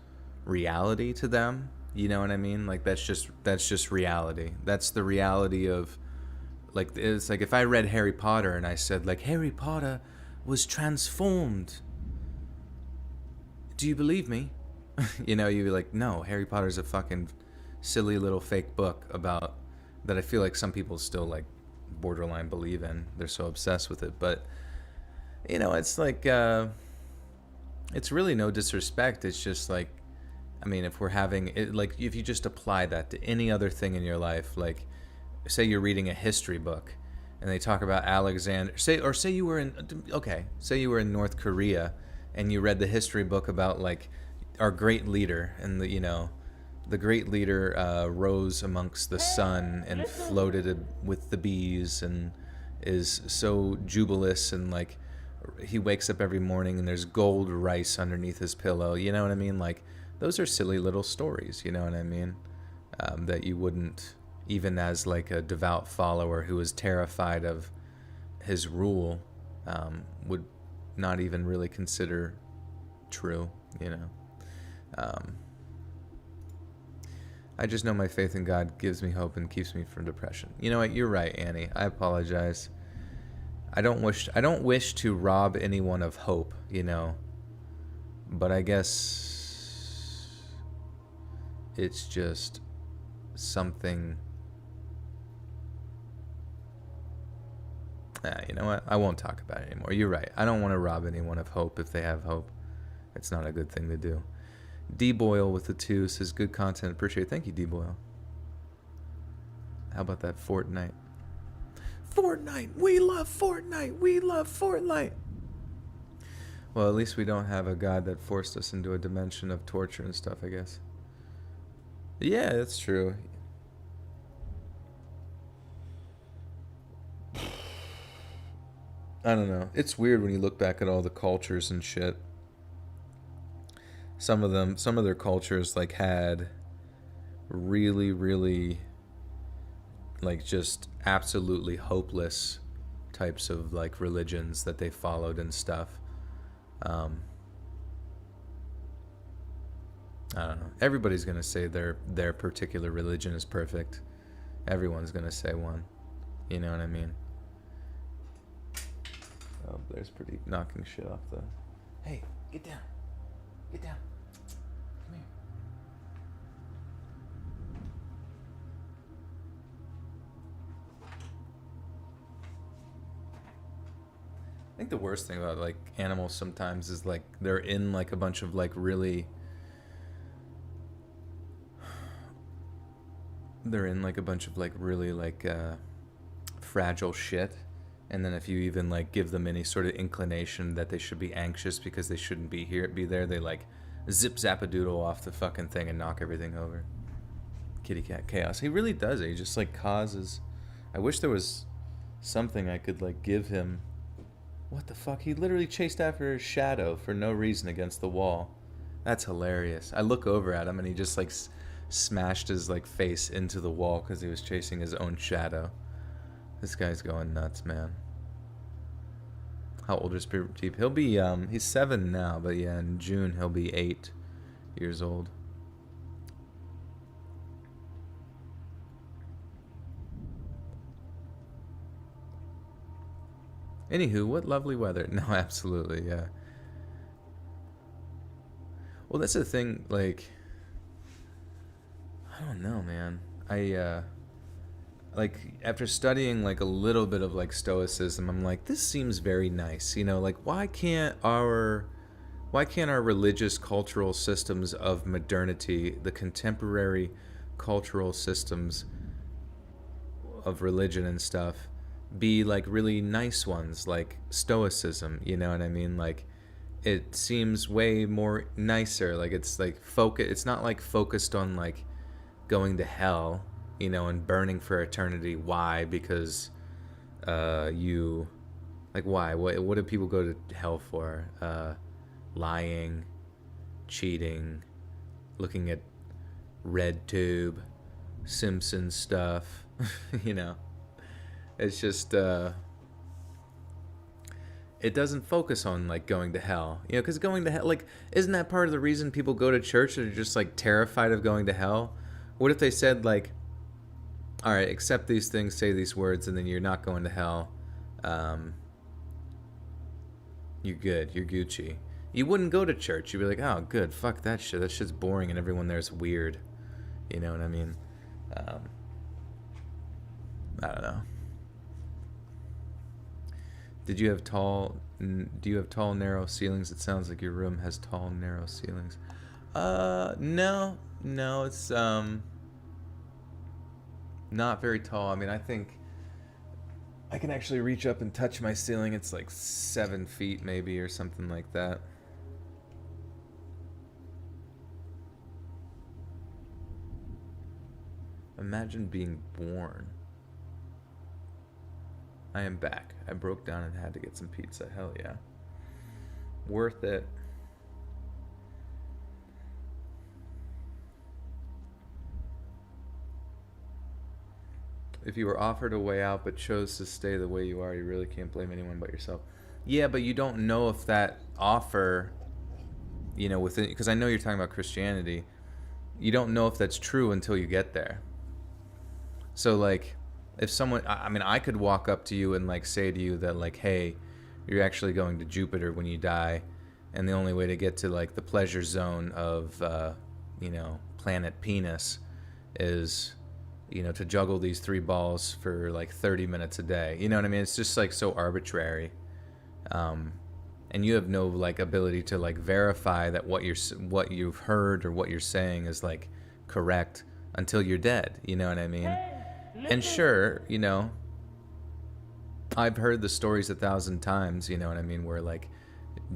reality to them. You know what I mean? Like, that's just reality. That's the reality of, like, it's like if I read Harry Potter and I said, like, Harry Potter was transformed. Do you believe me? You know, you'd be like, no, Harry Potter's a fucking silly little fake book about that I feel like some people still, like, borderline believe in. They're so obsessed with it. But, you know, it's like, it's really no disrespect. It's just like, I mean, if we're having it, like, if you just apply that to any other thing in your life, like, say you're reading a history book and they talk about Alexander, say you were in North Korea and you read the history book about, like, our great leader, and the great leader rose amongst the sun and floated with the bees, and is so jubilous, and like he wakes up every morning and there's gold rice underneath his pillow. You know what I mean? Like those are silly little stories. You know what I mean? That you wouldn't, even as like a devout follower who is terrified of his rule, would not even really consider true. I just know my faith in God gives me hope and keeps me from depression. You know what? You're right, Annie. I apologize. I don't wish to rob anyone of hope, but I guess it's just something. You know what? I won't talk about it anymore. You're right. I don't want to rob anyone of hope if they have hope. It's not a good thing to do. D Boyle with the 2 says good content. Appreciate it. Thank you, D Boyle. How about that Fortnite? Fortnite! We love Fortnite! We love Fortnite! Well, at least we don't have a god that forced us into a dimension of torture and stuff, I guess. Yeah, that's true. I don't know. It's weird when you look back at all the cultures and shit. Some of their cultures like had really, really like just absolutely hopeless types of like religions that they followed and stuff. I don't know. Everybody's gonna say their particular religion is perfect. Everyone's gonna say one. You know what I mean? Oh, there's pretty knocking shit off the. Hey, get down. Get down. Come here. I think the worst thing about like animals sometimes is like they're in like a bunch of like really. They're in like a bunch of like really like fragile shit. And then if you even like give them any sort of inclination that they should be anxious because they shouldn't be there, they like zip zap a doodle off the fucking thing and knock everything over. Kitty cat chaos. He really does it. He just like causes. I wish there was something I could like give him. What the fuck? He literally chased after his shadow for no reason against the wall. That's hilarious. I look over at him and he just like smashed his like face into the wall because he was chasing his own shadow. This guy's going nuts, man. How old is Spirit Deep? He'll be, he's 7 now, but yeah, in June he'll be 8 years old. Anywho, what lovely weather. No, absolutely, yeah. Well, that's the thing, like, I don't know, man. Like after studying like a little bit of like stoicism, I'm like, this seems very nice, like why can't our religious cultural systems of modernity, the contemporary cultural systems of religion and stuff, be like really nice ones, like stoicism, you know what I mean? Like it seems way more nicer, like it's like it's not like focused on like going to hell, and burning for eternity. Why? Because you like why? What do people go to hell for? Lying, cheating, looking at RedTube, Simpsons stuff. It's just it doesn't focus on like going to hell. Because going to hell, like, isn't that part of the reason people go to church? They're just like terrified of going to hell. What if they said like, all right, accept these things, say these words, and then you're not going to hell. You're good. You're Gucci. You wouldn't go to church. You'd be like, oh, good. Fuck that shit. That shit's boring, and everyone there's weird. You know what I mean? I don't know. Do you have tall, narrow ceilings? It sounds like your room has tall, narrow ceilings. No, it's not very tall. I mean, I think I can actually reach up and touch my ceiling. It's like 7 feet maybe or something like that. Imagine being born. I am back. I broke down and had to get some pizza. Hell yeah. Worth it. If you were offered a way out but chose to stay the way you are, you really can't blame anyone but yourself. Yeah, but you don't know if that offer, you know, within, because I know you're talking about Christianity, you don't know if that's true until you get there. So, like, if someone, I mean, I could walk up to you and, like, say to you that, like, hey, you're actually going to Jupiter when you die, and the only way to get to, like, the pleasure zone of, you know, planet penis is, you know, to juggle these 3 balls for, like, 30 minutes a day. You know what I mean? It's just, like, so arbitrary. And you have no, like, ability to, like, verify that what you've heard or what you're saying is, like, correct until you're dead. You know what I mean? And sure, you know, I've heard the stories 1,000 times, you know what I mean, where, like,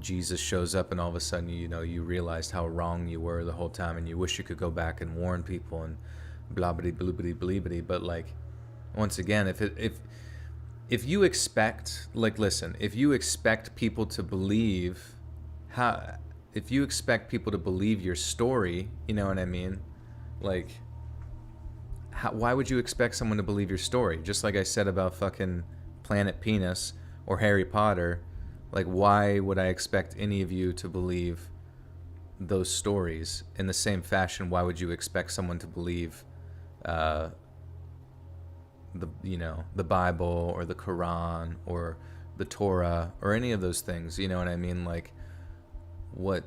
Jesus shows up and all of a sudden, you know, you realized how wrong you were the whole time and you wish you could go back and warn people and blah bitty bloobity bleebity. But, like, once again, if you expect, like, listen, if you expect people to believe your story, you know what I mean? Like, why would you expect someone to believe your story? Just like I said about fucking Planet Penis or Harry Potter, like, why would I expect any of you to believe those stories? In the same fashion, why would you expect someone to believe the Bible or the Quran or the Torah or any of those things? You know what I mean? Like, what?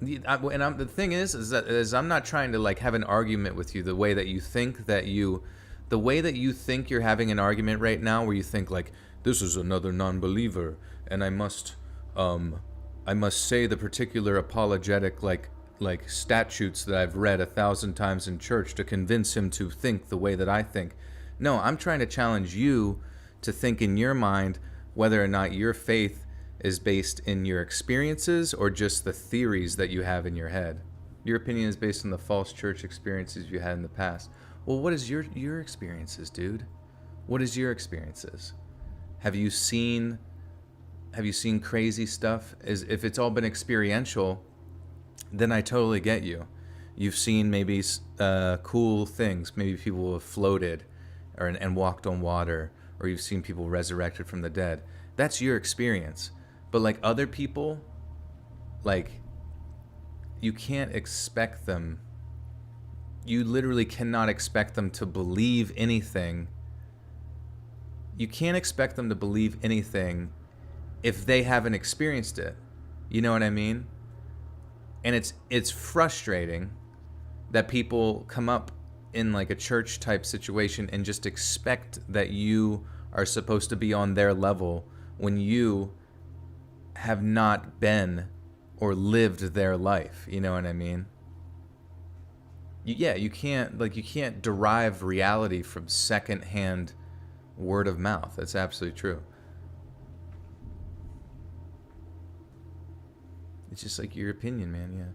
The thing is that I'm not trying to, like, have an argument with you the way that you think you're having an argument right now, where you think, like, this is another non-believer and I must say the particular apologetic, like statutes that I've read 1,000 times in church to convince him to think the way that I think. No, I'm trying to challenge you to think in your mind whether or not your faith is based in your experiences or just the theories that you have in your head. Your opinion is based on the false church experiences you had in the past. Well, what is your experiences, dude? What is your experiences? Have you seen crazy stuff? If it's all been experiential, then I totally get you. You've seen maybe cool things. Maybe people have floated and walked on water, or you've seen people resurrected from the dead. That's your experience. But, like, other people, like, you can't expect them. You literally cannot expect them to believe anything. You can't expect them to believe anything if they haven't experienced it. You know what I mean? And it's frustrating that people come up in, like, a church type situation and just expect that you are supposed to be on their level when you have not been or lived their life. You know what I mean? You can't derive reality from secondhand word of mouth. That's absolutely true. It's just like your opinion, man. Yeah.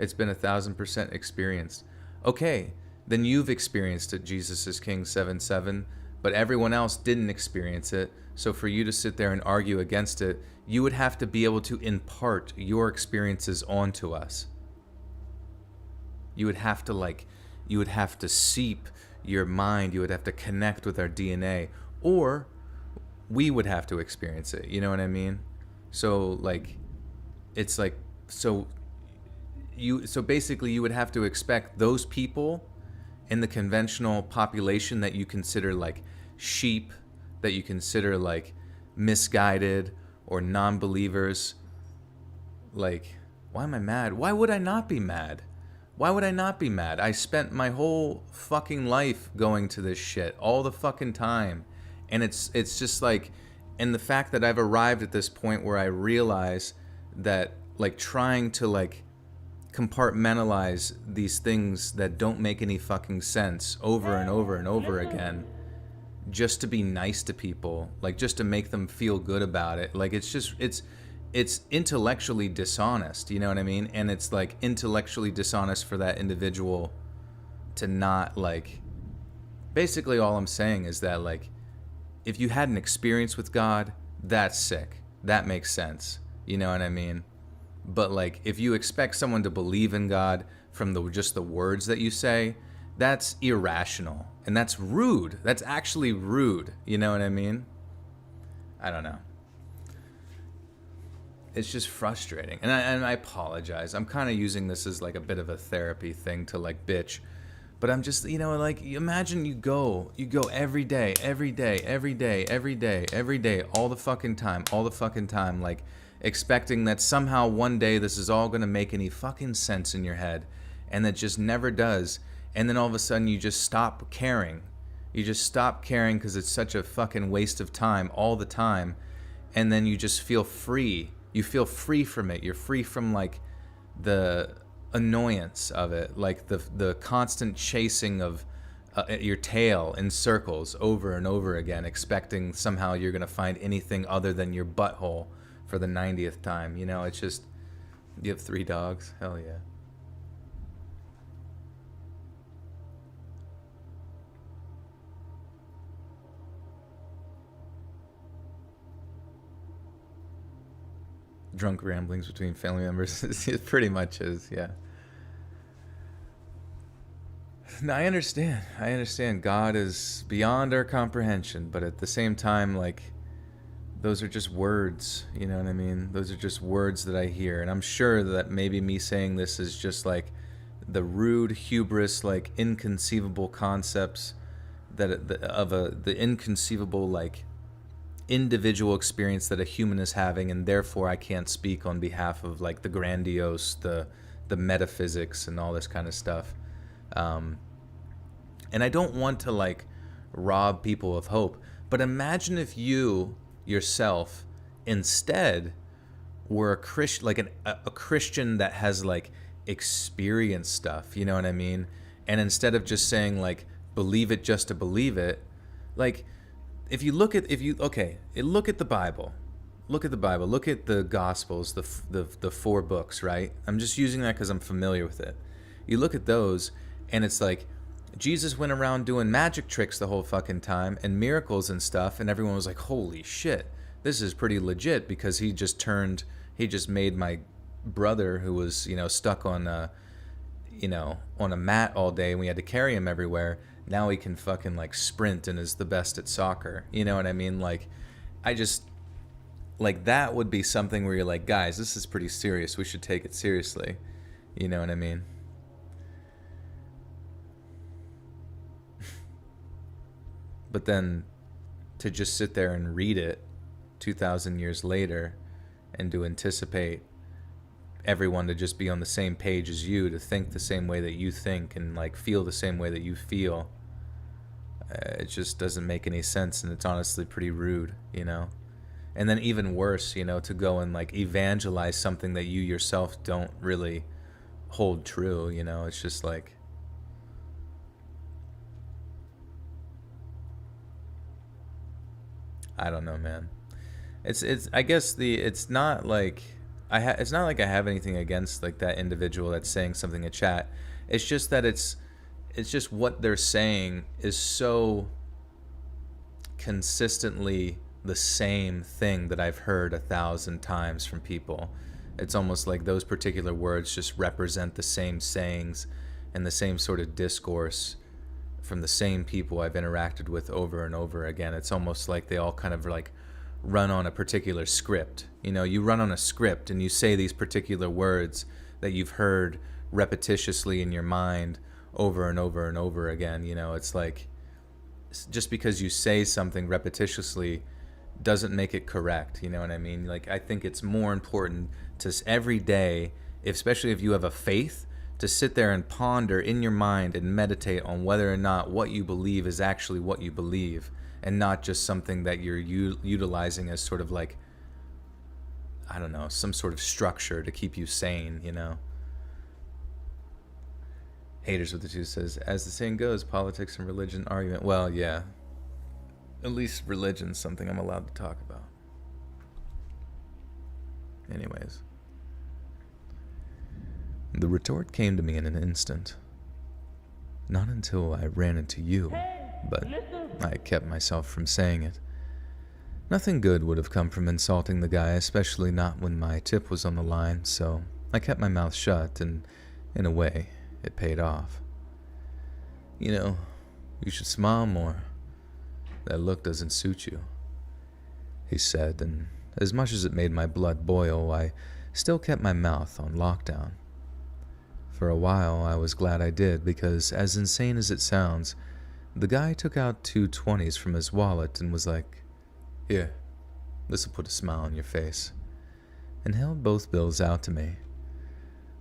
It's been 1,000% experienced. Okay, then you've experienced it, Jesus is King 7-7, but everyone else didn't experience it. So for you to sit there and argue against it, you would have to be able to impart your experiences onto us. You would have to seep your mind. You would have to connect with our DNA, or we would have to experience it. You know what I mean? So, like, it's like, so basically you would have to expect those people in the conventional population that you consider, like, sheep, that you consider, like, misguided or non-believers. Like, why am I mad? Why would I not be mad? Why would I not be mad? I spent my whole fucking life going to this shit all the fucking time. And it's just like, and the fact that I've arrived at this point where I realize that, like, trying to, like, compartmentalize these things that don't make any fucking sense over and over and over again just to be nice to people, like, just to make them feel good about it. Like, it's intellectually dishonest, you know what I mean? And it's, like, intellectually dishonest for that individual to not like, basically all I'm saying is that like, if you had an experience with God, that's sick. That makes sense. You know what I mean? But like, if you expect someone to believe in God from just the words that you say, that's irrational. And that's rude. That's actually rude. You know what I mean? I don't know. It's just frustrating. And I apologize. I'm kind of using this as like a bit of a therapy thing to like bitch. But I'm just, you know, like, imagine you go every day, all the fucking time, like, expecting that somehow one day this is all gonna make any fucking sense in your head, and that just never does. And then all of a sudden you just stop caring. You just stop caring because it's such a fucking waste of time all the time, and then you just feel free. You feel free from it. You're free from, like, the annoyance of it, like the constant chasing of your tail in circles over and over again, expecting somehow you're gonna find anything other than your butthole for the 90th time. You know, it's just, you have 3 dogs? Hell yeah. Drunk ramblings between family members. It pretty much is, yeah. No, I understand. God is beyond our comprehension, but at the same time, like, those are just words, you know what I mean? Those are just words that I hear, and I'm sure that maybe me saying this is just like the rude hubris, like inconceivable concepts the inconceivable like individual experience that a human is having, and therefore I can't speak on behalf of like the grandiose, the metaphysics and all this kind of stuff. And I don't want to like rob people of hope, but imagine if you yourself instead were a Christian, like a Christian that has like experienced stuff, you know what I mean? And instead of just saying like believe it just to believe it, like look at the Bible. Look at the Gospels, the 4 books, right? I'm just using that because I'm familiar with it. You look at those, and it's like Jesus went around doing magic tricks the whole fucking time and miracles and stuff, and everyone was like, holy shit, this is pretty legit, because he just made my brother, who was, stuck on a mat all day and we had to carry him everywhere. Now he can fucking like sprint and is the best at soccer. You know what I mean? Like, I just, like, that would be something where you're like, guys, this is pretty serious. We should take it seriously. You know what I mean? But then to just sit there and read it 2,000 years later and to anticipate everyone to just be on the same page as you, to think the same way that you think and like feel the same way that you feel, it just doesn't make any sense, and it's honestly pretty rude, you know? And then even worse, to go and like evangelize something that you yourself don't really hold true, it's just like, I don't know, man. It's I guess it's not like it's not like I have anything against like that individual that's saying something in chat. It's just that it's just what they're saying is so consistently the same thing that I've heard 1,000 times from people. It's almost like those particular words just represent the same sayings and the same sort of discourse from the same people I've interacted with over and over again. It's almost like they all kind of like run on a particular script. You run on a script and you say these particular words that you've heard repetitiously in your mind over and over and over again. It's like, just because you say something repetitiously doesn't make it correct. You know what I mean? Like, I think it's more important to every day, especially if you have a faith, to sit there and ponder in your mind and meditate on whether or not what you believe is actually what you believe, and not just something that you're utilizing as sort of like, I don't know, some sort of structure to keep you sane, Haters with the Two says, as the saying goes, politics and religion argument. Well, yeah. At least religion's something I'm allowed to talk about. Anyways. The retort came to me in an instant. Not until I ran into you, but Listen. I kept myself from saying it. Nothing good would have come from insulting the guy, especially not when my tip was on the line, so I kept my mouth shut, and in a way, it paid off. You know, you should smile more. That look doesn't suit you, he said, and as much as it made my blood boil, I still kept my mouth on lockdown. For a while, I was glad I did, because as insane as it sounds, the guy took out 2 20s from his wallet and was like, "Here, this'll put a smile on your face," and held both bills out to me.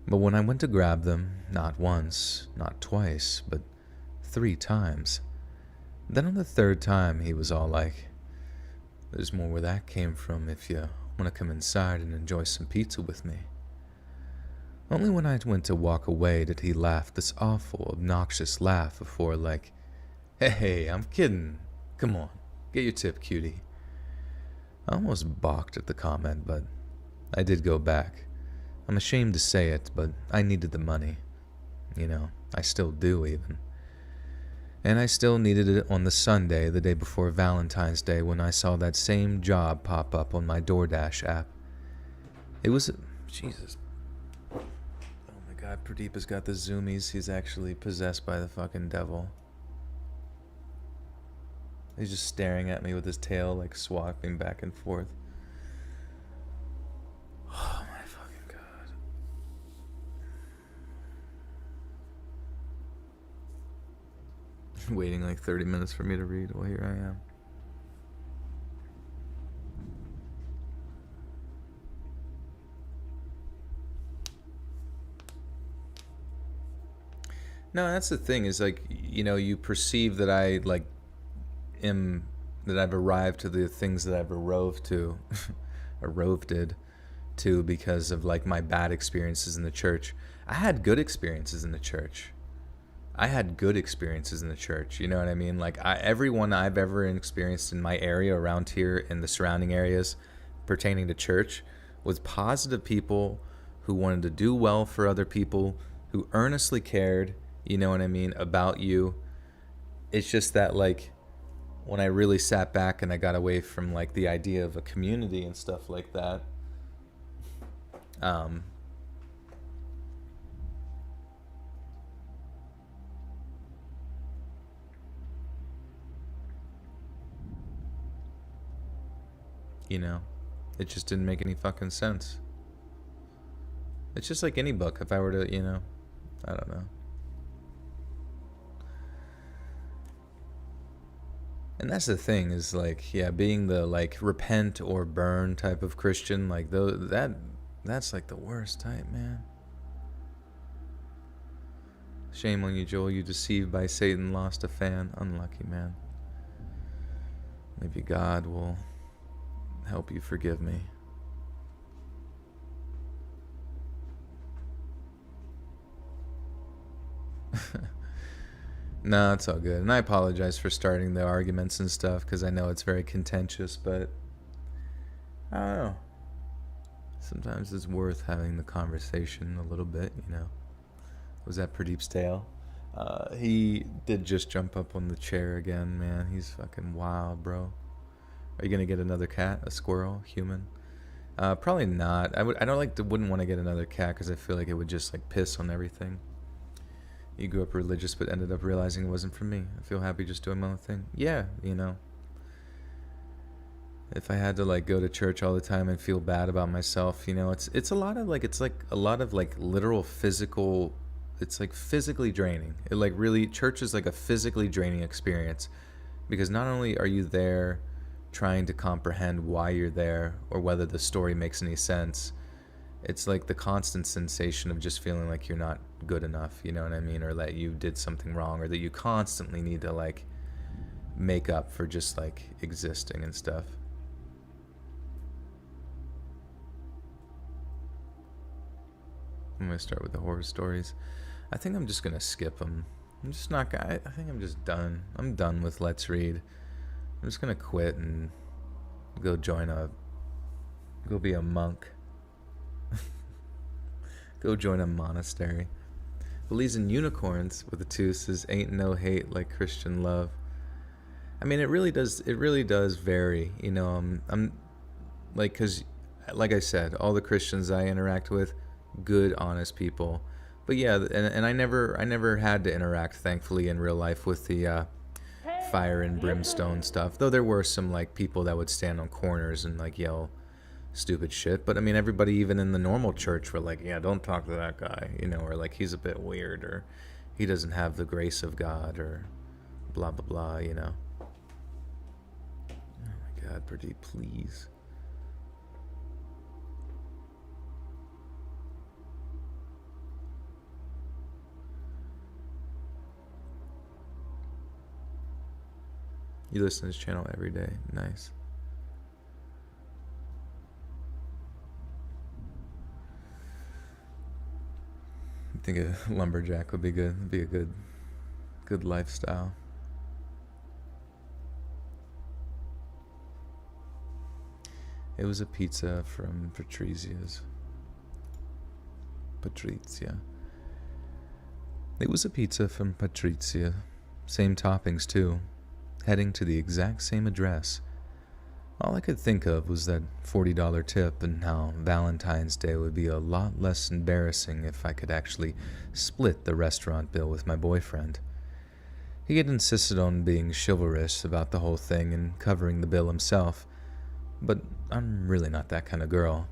But when I went to grab them, not once, not twice, but 3 times, then on the 3rd time he was all like, "There's more where that came from if you want to come inside and enjoy some pizza with me." Only when I went to walk away did he laugh this awful, obnoxious laugh before like, "Hey, I'm kidding. Come on, get your tip, cutie." I almost balked at the comment, but I did go back. I'm ashamed to say it, but I needed the money. You know, I still do even. And I still needed it on the Sunday, the day before Valentine's Day, when I saw that same job pop up on my DoorDash app. It was... Jesus. Oh my god, Pradeep has got the zoomies. He's actually possessed by the fucking devil. He's just staring at me with his tail, like, swapping back and forth. Oh my fucking god. Waiting like 30 minutes for me to read. Well, here I am. No, that's the thing, is like, you know, you perceive that I, like, that I've arrived to the things that I've arroved to, because of like my bad experiences in the church. I had good experiences in the church. You know what I mean? Like everyone I've ever experienced in my area around here in the surrounding areas pertaining to church was positive people who wanted to do well for other people, who earnestly cared, you know what I mean, about you. It's just that like, when I really sat back and I got away from like the idea of a community and stuff like that, you know, it just didn't make any fucking sense. It's just like any book. If I were to, you know, I don't know. And that's the thing, is like, yeah, being the like repent or burn type of Christian, like that's like the worst type, man. Shame on you, Joel. You deceived by Satan, lost a fan. Unlucky, man. Maybe God will help you forgive me. No, it's all good. And I apologize for starting the arguments and stuff, because I know it's very contentious, but I don't know. Sometimes it's worth having the conversation a little bit, you know. Was that Pradeep's tail? He did just jump up on the chair again, man. He's fucking wild, bro. Are you gonna get another cat, a squirrel, human? Probably not. Wouldn't want to get another cat, because I feel like it would just like piss on everything. You grew up religious but ended up realizing it wasn't for me. I feel happy just doing my own thing. Yeah, you know. If I had to like go to church all the time and feel bad about myself, you know, it's a lot of like literal physical, it's like physically draining. It like really, church is like a physically draining experience, because not only are you there trying to comprehend why you're there or whether the story makes any sense, it's like the constant sensation of just feeling like you're not good enough, you know what I mean? Or that you did something wrong, or that you constantly need to like make up for just like existing and stuff. I'm gonna start with the horror stories. I think I'm just gonna skip them. I'm just not gonna, I think I'm just done. I'm done with Let's Read. I'm just gonna quit and go be a monk. Go join a monastery. Believes in unicorns with a 2, says ain't no hate like Christian love. I mean, it really does. It really does vary. You know, I'm like, cause, like I said, all the Christians I interact with, good, honest people. But yeah, and I never had to interact, thankfully, in real life with the fire and brimstone stuff. Though there were some like people that would stand on corners and like yell stupid shit. But I mean, everybody, even in the normal church, were like, yeah, don't talk to that guy, you know, or like he's a bit weird, or he doesn't have the grace of God, or blah blah blah, you know. Oh my God, Pradeep, please. You listen to his channel every day. Nice. I think a lumberjack would be good. Be a good lifestyle. It was a pizza from Patrizia. It was a pizza from Patrizia. Same toppings too. Heading to the exact same address. All I could think of was that $40 tip and how Valentine's Day would be a lot less embarrassing if I could actually split the restaurant bill with my boyfriend. He had insisted on being chivalrous about the whole thing and covering the bill himself, but I'm really not that kind of girl.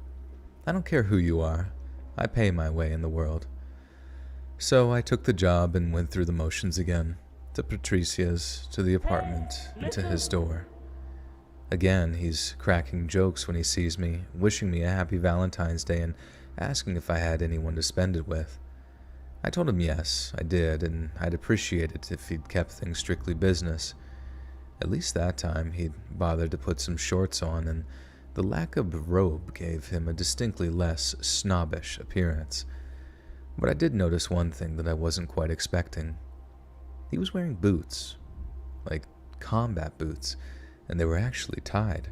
I don't care who you are. I pay my way in the world. So I took the job and went through the motions again, to Patricia's, to the apartment, and to his door. Again, he's cracking jokes when he sees me, wishing me a happy Valentine's Day and asking if I had anyone to spend it with. I told him yes, I did, and I'd appreciate it if he'd kept things strictly business. At least that time he'd bothered to put some shorts on, and the lack of robe gave him a distinctly less snobbish appearance. But I did notice one thing that I wasn't quite expecting. He was wearing boots, like combat boots, and they were actually tied.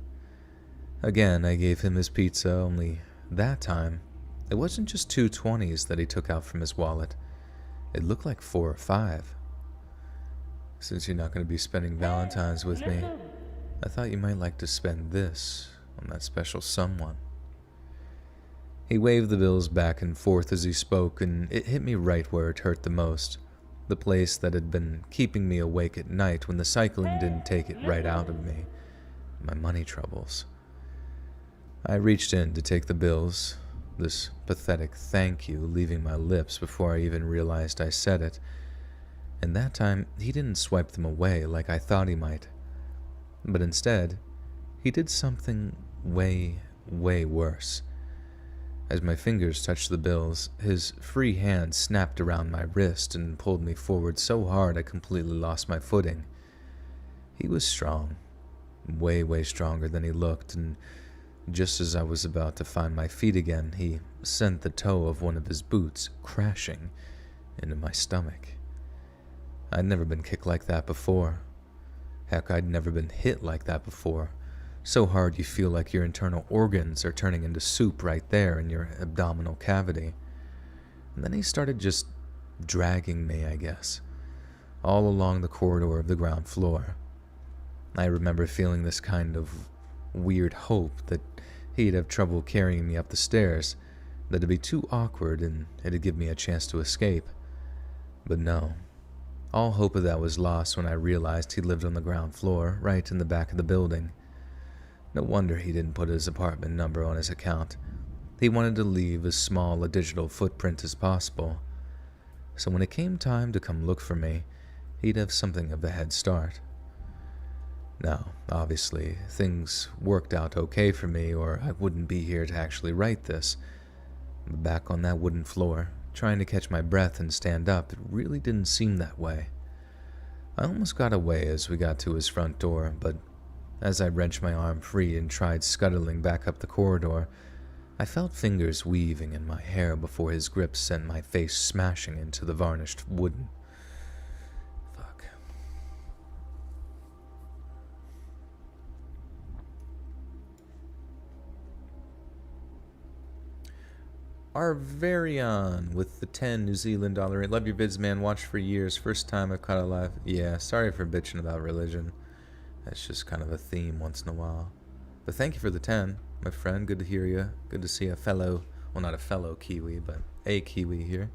Again, I gave him his pizza, only that time, it wasn't just 2 20s that he took out from his wallet. It looked like 4 or 5. Since you're not going to be spending Valentine's with me, I thought you might like to spend this on that special someone. He waved the bills back and forth as he spoke, and it hit me right where it hurt the most. The place that had been keeping me awake at night when the cycling didn't take it right out of me. My money troubles. I reached in to take the bills, this pathetic thank you leaving my lips before I even realized I said it. And that time, he didn't swipe them away like I thought he might. But instead, he did something way, way worse. As my fingers touched the bills, his free hand snapped around my wrist and pulled me forward so hard I completely lost my footing. He was strong, way, way stronger than he looked, and just as I was about to find my feet again, he sent the toe of one of his boots crashing into my stomach. I'd never been kicked like that before. Heck, I'd never been hit like that before. So hard you feel like your internal organs are turning into soup right there in your abdominal cavity. And then he started just dragging me, I guess, all along the corridor of the ground floor. I remember feeling this kind of weird hope that he'd have trouble carrying me up the stairs, that it'd be too awkward and it'd give me a chance to escape. But no. All hope of that was lost when I realized he lived on the ground floor, right in the back of the building. No wonder he didn't put his apartment number on his account. He wanted to leave as small a digital footprint as possible. So when it came time to come look for me, he'd have something of a head start. Now, obviously, things worked out okay for me, or I wouldn't be here to actually write this. But back on that wooden floor, trying to catch my breath and stand up, it really didn't seem that way. I almost got away as we got to his front door, but as I wrenched my arm free and tried scuttling back up the corridor, I felt fingers weaving in my hair before his grip sent my face smashing into the varnished wooden. Fuck. Our very own with the 10 New Zealand dollar. Love your vids, man. Watched for years. First time I've caught it live. Yeah, sorry for bitching about religion. That's just kind of a theme once in a while. But thank you for the 10, my friend. Good to hear you. Good to see a fellow, well, not a fellow Kiwi, but a Kiwi here.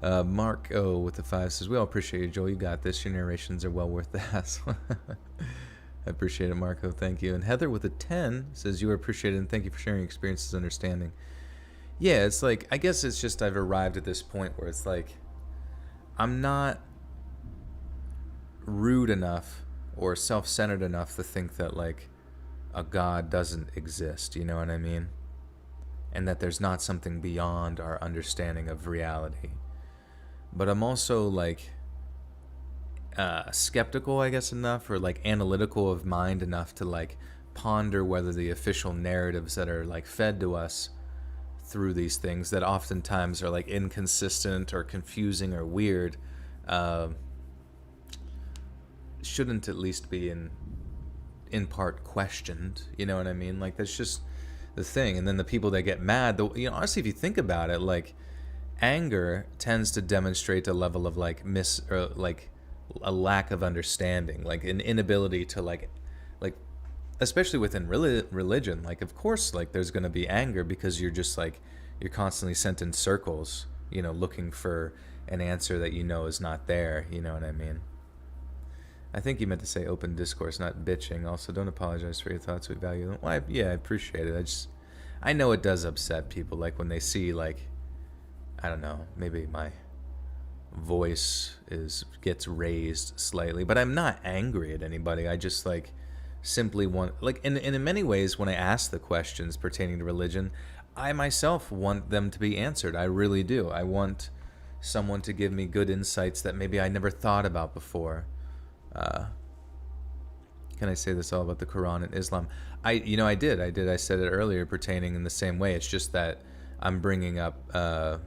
Mark O with the 5 says, we all appreciate you, Joel. You got this. Your narrations are well worth the hassle. I appreciate it, Marco. Thank you. And Heather with a 10 says, you are appreciated and thank you for sharing experiences and understanding. Yeah, it's like, I guess it's just I've arrived at this point where it's like, I'm not rude enough or self-centered enough to think that, like, a God doesn't exist, you know what I mean? And that there's not something beyond our understanding of reality. But I'm also, like, skeptical, I guess, enough, or, like, analytical of mind enough to, like, ponder whether the official narratives that are, like, fed to us through these things that oftentimes are, like, inconsistent or confusing or weird, shouldn't at least be in part questioned, you know what I mean? Like, that's just the thing. And then the people that get mad, you know, honestly, if you think about it, like, anger tends to demonstrate a level of, like, or like a lack of understanding, like an inability to, like especially within religion, like, of course, like, there's going to be anger because you're just, like, you're constantly sent in circles, you know, looking for an answer that you know is not there, you know what I mean? I think you meant to say open discourse, not bitching. Also, don't apologize for your thoughts. We value them. Well, yeah, I appreciate it. I know it does upset people, like, when they see, like, I don't know, maybe my voice gets raised slightly, but I'm not angry at anybody. I just, like, simply want, like, and in many ways, when I ask the questions pertaining to religion, I myself want them to be answered. I really do. I want someone to give me good insights that maybe I never thought about before. Can I say this all about the Quran and Islam? I did. I said it earlier pertaining in the same way. It's just that I'm bringing up, I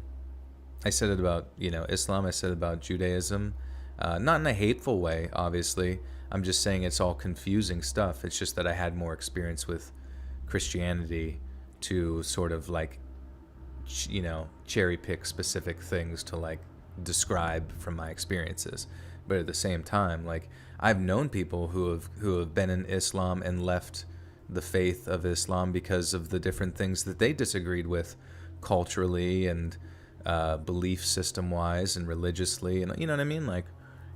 said it about, you know, Islam. I said it about Judaism, not in a hateful way, obviously. I'm just saying it's all confusing stuff. It's just that I had more experience with Christianity to sort of, like, you know, cherry pick specific things to, like, describe from my experiences. But at the same time, like, I've known people who have been in Islam and left the faith of Islam because of the different things that they disagreed with culturally and belief system wise and religiously, and you know what I mean? Like,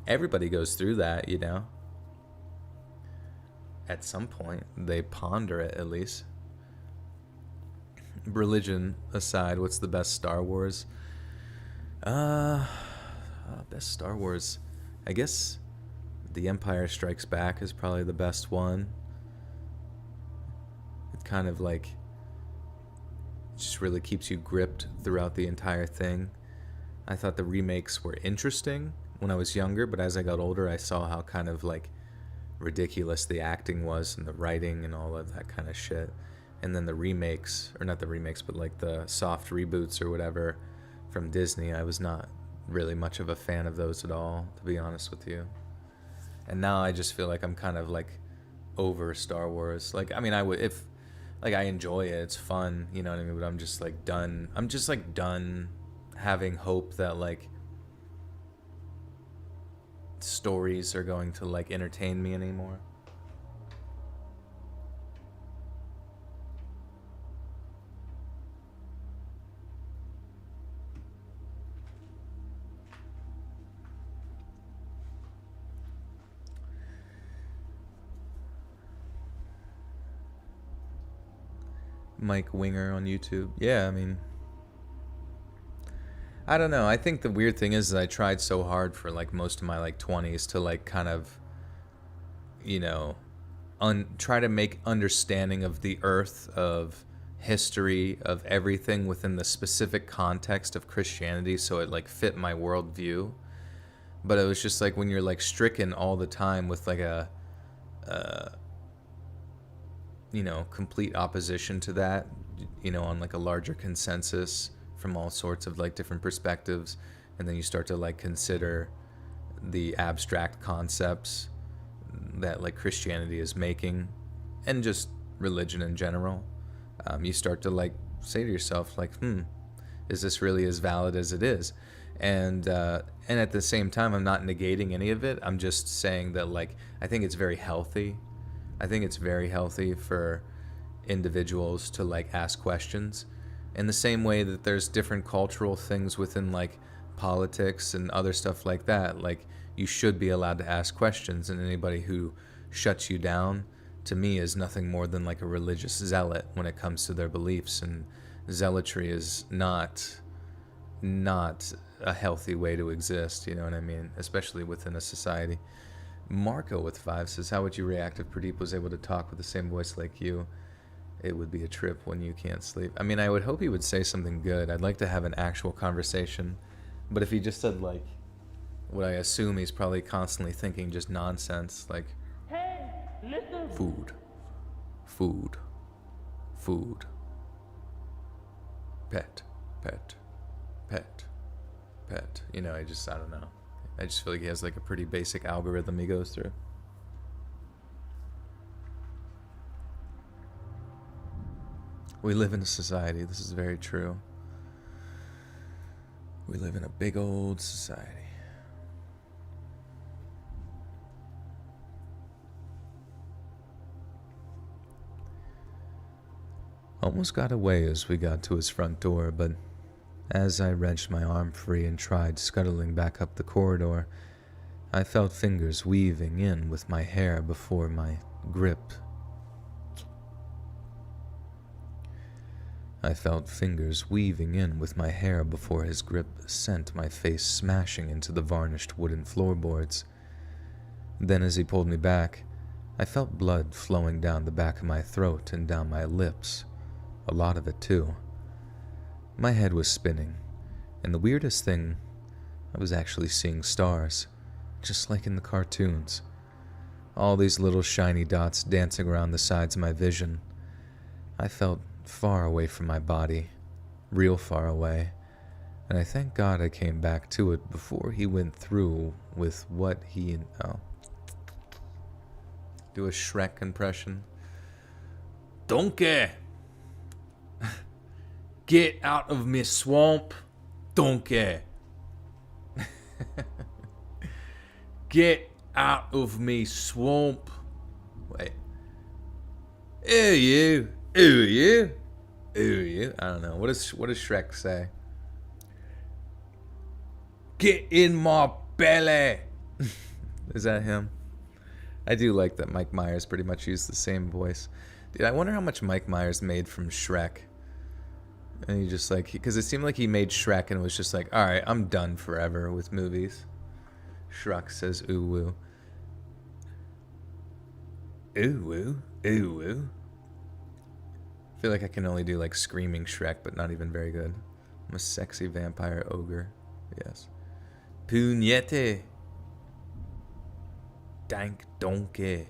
everybody goes through that, you know. At some point, they ponder it, at least. Religion aside, what's the best Star Wars? Best Star Wars, I guess The Empire Strikes Back is probably the best one. It kind of, like, just really keeps you gripped throughout the entire thing. I thought the remakes were interesting when I was younger, but as I got older, I saw how kind of, like, ridiculous the acting was and the writing and all of that kind of shit. And then the remakes, or not the remakes, but, like, the soft reboots or whatever from Disney, I was not really much of a fan of those at all, to be honest with you. And now I just feel like I'm kind of, like, over Star Wars. Like, I mean, I would, if, like, I enjoy it, it's fun, you know what I mean, but I'm just, like, done. I'm just, like, done having hope that, like, stories are going to, like, entertain me anymore. Mike Winger on YouTube. Yeah, I mean, I don't know. I think the weird thing is that I tried so hard for, like, most of my, like, 20s to, like, kind of, you know, try to make understanding of the earth, of history, of everything within the specific context of Christianity, so it, like, fit my worldview. But it was just like when you're, like, stricken all the time with, like, a you know, complete opposition to that, you know, on, like, a larger consensus from all sorts of, like, different perspectives, and then you start to, like, consider the abstract concepts that, like, Christianity is making, and just religion in general. You start to, like, say to yourself, like, Is this really as valid as it is? And at the same time, I'm not negating any of it. I'm just saying that, like, I think it's very healthy. I think it's very healthy for individuals to, like, ask questions in the same way that there's different cultural things within, like, politics and other stuff like that. Like, you should be allowed to ask questions, and anybody who shuts you down, to me, is nothing more than like a religious zealot when it comes to their beliefs. And zealotry is not a healthy way to exist, you know what I mean? Especially within a society. Marco with 5 says, how would you react if Pradeep was able to talk with the same voice like you? It would be a trip when you can't sleep. I mean, I would hope he would say something good. I'd like to have an actual conversation. But if he just said, like, what I assume he's probably constantly thinking just nonsense, like, Hey, listen. food, food, food, pet, pet, pet, pet. You know, I don't know. I just feel like he has like a pretty basic algorithm he goes through. We live in a society. This is very true. We live in a big old society. Almost got away as we got to his front door, but as I wrenched my arm free and tried scuttling back up the corridor, I felt fingers weaving in with my hair before my grip. I felt fingers weaving in with my hair before his grip sent my face smashing into the varnished wooden floorboards. Then as he pulled me back, I felt blood flowing down the back of my throat and down my lips. A lot of it, too. My head was spinning, and the weirdest thing, I was actually seeing stars, just like in the cartoons. All these little shiny dots dancing around the sides of my vision. I felt far away from my body, real far away, and I thank God I came back to it before he went through with what he... Oh. Do a Shrek impression. Donkey! Get out of me swamp, donkey. Get out of me swamp. Wait. Who are you? Who are you? Who are you? I don't know. What does Shrek say? Get in my belly. Is that him? I do like that Mike Myers pretty much used the same voice. Dude, I wonder how much Mike Myers made from Shrek. And he just like, because it seemed like he made Shrek and was just like, all right, I'm done forever with movies. Shrek says, ooh woo. Ooh woo. Ooh woo. I feel like I can only do like screaming Shrek, but not even very good. I'm a sexy vampire ogre. Yes. Pugnette. Dank donkey.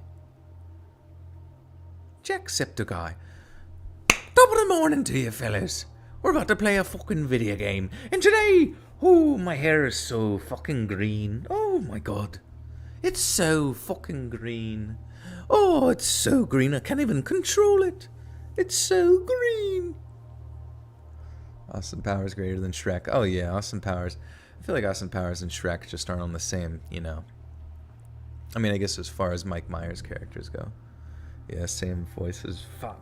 Jacksepticeye. Top of the morning to you, fellas. We're about to play a fucking video game. And today, oh, my hair is so fucking green. Oh my god. It's so fucking green. Oh, it's so green I can't even control it. It's so green. Austin Powers greater than Shrek. Oh yeah, Austin Powers. I feel like Austin Powers and Shrek just aren't on the same, you know. I mean, I guess as far as Mike Myers characters go. Yeah, same voices. Fat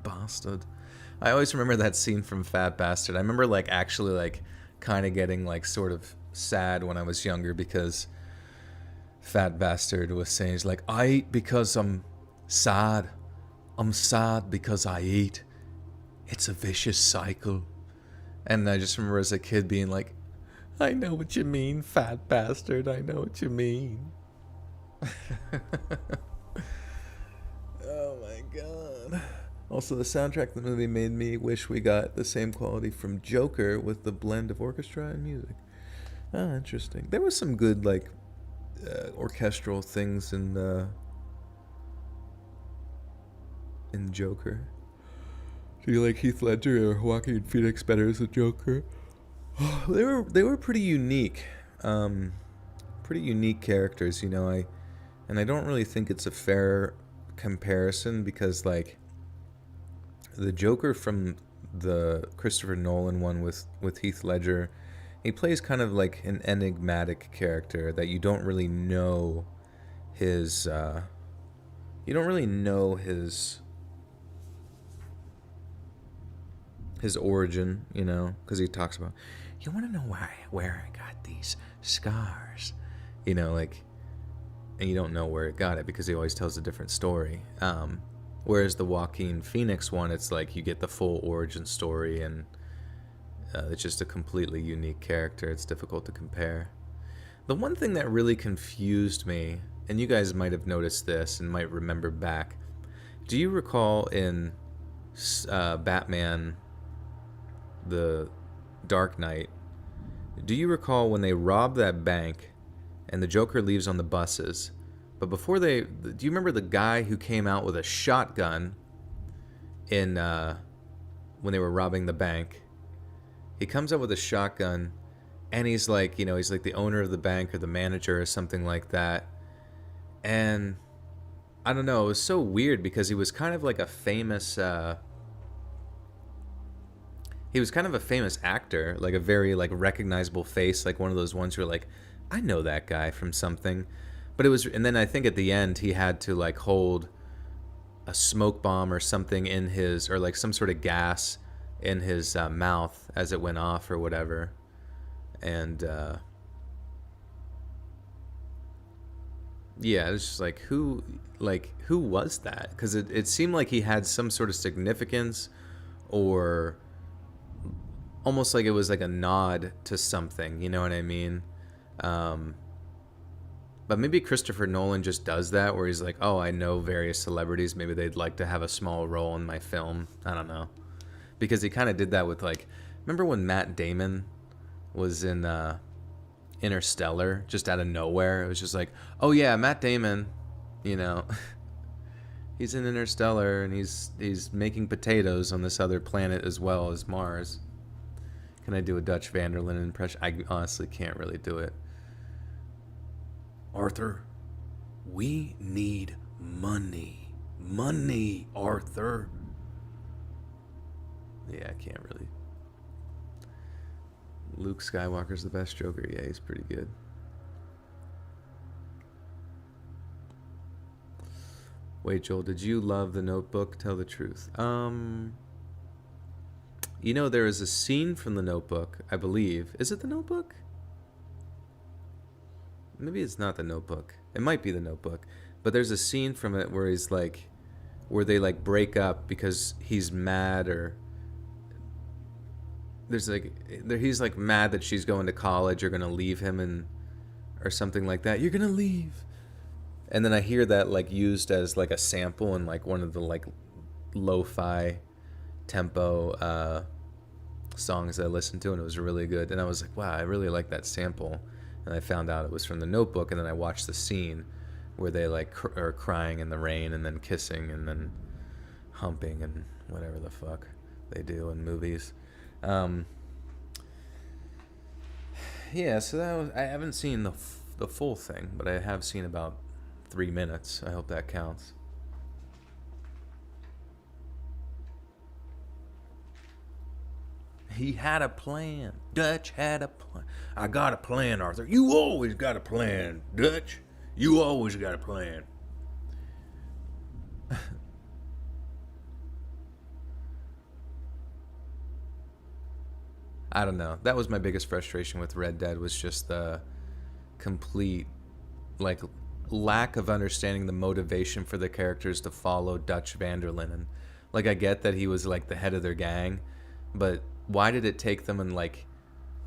bastard. I always remember that scene from Fat Bastard. I remember like actually like kind of getting like sort of sad when I was younger because Fat Bastard was saying, he's like, I eat because I'm sad. I'm sad because I eat. It's a vicious cycle. And I just remember as a kid being like, I know what you mean, Fat Bastard. I know what you mean. Oh my god. Also, the soundtrack of the movie made me wish we got the same quality from Joker with the blend of orchestra and music. Ah, interesting. There was some good, like, orchestral things in Joker. Do you like Heath Ledger or Joaquin Phoenix better as a Joker? They were pretty unique. Pretty unique characters, you know. I don't really think it's a fair comparison because, like, the Joker from the Christopher Nolan one with Heath Ledger. He plays kind of like an enigmatic character that you don't really know his his origin, you know, because he talks about, you want to know where I got these scars, you know, like, and you don't know where it got it because he always tells a different story. Whereas the Joaquin Phoenix one, it's like you get the full origin story, and it's just a completely unique character. It's difficult to compare. The one thing that really confused me, and you guys might have noticed this and might remember back, do you recall in Batman the Dark Knight, do you recall when they rob that bank and the Joker leaves on the buses, but before do you remember the guy who came out with a shotgun in when they were robbing the bank? He comes out with a shotgun, and he's like, you know, he's like the owner of the bank or the manager or something like that. And I don't know, it was so weird because he was kind of like a famous he was kind of a famous actor, like a very like recognizable face, like one of those ones who are like, I know that guy from something. But it was, and then I think at the end he had to like hold a smoke bomb or something in his, or like some sort of gas in his mouth as it went off or whatever. And yeah, it was just like, who was that? Because it seemed like he had some sort of significance, or almost like it was like a nod to something, you know what I mean? But maybe Christopher Nolan just does that, where he's like, oh, I know various celebrities, maybe they'd like to have a small role in my film. I don't know. Because he kind of did that with, like, remember when Matt Damon was in Interstellar, just out of nowhere? It was just like, oh yeah, Matt Damon, you know, he's in Interstellar, and he's making potatoes on this other planet as well as Mars. Can I do a Dutch Van der Linde impression? I honestly can't really do it. Arthur, we need money. Money, Arthur. Yeah, I can't really. Luke Skywalker's the best Joker. Yeah, he's pretty good. Wait, Joel, did you love The Notebook? Tell the truth. You know, there is a scene from The Notebook, I believe. Is it The Notebook? Maybe it's not The Notebook. It might be The Notebook. But there's a scene from it where he's like, where they like break up because he's mad, or there's like, he's like mad that she's going to college or gonna leave him, and or something like that. You're gonna leave. And then I hear that like used as like a sample in like one of the like lo-fi tempo songs that I listened to, and it was really good. And I was like, wow, I really like that sample. And I found out it was from The Notebook, and then I watched the scene where they like are crying in the rain, and then kissing, and then humping, and whatever the fuck they do in movies. Yeah, so that was, I haven't seen the full thing, but I have seen about 3 minutes. I hope that counts. He had a plan. Dutch had a plan. I got a plan, Arthur. You always got a plan, Dutch. You always got a plan. I don't know. That was my biggest frustration with Red Dead, was just the complete, like, lack of understanding the motivation for the characters to follow Dutch Van der Linde. Like, I get that he was, like, the head of their gang, but why did it take them in like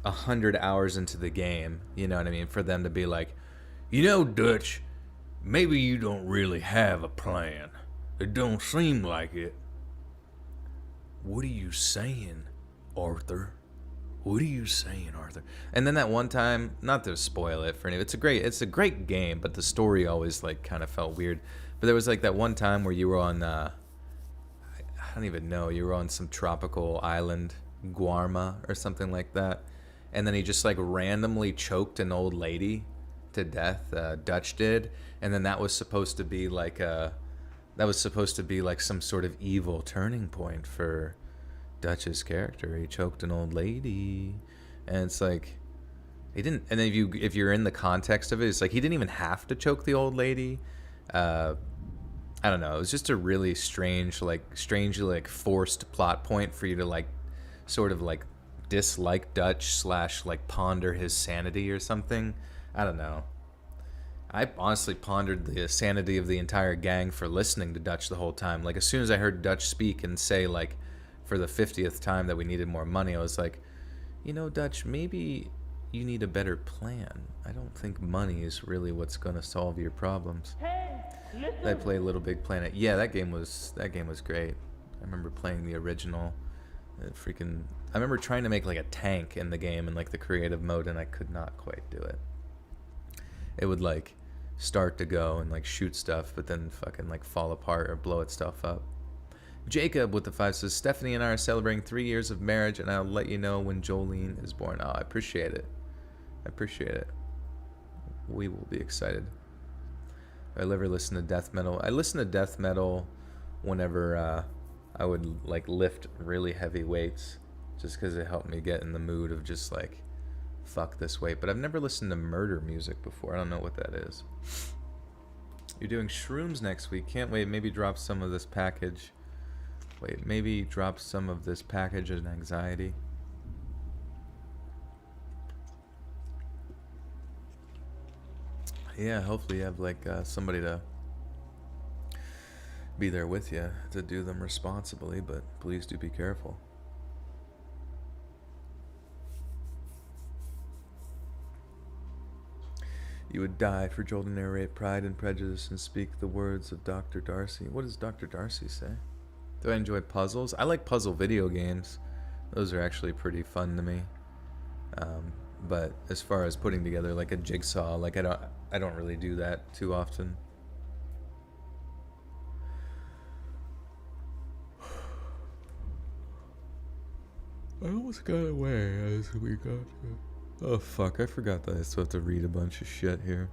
100 hours into the game, you know what I mean, for them to be like, you know, Dutch, maybe you don't really have a plan. It don't seem like it. What are you saying, Arthur? What are you saying, Arthur? And then that one time, not to spoil it for any, it's a great game, but the story always like kind of felt weird. But there was like that one time where you were on I don't even know, you were on some tropical island, Guarma or something like that, and then he just like randomly choked an old lady to death. Dutch did, and then that was supposed to be like some sort of evil turning point for Dutch's character. He choked an old lady, and it's like he didn't. And then if you're in the context of it, it's like he didn't even have to choke the old lady. I don't know. It was just a really strangely like forced plot point for you to like, sort of like dislike Dutch slash like ponder his sanity or something. I don't know. I honestly pondered the sanity of the entire gang for listening to Dutch the whole time. Like as soon as I heard Dutch speak and say like, for the 50th time that we needed more money, I was like, you know, Dutch, maybe you need a better plan. I don't think money is really what's gonna solve your problems. Hey, I listen. play Little Big Planet. Yeah, that game was great. I remember playing the original. I remember trying to make like a tank in the game in like the creative mode, and I could not quite do it. It would like start to go and like shoot stuff, but then fucking like fall apart or blow itself up. Jacob with the 5 says, Stephanie and I are celebrating 3 years of marriage, and I'll let you know when Jolene is born. Oh, I appreciate it. We will be excited. I ever listen to death metal. I listen to death metal whenever I would like lift really heavy weights, just because it helped me get in the mood of just like, fuck this weight. But I've never listened to murder music before. I don't know what that is. You're doing shrooms next week. Can't wait. Maybe drop some of this package. Maybe drop some of this package and anxiety. Yeah, hopefully you have like somebody to be there with you to do them responsibly, but please do be careful. You would die for Joel to narrate Pride and Prejudice and speak the words of Dr. Darcy. What does Dr. Darcy say? Do I enjoy puzzles? I like puzzle video games. Those are actually pretty fun to me. But as far as putting together like a jigsaw, like I don't really do that too often. I almost got away as we got to... Oh fuck, I forgot that I still have to read a bunch of shit here.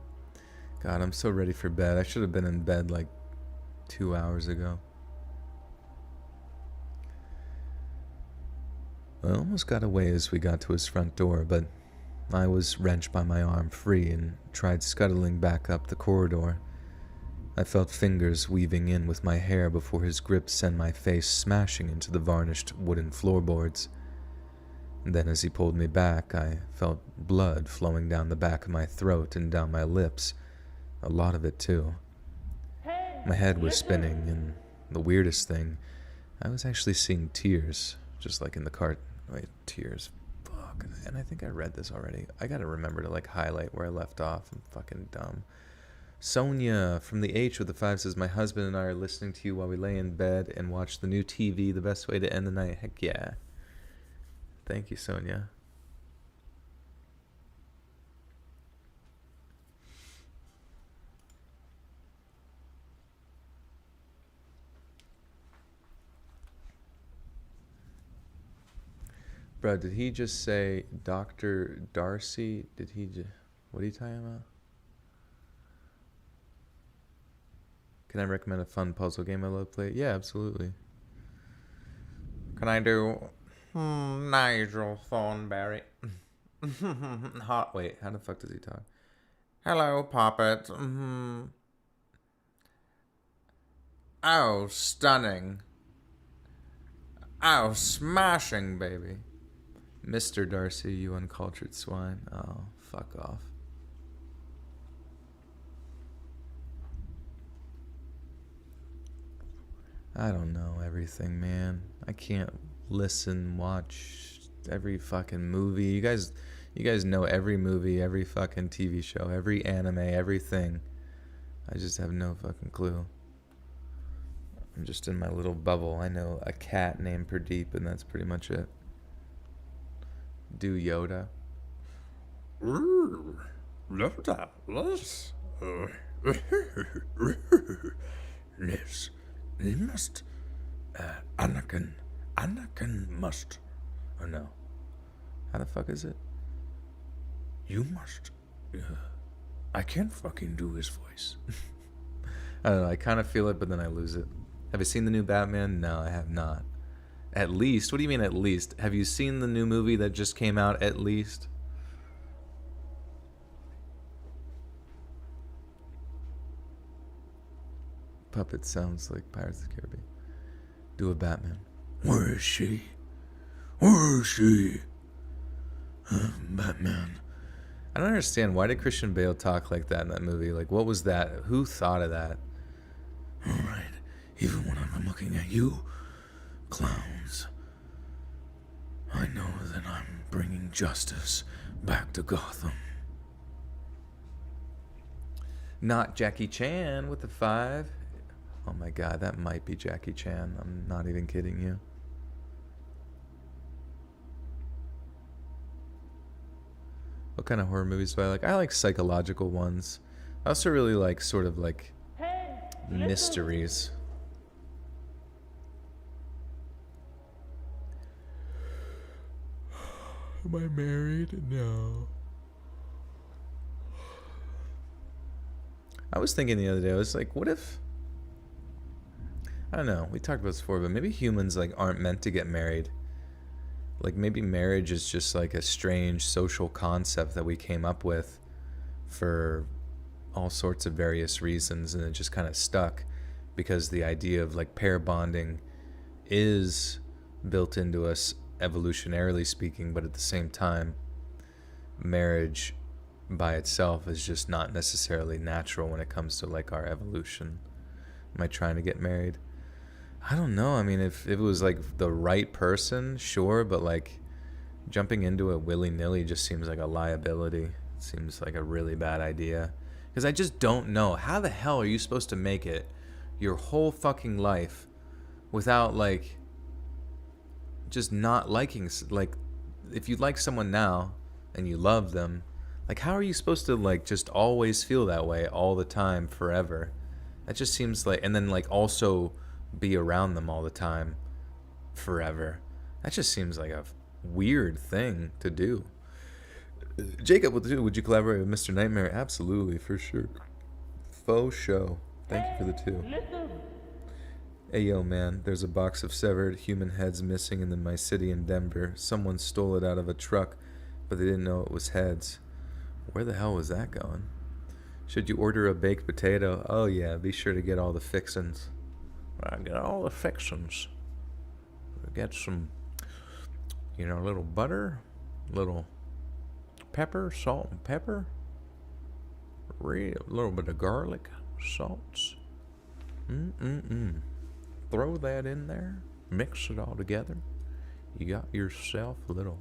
God, I'm so ready for bed. I should have been in bed like 2 hours ago. I almost got away as we got to his front door, but I was wrenched by my arm free and tried scuttling back up the corridor. I felt fingers weaving in with my hair before his grip sent my face smashing into the varnished wooden floorboards. And then as he pulled me back, I felt blood flowing down the back of my throat and down my lips. A lot of it, too. My head was spinning, and the weirdest thing, I was actually seeing tears, just like in the cart. Wait, tears. Fuck. And I think I read this already. I gotta remember to like highlight where I left off. I'm fucking dumb. Sonia from the H with the 5 says, my husband and I are listening to you while we lay in bed and watch the new TV. The best way to end the night. Heck yeah. Thank you, Sonia. Bro, did he just say Dr. Darcy? Did he just... What are you talking about? Can I recommend a fun puzzle game I love to play? Yeah, absolutely. Can I do... Nigel Thornberry. Hot. Wait, how the fuck does he talk? Hello, Poppet. Oh, stunning. Oh, smashing, baby. Mr. Darcy, you uncultured swine. Oh, fuck off. I don't know everything, man. I can't listen, watch every fucking movie. You guys know every movie, every fucking TV show, every anime, everything. I just have no fucking clue. I'm just in my little bubble. I know a cat named Pradeep, and that's pretty much it. Do Yoda. Yes, they must. Anakin must. Oh no. How the fuck is it? You must. I can't fucking do his voice. I don't know. I kind of feel it, but then I lose it. Have you seen the new Batman? No, I have not. At least? What do you mean at least? Have you seen the new movie that just came out, At Least? Puppet sounds like Pirates of the Caribbean. Do a Batman. Where is she? Where is she? Batman. I don't understand. Why did Christian Bale talk like that in that movie? Like, what was that? Who thought of that? Alright, even when I'm looking at you, clowns, I know that I'm bringing justice back to Gotham. Not Jackie Chan with the 5. Oh my god, that might be Jackie Chan. I'm not even kidding you. What kind of horror movies do I like? I like psychological ones. I also really like sort of like mysteries. Am I married? No. I was thinking the other day, I was like, what if... I don't know, we talked about this before, but maybe humans like aren't meant to get married. Like maybe marriage is just like a strange social concept that we came up with for all sorts of various reasons, and it just kind of stuck because the idea of like pair bonding is built into us evolutionarily speaking, but at the same time marriage by itself is just not necessarily natural when it comes to like our evolution. Am I trying to get married? I don't know. I mean, if it was like the right person, sure, but like jumping into it willy-nilly just seems like a liability. It seems like a really bad idea. Because I just don't know. How the hell are you supposed to make it your whole fucking life without like just not liking, like if you like someone now and you love them, like how are you supposed to like just always feel that way all the time forever? That just seems like, and then like also be around them all the time forever. That just seems like a weird thing to do. Jacob, would you collaborate with Mr. Nightmare? Absolutely, for sure. Faux show. Thank you for the 2. Listen. Hey yo man, there's a box of severed human heads missing in my city in Denver. Someone stole it out of a truck, but they didn't know it was heads. Where the hell was that going? Should you order a baked potato? Oh yeah, be sure to get all the fixins. I get all the fixins. Get some, a little butter, little pepper, salt and pepper, a little bit of garlic, salts. Throw that in there, mix it all together. You got yourself a little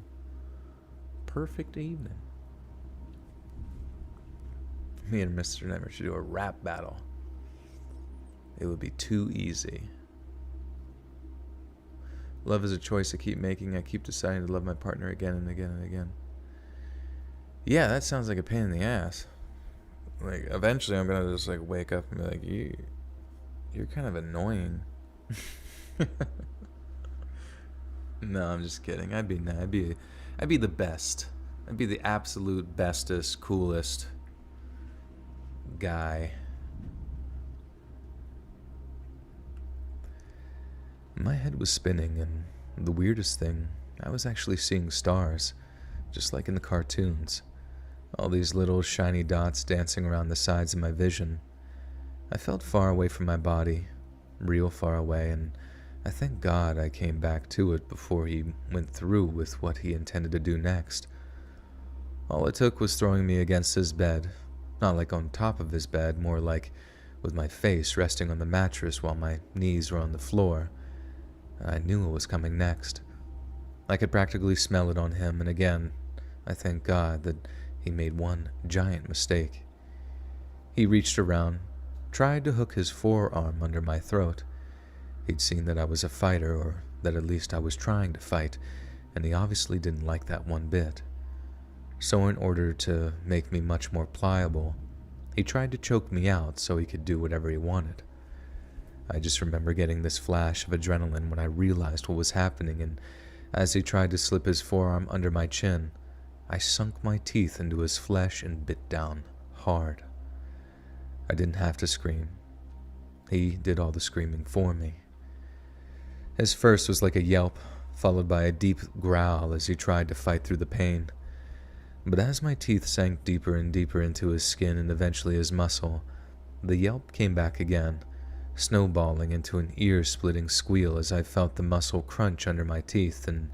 perfect evening. Me and Mr. Nightmare should do a rap battle. It would be too easy. Love is a choice I keep making. I keep deciding to love my partner again and again and again. Yeah, that sounds like a pain in the ass. Like, eventually I'm gonna just, like, wake up and be like, you're kind of annoying. No, I'm just kidding. I'd be the best. I'd be the absolute bestest, coolest guy. My head was spinning, and the weirdest thing, I was actually seeing stars, just like in the cartoons. All these little shiny dots dancing around the sides of my vision. I felt far away from my body, real far away, and I thank God I came back to it before he went through with what he intended to do next. All it took was throwing me against his bed, not like on top of his bed, more like with my face resting on the mattress while my knees were on the floor. I knew what was coming next. I could practically smell it on him, and again, I thank God that he made one giant mistake. He reached around, tried to hook his forearm under my throat. He'd seen that I was a fighter, or that at least I was trying to fight, and he obviously didn't like that one bit. So in order to make me much more pliable, he tried to choke me out so he could do whatever he wanted. I just remember getting this flash of adrenaline when I realized what was happening, and as he tried to slip his forearm under my chin, I sunk my teeth into his flesh and bit down hard. I didn't have to scream. He did all the screaming for me. His first was like a yelp, followed by a deep growl as he tried to fight through the pain. But as my teeth sank deeper and deeper into his skin and eventually his muscle, the yelp came back again, snowballing into an ear-splitting squeal as I felt the muscle crunch under my teeth, and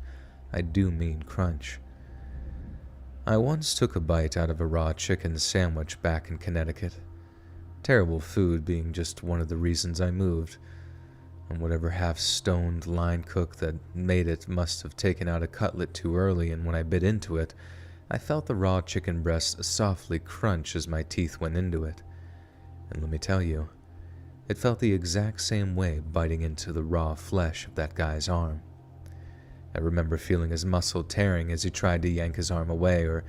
I do mean crunch. I once took a bite out of a raw chicken sandwich back in Connecticut. Terrible food being just one of the reasons I moved, and whatever half-stoned line cook that made it must have taken out a cutlet too early, and when I bit into it, I felt the raw chicken breast softly crunch as my teeth went into it. And let me tell you, it felt the exact same way biting into the raw flesh of that guy's arm. I remember feeling his muscle tearing as he tried to yank his arm away, or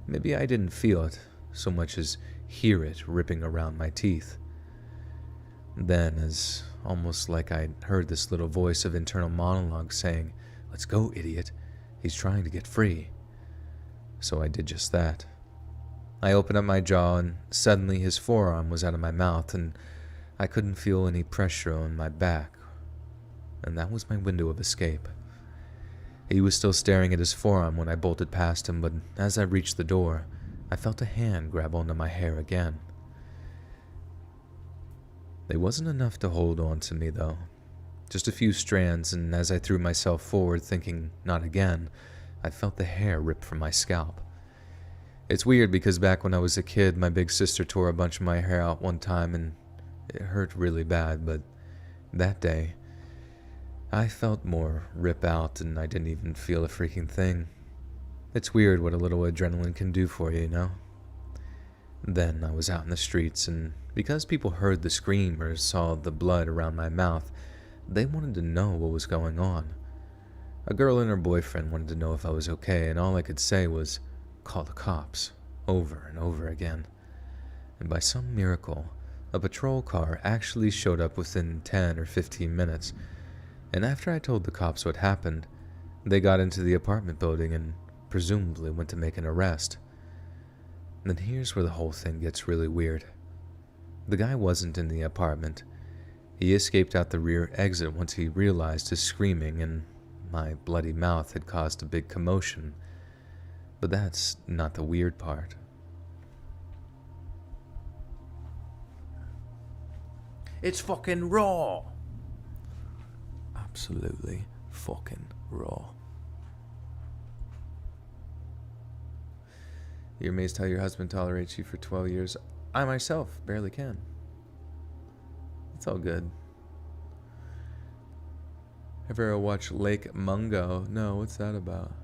maybe I didn't feel it so much as hear it ripping around my teeth. Then, as almost like I heard this little voice of internal monologue saying, "Let's go, idiot. He's trying to get free." So I did just that. I opened up my jaw, and suddenly his forearm was out of my mouth, and I couldn't feel any pressure on my back. And that was my window of escape. He was still staring at his forearm when I bolted past him, but as I reached the door, I felt a hand grab onto my hair again. It wasn't enough to hold on to me, though. Just a few strands, and as I threw myself forward, thinking, not again, I felt the hair rip from my scalp. It's weird because back when I was a kid, my big sister tore a bunch of my hair out one time, and it hurt really bad, but that day, I felt more rip out, and I didn't even feel a freaking thing. It's weird what a little adrenaline can do for you, you know? Then I was out in the streets, and because people heard the scream or saw the blood around my mouth, they wanted to know what was going on. A girl and her boyfriend wanted to know if I was okay, and all I could say was, "Call the cops," over and over again. And by some miracle, a patrol car actually showed up within 10 or 15 minutes, and after I told the cops what happened, they got into the apartment building and presumably went to make an arrest. And then here's where the whole thing gets really weird. The guy wasn't in the apartment. He escaped out the rear exit once he realized his screaming and my bloody mouth had caused a big commotion. But that's not the weird part. It's fucking raw. Absolutely fucking raw. You're amazed how your husband tolerates you for 12 years. I myself barely can. It's all good. Ever watch Lake Mungo? No, what's that about?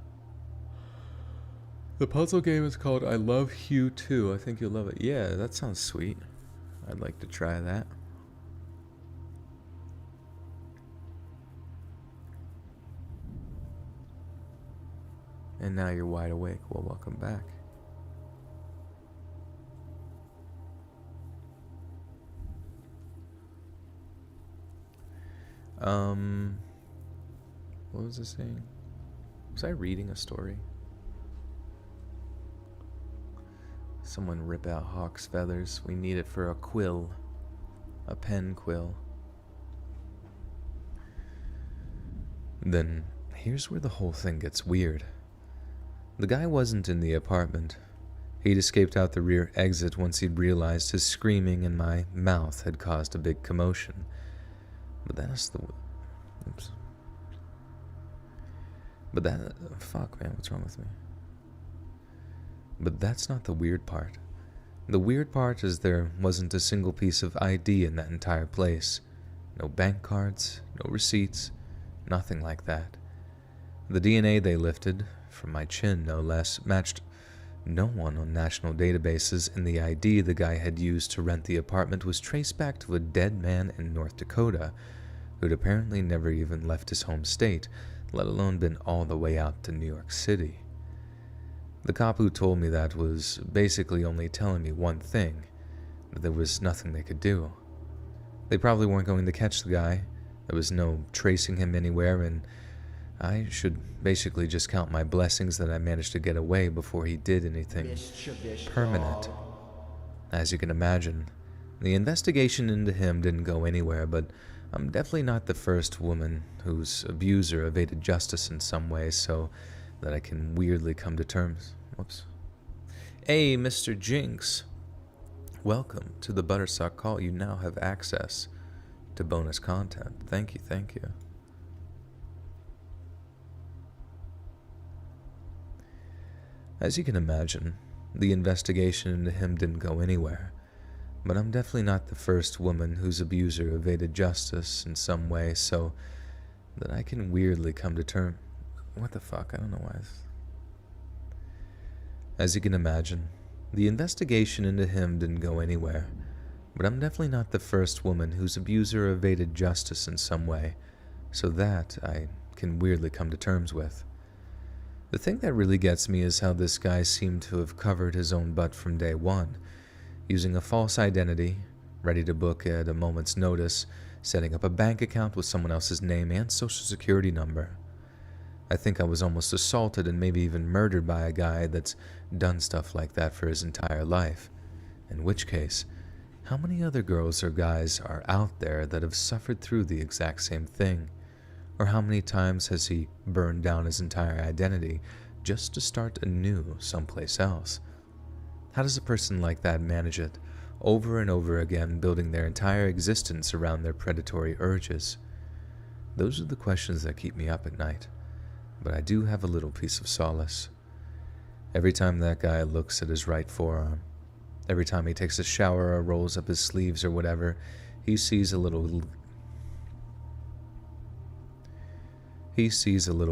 The puzzle game is called I Love Hue 2. I think you'll love it. Yeah, that sounds sweet. I'd like to try that. And now you're wide awake. Well, welcome back. What was this saying? Was I reading a story? Someone rip out Hawk's feathers. We need it for a quill. A pen quill. Then, here's where the whole thing gets weird. The guy wasn't in the apartment. He'd escaped out the rear exit once he'd realized his screaming in my mouth had caused a big commotion. But that's the... Oops. But that... Fuck, man, what's wrong with me? But that's not the weird part. The weird part is there wasn't a single piece of ID in that entire place. No bank cards, no receipts, nothing like that. The DNA they lifted, from my chin no less, matched no one on national databases, and the ID the guy had used to rent the apartment was traced back to a dead man in North Dakota, who'd apparently never even left his home state, let alone been all the way out to New York City. The cop who told me that was basically only telling me one thing, that there was nothing they could do. They probably weren't going to catch the guy, there was no tracing him anywhere, and I should basically just count my blessings that I managed to get away before he did anything permanent. As you can imagine, the investigation into him didn't go anywhere, but I'm definitely not the first woman whose abuser evaded justice in some way so that I can weirdly come to terms. Whoops. Hey, Mr. Jinx. Welcome to the Buttersock Call. You now have access to bonus content. Thank you, thank you. As you can imagine, the investigation into him didn't go anywhere, but I'm definitely not the first woman whose abuser evaded justice in some way so that I can weirdly come to terms. What the fuck? I don't know why. As you can imagine, the investigation into him didn't go anywhere, but I'm definitely not the first woman whose abuser evaded justice in some way, so that I can weirdly come to terms with. The thing that really gets me is how this guy seemed to have covered his own butt from day one, using a false identity, ready to book at a moment's notice, setting up a bank account with someone else's name and social security number. I think I was almost assaulted and maybe even murdered by a guy that's done stuff like that for his entire life. In which case, how many other girls or guys are out there that have suffered through the exact same thing? Or how many times has he burned down his entire identity just to start anew someplace else? How does a person like that manage it, over and over again, building their entire existence around their predatory urges? Those are the questions that keep me up at night. But I do have a little piece of solace. Every time that guy looks at his right forearm, every time he takes a shower or rolls up his sleeves or whatever, he sees a little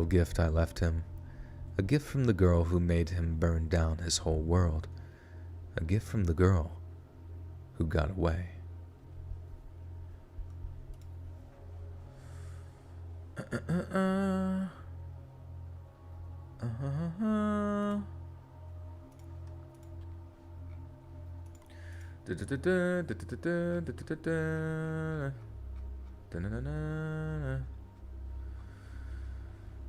gift I left him. A gift from the girl who made him burn down his whole world. A gift from the girl who got away.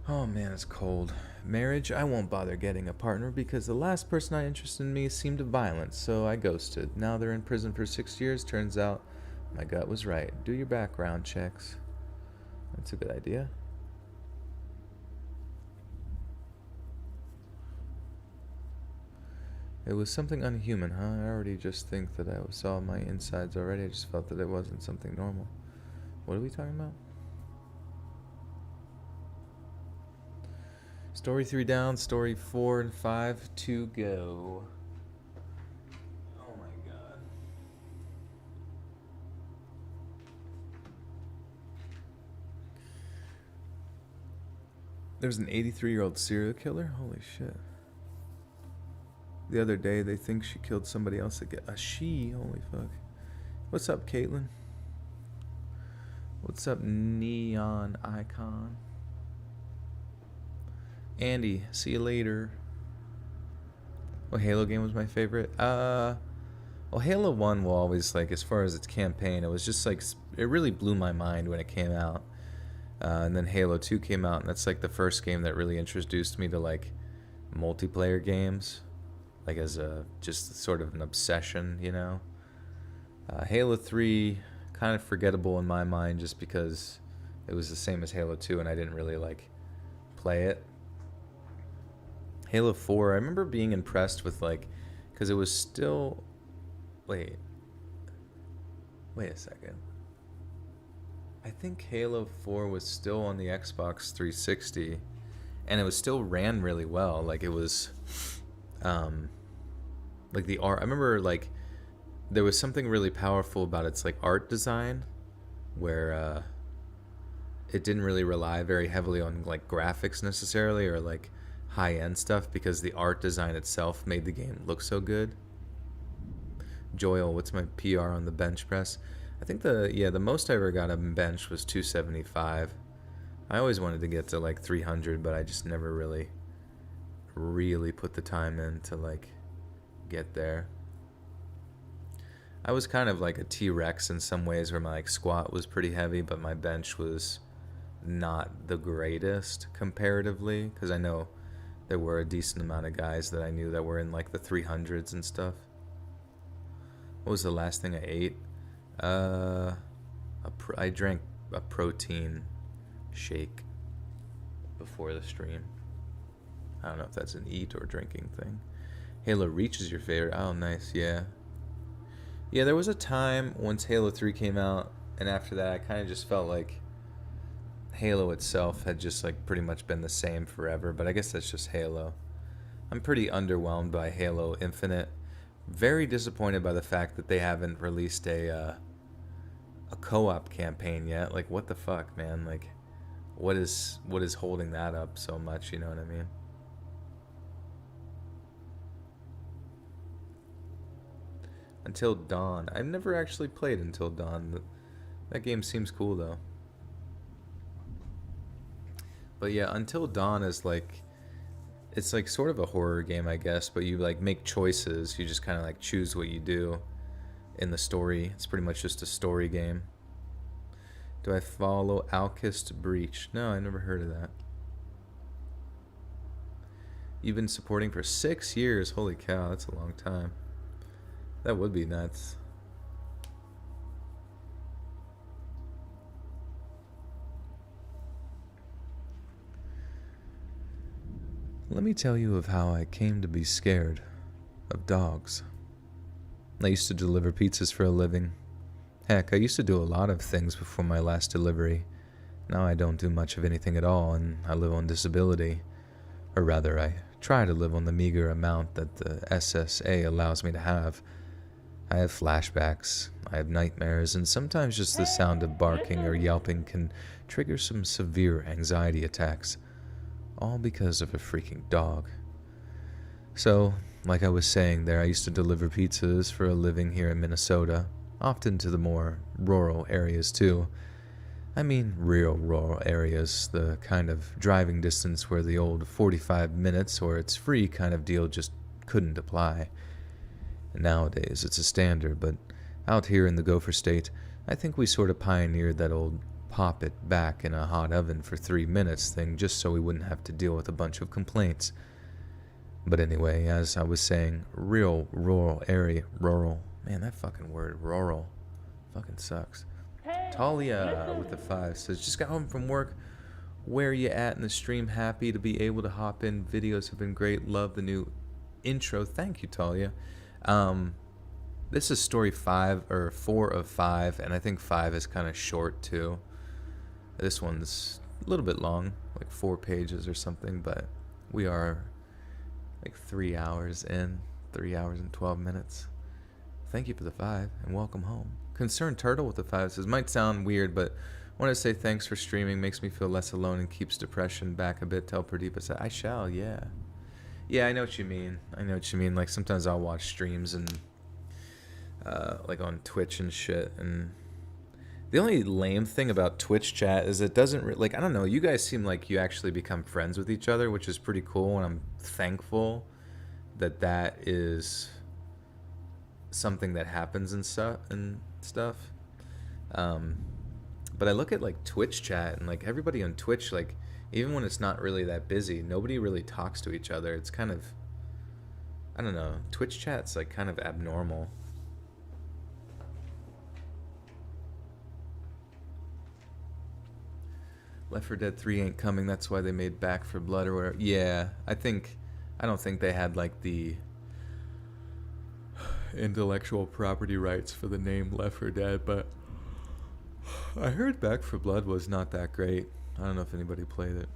Oh man, it's cold. Marriage, I won't bother getting a partner because the last person I interested in me seemed violent, so I ghosted. Now they're in prison for 6 years. Turns out my gut was right. Do your background checks. That's a good idea. It was something unhuman, huh? I already just think that I saw my insides already. I just felt that it wasn't something normal. What are we talking about? Story 3 down, story 4 and 5 to go. Oh my god. There's an 83-year-old serial killer? Holy shit. The other day, they think she killed somebody else again. A she? Holy fuck. What's up, Caitlin? What's up, Neon Icon? Andy, see you later. What Halo game was my favorite? Well, Halo 1 will always, like, as far as its campaign, it was just, like, it really blew my mind when it came out. And then Halo 2 came out, and that's, like, the first game that really introduced me to, like, multiplayer games. Like, as a, just sort of an obsession, you know? Halo 3, kind of forgettable in my mind just because it was the same as Halo 2 and I didn't really, like, play it. Halo 4, I remember being impressed with, like, because it was still... Wait a second. I think Halo 4 was still on the Xbox 360, and it was still ran really well. Like, it was... like the art, I remember, like, there was something really powerful about its, like, art design, where it didn't really rely very heavily on, like, graphics necessarily, or, like, high-end stuff, because the art design itself made the game look so good. Joel, what's my PR on the bench press? I think the most I ever got on bench was 275. I always wanted to get to, like, 300, but I just never really put the time in to, like, get there. I was kind of like a T-Rex in some ways, where my, like, squat was pretty heavy, but my bench was not the greatest comparatively, because I know there were a decent amount of guys that I knew that were in, like, the 300s and stuff. What was the last thing I ate? I drank a protein shake before the stream. I don't know if that's an eat or drinking thing. Halo Reach is your favorite. Oh, nice. Yeah. Yeah, there was a time once Halo 3 came out, and after that, I kind of just felt like Halo itself had just like pretty much been the same forever, but I guess that's just Halo. I'm pretty underwhelmed by Halo Infinite. Very disappointed by the fact that they haven't released a co-op campaign yet. Like, what the fuck, man? Like, what is holding that up so much? You know what I mean? Until Dawn. I've never actually played Until Dawn. That game seems cool though. But yeah, Until Dawn is like, it's like sort of a horror game, I guess, but you like make choices. You just kind of like choose what you do in the story. It's pretty much just a story game. Do I follow Alkist Breach? No, I never heard of that. You've been supporting for 6 years. Holy cow, that's a long time. That would be nuts. Let me tell you of how I came to be scared of dogs. I used to deliver pizzas for a living. Heck, I used to do a lot of things before my last delivery. Now I don't do much of anything at all, and I live on disability. Or rather, I try to live on the meager amount that the SSA allows me to have. I have flashbacks, I have nightmares, and sometimes just the sound of barking or yelping can trigger some severe anxiety attacks. All because of a freaking dog. So, like I was saying there, I used to deliver pizzas for a living here in Minnesota, often to the more rural areas too. I mean real rural areas, the kind of driving distance where the old 45 minutes or it's free kind of deal just couldn't apply. Nowadays, it's a standard, but out here in the Gopher State, I think we sort of pioneered that old pop it back in a hot oven for 3 minutes thing just so we wouldn't have to deal with a bunch of complaints. But anyway, as I was saying, real rural area, man, that fucking word, rural, fucking sucks. Talia with the 5 says, just got home from work. Where you at in the stream? Happy to be able to hop in. Videos have been great. Love the new intro. Thank you, Talia. This is story 5 or 4 of 5, and I think 5 is kind of short too. This one's a little bit long, like 4 pages or something, but we are like 3 hours in, 3 hours and 12 minutes. Thank you for the 5 and welcome home. Concerned Turtle with the 5 says, might sound weird, but I want to say thanks for streaming. Makes me feel less alone and keeps depression back a bit. Tell Pradeep I said, I shall, yeah. Yeah, I know what you mean. I know what you mean. Like, sometimes I'll watch streams and, like, on Twitch and shit. And the only lame thing about Twitch chat is it doesn't, like, I don't know. You guys seem like you actually become friends with each other, which is pretty cool. And I'm thankful that that is something that happens and stuff. But I look at, like, Twitch chat and, like, everybody on Twitch, like, even when it's not really that busy, nobody really talks to each other. It's kind of, I don't know, Twitch chat's like kind of abnormal. Left 4 Dead 3 ain't coming, that's why they made Back 4 Blood or whatever. Yeah, I don't think they had like the intellectual property rights for the name Left 4 Dead, but I heard Back 4 Blood was not that great. I don't know if anybody played it.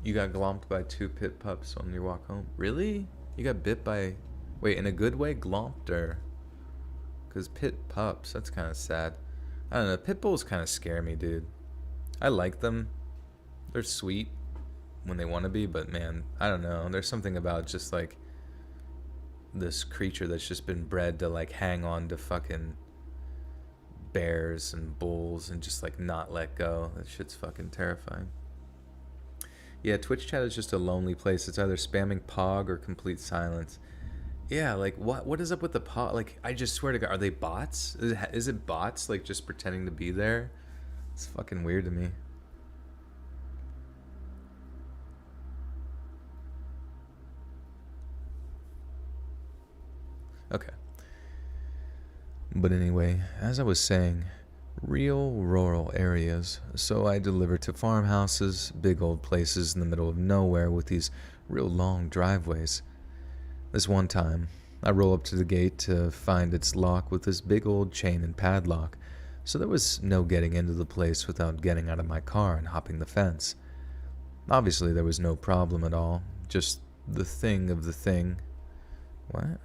You got glomped by 2 pit pups on your walk home. Really? You got bit by... Wait, in a good way? Glomped or... Because pit pups, that's kind of sad. I don't know, pit bulls kind of scare me, dude. I like them. They're sweet when they want to be, but man, I don't know. There's something about just like... this creature that's just been bred to like hang on to fucking... bears and bulls and just like not let go. That shit's fucking terrifying. Yeah, Twitch chat is just a lonely place. It's either spamming pog or complete silence. Yeah, like what is up with the pog? Like, I just swear to God, are they bots? Is it bots like just pretending to be there? It's fucking weird to me. Okay. But anyway, as I was saying, real rural areas, so I deliver to farmhouses, big old places in the middle of nowhere with these real long driveways. This one time, I roll up to the gate to find its lock with this big old chain and padlock, so there was no getting into the place without getting out of my car and hopping the fence. Obviously, there was no problem at all, just the thing of the thing. What?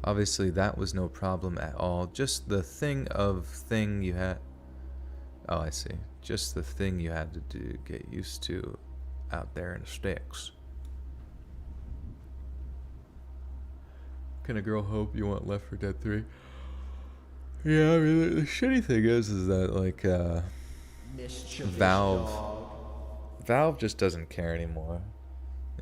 Obviously, that was no problem at all. Just the thing of thing you had. Oh, I see. Just the thing you had to do, get used to out there in the sticks. Can a girl hope you want Left 4 Dead 3? Yeah, I mean, the shitty thing is that, like, Valve just doesn't care anymore.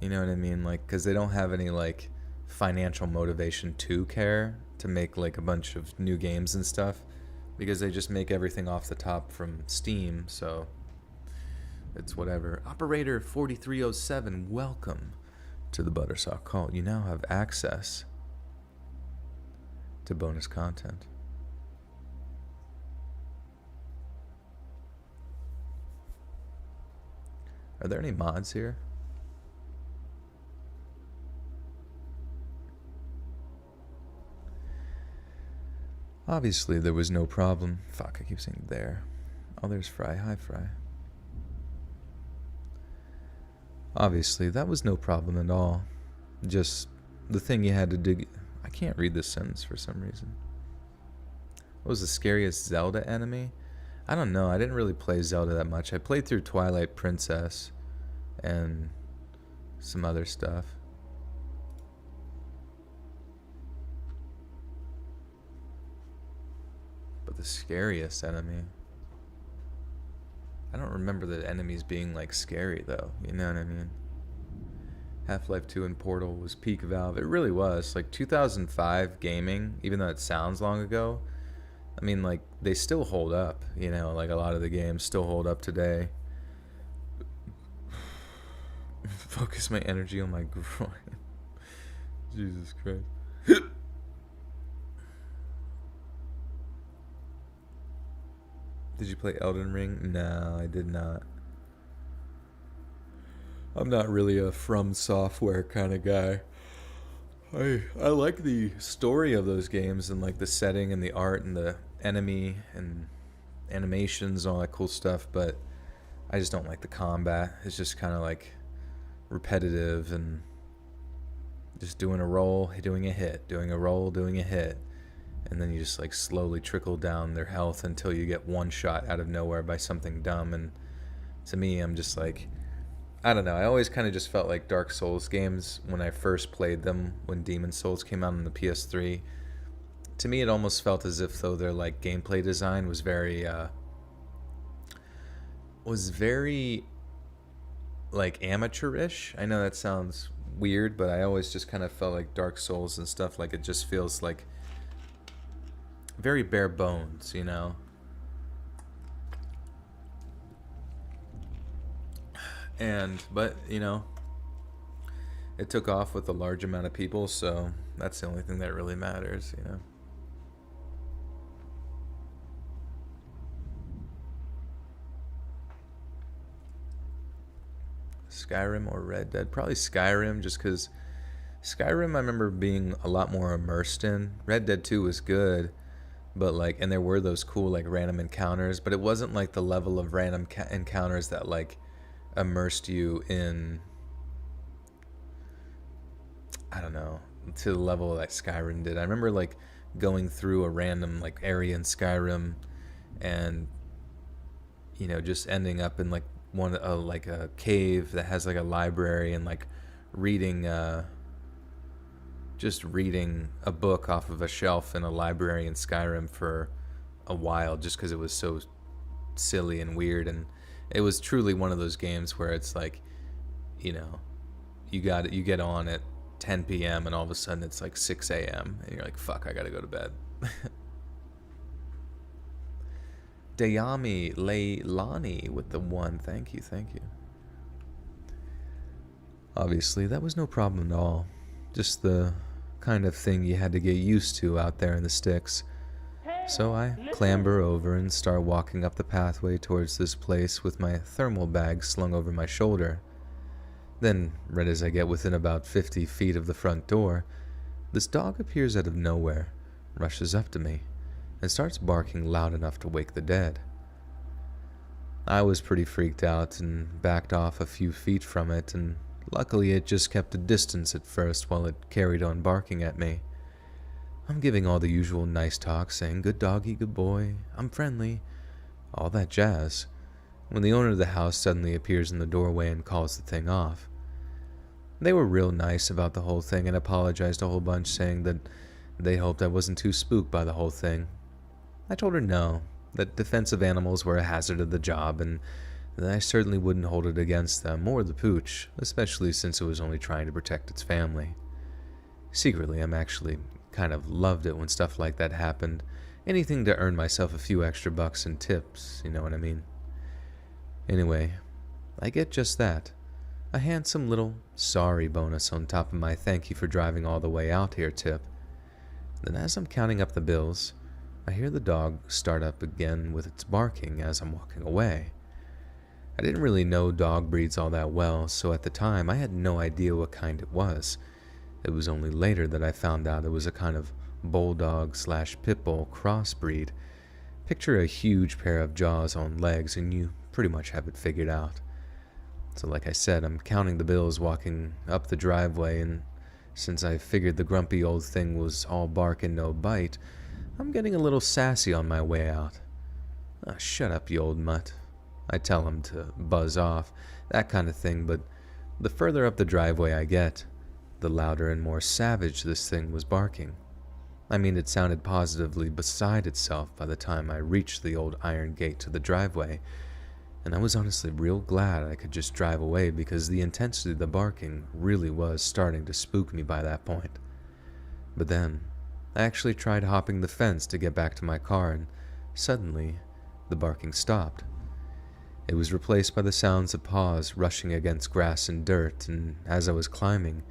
You know what I mean? Like, because they don't have any, like, financial motivation to care, to make like a bunch of new games and stuff, because they just make everything off the top from Steam, so it's whatever. Operator 4307, welcome to the Buttersock Call. You now have access to bonus content. Are there any mods here? Obviously, there was no problem. Fuck, I keep saying there. Oh, there's Fry. Hi, Fry. Obviously, that was no problem at all. Just the thing you had to dig. I can't read this sentence for some reason. What was the scariest Zelda enemy? I don't know. I didn't really play Zelda that much. I played through Twilight Princess and some other stuff. But the scariest enemy, I don't remember the enemies being like scary though, you know what I mean? Half-Life 2 and Portal was peak Valve. It really was. Like 2005 gaming, even though it sounds long ago, I mean, like, they still hold up, you know, like a lot of the games still hold up today. Focus my energy on my groin. Jesus Christ. Did you play Elden Ring? No, I did not. I'm not really a From Software kind of guy. I like the story of those games and like the setting and the art and the enemy and animations and all that cool stuff, but I just don't like the combat. It's just kind of like repetitive and just doing a roll, doing a hit, doing a roll, doing a hit. And then you just like slowly trickle down their health until you get one shot out of nowhere by something dumb. And to me, I'm just like, I don't know. I always kind of just felt like Dark Souls games when I first played them, when Demon Souls came out on the PS3. To me, it almost felt as if though their like gameplay design was very like amateurish. I know that sounds weird, but I always just kind of felt like Dark Souls and stuff, like it just feels like very bare bones, you know? But, you know, it took off with a large amount of people, so that's the only thing that really matters, you know? Skyrim or Red Dead? Probably Skyrim, just because Skyrim I remember being a lot more immersed in. Red Dead 2 was good, but like, and there were those cool like random encounters, but it wasn't like the level of random encounters that like immersed you in, I don't know, to the level that Skyrim did. I remember like going through a random like area in Skyrim and, you know, just ending up in like one like a cave that has like a library and like reading just reading a book off of a shelf in a library in Skyrim for a while, just because it was so silly and weird. And it was truly one of those games where it's like, you know, you get on at 10 p.m. and all of a sudden it's like 6 a.m. and you're like, fuck, I gotta go to bed. Dayami Leilani with the 1. Thank you. Obviously, that was no problem at all. Just the kind of thing you had to get used to out there in the sticks. So I clamber over and start walking up the pathway towards this place with my thermal bag slung over my shoulder. Then, right as I get within about 50 feet of the front door, this dog appears out of nowhere, rushes up to me, and starts barking loud enough to wake the dead. I was pretty freaked out and backed off a few feet from it, and luckily it just kept a distance at first while it carried on barking at me. I'm giving all the usual nice talk, saying, "Good doggy, good boy, I'm friendly," all that jazz, when the owner of the house suddenly appears in the doorway and calls the thing off. They were real nice about the whole thing and apologized a whole bunch, saying that they hoped I wasn't too spooked by the whole thing. I told her no, that defensive animals were a hazard of the job, and that I certainly wouldn't hold it against them or the pooch, especially since it was only trying to protect its family. Secretly, I'm actually kind of loved it when stuff like that happened. Anything to earn myself a few extra bucks in tips, you know what I mean? Anyway, I get just that. A handsome little sorry bonus on top of my thank you for driving all the way out here tip. Then as I'm counting up the bills, I hear the dog start up again with its barking as I'm walking away. I didn't really know dog breeds all that well, so at the time I had no idea what kind it was. It was only later that I found out it was a kind of bulldog/pitbull crossbreed. Picture a huge pair of jaws on legs and you pretty much have it figured out. So like I said, I'm counting the bills walking up the driveway, and since I figured the grumpy old thing was all bark and no bite, I'm getting a little sassy on my way out. "Ah, shut up, you old mutt," I tell him to buzz off, that kind of thing, but the further up the driveway I get, the louder and more savage this thing was barking. I mean, it sounded positively beside itself by the time I reached the old iron gate to the driveway, and I was honestly real glad I could just drive away because the intensity of the barking really was starting to spook me by that point. But then, I actually tried hopping the fence to get back to my car, and suddenly, the barking stopped. It was replaced by the sounds of paws rushing against grass and dirt, and as I was climbing,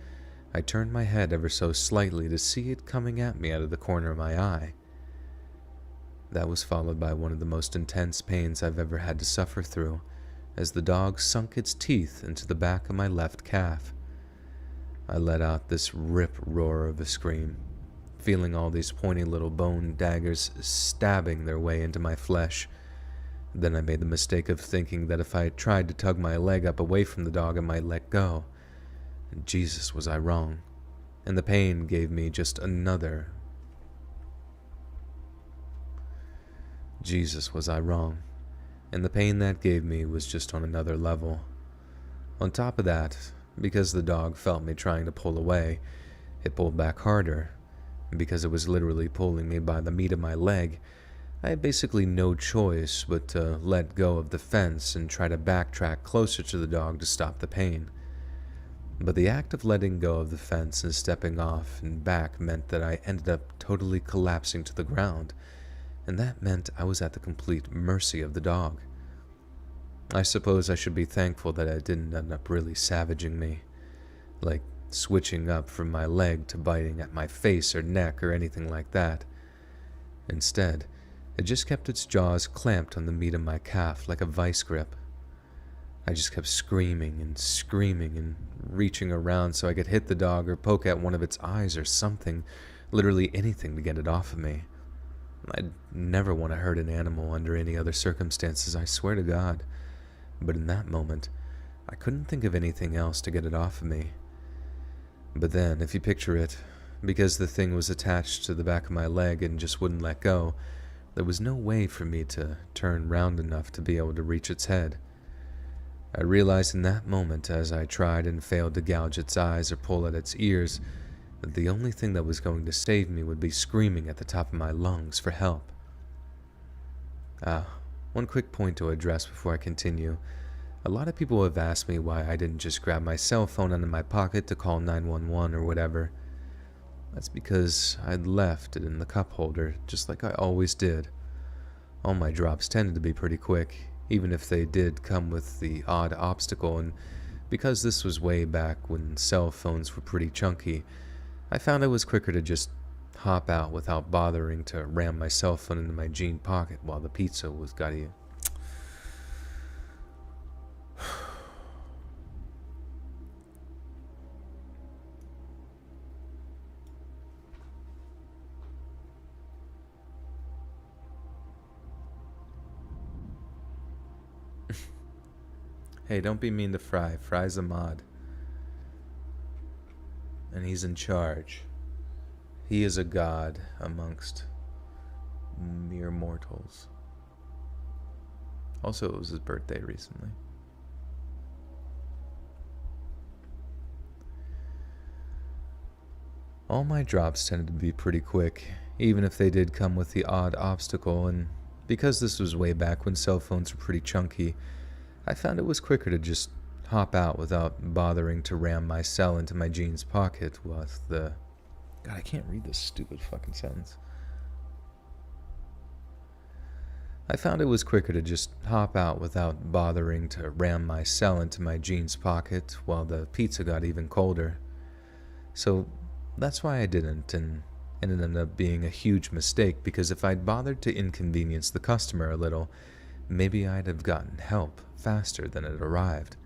I turned my head ever so slightly to see it coming at me out of the corner of my eye. That was followed by one of the most intense pains I've ever had to suffer through, as the dog sunk its teeth into the back of my left calf. I let out this rip roar of a scream, feeling all these pointy little bone daggers stabbing their way into my flesh. Then I made the mistake of thinking that if I tried to tug my leg up away from the dog, I might let go. And Jesus, was I wrong, and the pain gave me just another. Jesus, was I wrong, and the pain that gave me was just on another level. On top of that, because the dog felt me trying to pull away, it pulled back harder, and because it was literally pulling me by the meat of my leg, I had basically no choice but to let go of the fence and try to backtrack closer to the dog to stop the pain. But the act of letting go of the fence and stepping off and back meant that I ended up totally collapsing to the ground, and that meant I was at the complete mercy of the dog. I suppose I should be thankful that it didn't end up really savaging me, like switching up from my leg to biting at my face or neck or anything like that. Instead, it just kept its jaws clamped on the meat of my calf like a vice grip. I just kept screaming and reaching around so I could hit the dog or poke at one of its eyes or something, literally anything to get it off of me. I'd never want to hurt an animal under any other circumstances, I swear to God. But in that moment, I couldn't think of anything else to get it off of me. But then, if you picture it, because the thing was attached to the back of my leg and just wouldn't let go, there was no way for me to turn round enough to be able to reach its head. I realized in that moment, as I tried and failed to gouge its eyes or pull at its ears, that the only thing that was going to save me would be screaming at the top of my lungs for help. One quick point to address before I continue. A lot of people have asked me why I didn't just grab my cell phone out of my pocket to call 911 or whatever. That's because I'd left it in the cup holder, just like I always did. All my drops tended to be pretty quick, even if they did come with the odd obstacle, and because this was way back when cell phones were pretty chunky, I found it was quicker to just hop out without bothering to ram my cell phone into my jean pocket while the pizza was got you. Hey, don't be mean to Fry. Fry's a mod. And he's in charge. He is a god amongst mere mortals. Also, it was his birthday recently. All my drops tended to be pretty quick, even if they did come with the odd obstacle, and because this was way back when cell phones were pretty chunky, I found it was quicker to just hop out without bothering to ram my cell into my jeans pocket with the... God, I can't read this stupid fucking sentence. I found it was quicker to just hop out without bothering to ram my cell into my jeans pocket while the pizza got even colder. So that's why I didn't, and it ended up being a huge mistake, because if I'd bothered to inconvenience the customer a little, maybe I'd have gotten help faster than it arrived.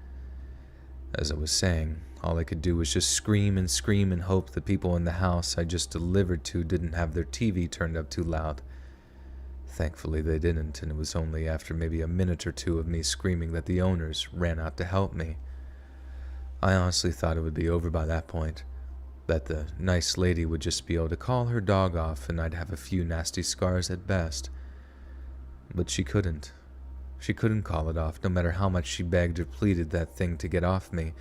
As I was saying, all I could do was just scream and hope the people in the house I just delivered to didn't have their TV turned up too loud. Thankfully they didn't, and it was only after maybe a minute or two of me screaming that the owners ran out to help me. I honestly thought it would be over by that point, that the nice lady would just be able to call her dog off and I'd have a few nasty scars at best. But she couldn't. She couldn't call it off, no matter how much she begged or pleaded that thing to get off me.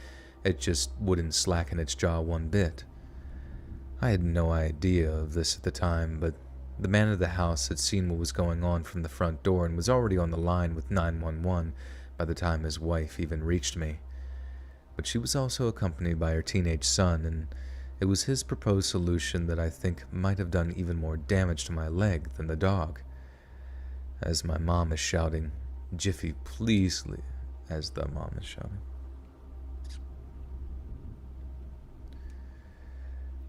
It just wouldn't slacken its jaw one bit. I had no idea of this at the time, but the man of the house had seen what was going on from the front door and was already on the line with 911 by the time his wife even reached me. But she was also accompanied by her teenage son, and it was his proposed solution that I think might have done even more damage to my leg than the dog. As my mom is shouting, "Jiffy, please leave," as the mom is shouting.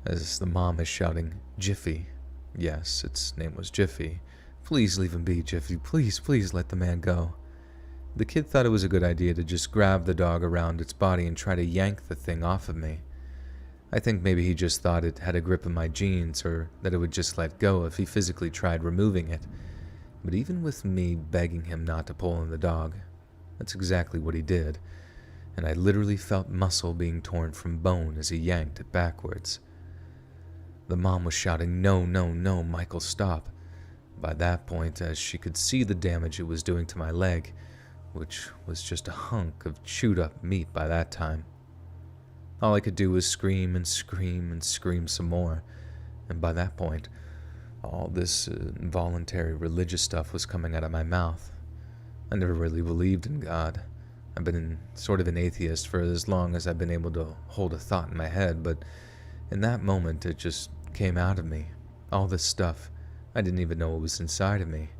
As the mom is shouting, "Jiffy," yes, its name was Jiffy, "please leave him be, Jiffy, please let the man go." The kid thought it was a good idea to just grab the dog around its body and try to yank the thing off of me. I think maybe he just thought it had a grip on my jeans, or that it would just let go if he physically tried removing it. But even with me begging him not to pull on the dog, that's exactly what he did, and I literally felt muscle being torn from bone as he yanked it backwards. The mom was shouting, "No, no, no, Michael, stop." By that point, as she could see the damage it was doing to my leg, which was just a hunk of chewed up meat by that time. All I could do was scream and scream and scream some more, and by that point, all this involuntary religious stuff was coming out of my mouth. I never really believed in God. I've been sort of an atheist for as long as I've been able to hold a thought in my head, but in that moment it just came out of me. All this stuff, I didn't even know what was inside of me.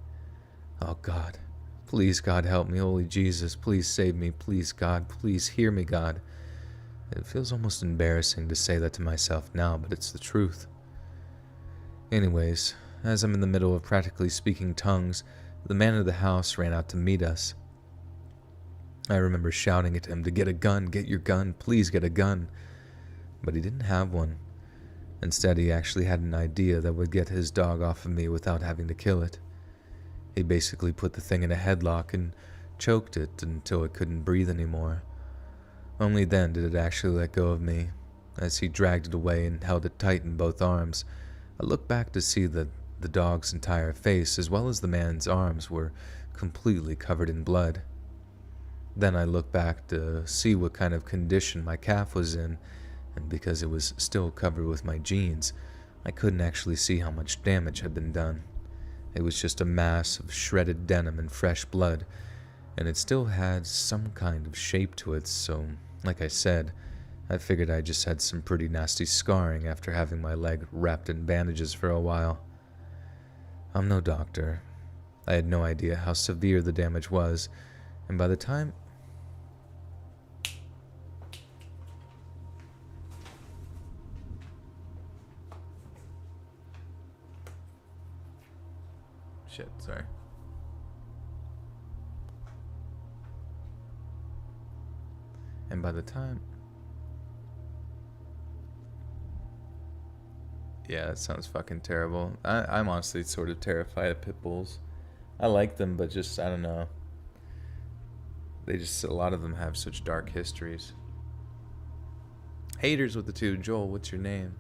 Oh God, please God help me, holy Jesus, please save me, please God, please hear me God. It feels almost embarrassing to say that to myself now, but it's the truth. Anyways, as I'm in the middle of practically speaking tongues, the man of the house ran out to meet us. I remember shouting at him to get a gun, get your gun, please get a gun. But he didn't have one. Instead, he actually had an idea that would get his dog off of me without having to kill it. He basically put the thing in a headlock and choked it until it couldn't breathe anymore. Only then did it actually let go of me. As he dragged it away and held it tight in both arms, I looked back to see that the dog's entire face, as well as the man's arms, were completely covered in blood. Then I looked back to see what kind of condition my calf was in, and because it was still covered with my jeans, I couldn't actually see how much damage had been done. It was just a mass of shredded denim and fresh blood, and it still had some kind of shape to it, so, like I said, I figured I just had some pretty nasty scarring after having my leg wrapped in bandages for a while. I'm no doctor. I had no idea how severe the damage was, and by the time Shit, sorry. And by the time... Yeah, that sounds fucking terrible. I'm honestly sort of terrified of pit bulls. I like them, but just, I don't know. They just, a lot of them have such dark histories. Haters with the two. Joel, what's your name?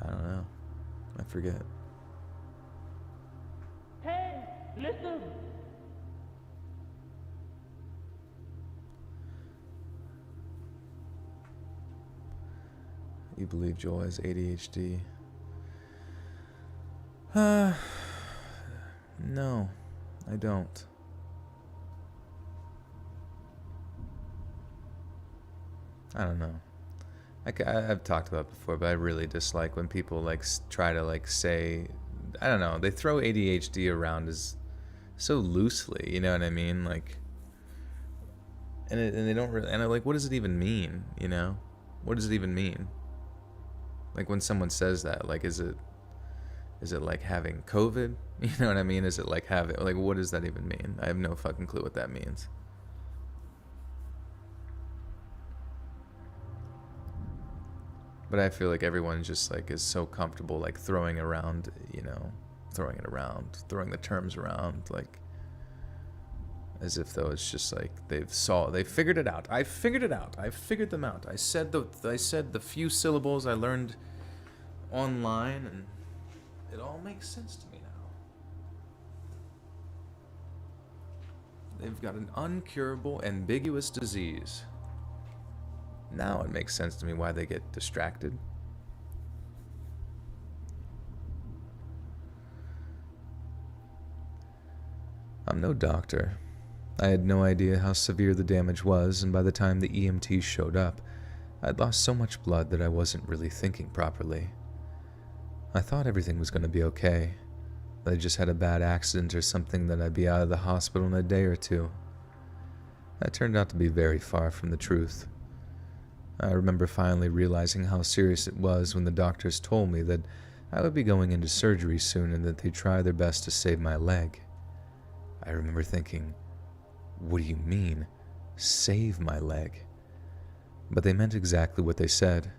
I don't know. I forget. Hey, listen. You believe Joel has ADHD? No, I don't. I don't know. I've talked about it before, but I really dislike when people like try to like say, I don't know, they throw ADHD around as so loosely, you know what I mean? Like, and they don't really, and I'm like, what does it even mean? You know, what does it even mean? Like when someone says that, like, is it like having COVID? You know what I mean? Is it like having, like, what does that even mean? I have no fucking clue what that means. But I feel like everyone just like is so comfortable like throwing around, you know, throwing the terms around, like as if though it's just like they figured it out. I figured it out. I figured them out. I said the few syllables I learned online, and it all makes sense to me now. They've got an uncurable, ambiguous disease. Now it makes sense to me why they get distracted. I'm no doctor. I had no idea how severe the damage was, and by the time the EMTs showed up, I'd lost so much blood that I wasn't really thinking properly. I thought everything was going to be okay, that I just had a bad accident or something, that I'd be out of the hospital in a day or two. That turned out to be very far from the truth. I remember finally realizing how serious it was when the doctors told me that I would be going into surgery soon and that they'd try their best to save my leg. I remember thinking, what do you mean, save my leg? But they meant exactly what they said.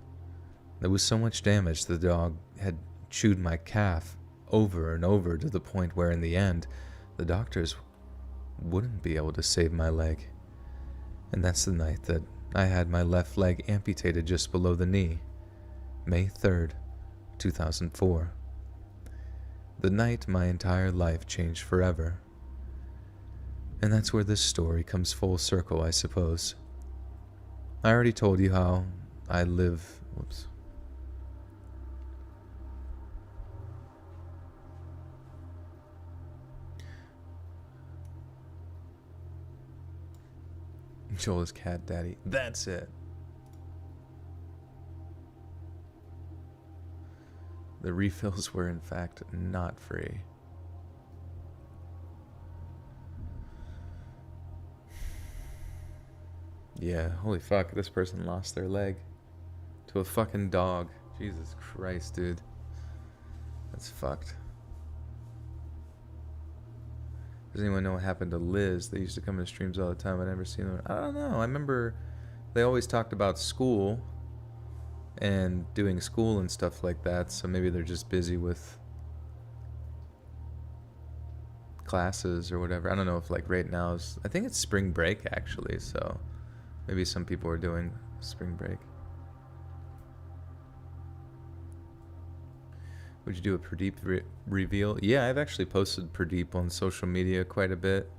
There was so much damage the dog had chewed my calf over and over to the point where in the end, the doctors wouldn't be able to save my leg. And that's the night that I had my left leg amputated just below the knee, May 3rd, 2004. The night my entire life changed forever. And that's where this story comes full circle, I suppose. I already told you how I live... Whoops. Joel is cat daddy. That's it. The refills were in fact not free. Yeah, holy fuck, this person lost their leg to a fucking dog. Jesus Christ, dude. That's fucked. Does anyone know what happened to Liz? They used to come in streams all the time. I never seen them. I don't know. I remember they always talked about school and doing school and stuff like that. So maybe they're just busy with classes or whatever. I don't know if like right now is... I think it's spring break actually. So maybe some people are doing spring break. Would you do a Pradeep reveal? Yeah, I've actually posted Pradeep on social media quite a bit.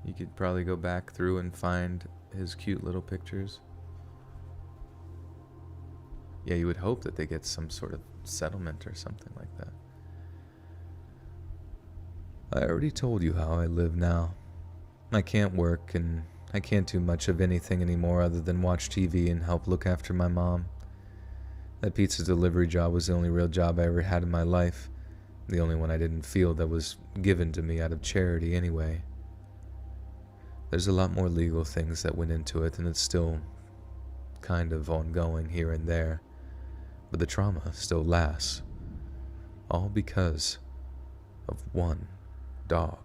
You could probably go back through and find his cute little pictures. Yeah, you would hope that they get some sort of settlement or something like that. I already told you how I live now. I can't work and I can't do much of anything anymore other than watch TV and help look after my mom. That pizza delivery job was the only real job I ever had in my life. The only one I didn't feel that was given to me out of charity anyway. There's a lot more legal things that went into it, and it's still kind of ongoing here and there. But the trauma still lasts. All because of one dog.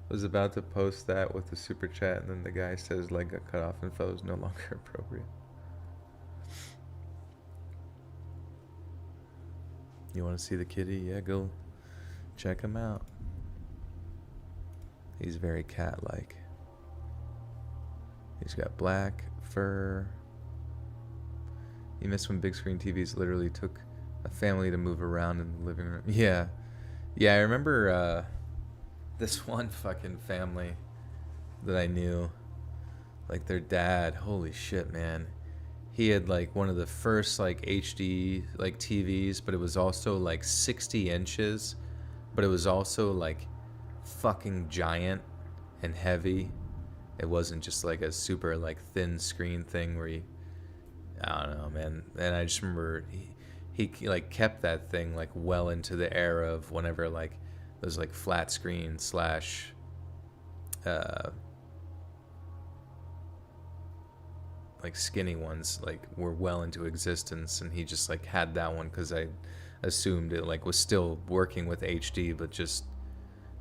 Was about to post that with the super chat, and then the guy says leg got cut off and felt it was no longer appropriate. You want to see the kitty? Yeah, go check him out. He's very cat-like. He's got black fur. You miss when big screen TVs literally took a family to move around in the living room. Yeah. Yeah, I remember this one fucking family that I knew. Like their dad, holy shit, man. He had like one of the first like HD like TVs, but it was also like 60 inches, but it was also like fucking giant and heavy. It wasn't just like a super like thin screen thing where I don't know, man. And I just remember he like kept that thing like well into the era of whenever like those like flat screen slash like skinny ones like were well into existence, and he just like had that one because I assumed it like was still working with HD, but just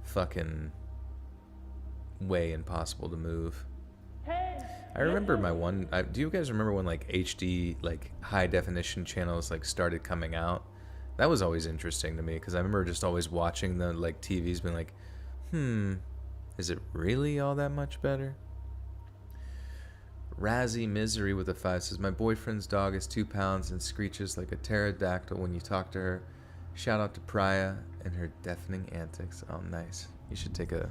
fucking way impossible to move. I remember my one. Do you guys remember when like HD like high definition channels like started coming out? That was always interesting to me because I remember just always watching the like TVs being like, is it really all that much better? Razzie Misery with a 5 says, my boyfriend's dog is 2 pounds and screeches like a pterodactyl when you talk to her. Shout out to Priya and her deafening antics. Oh, nice. You should take a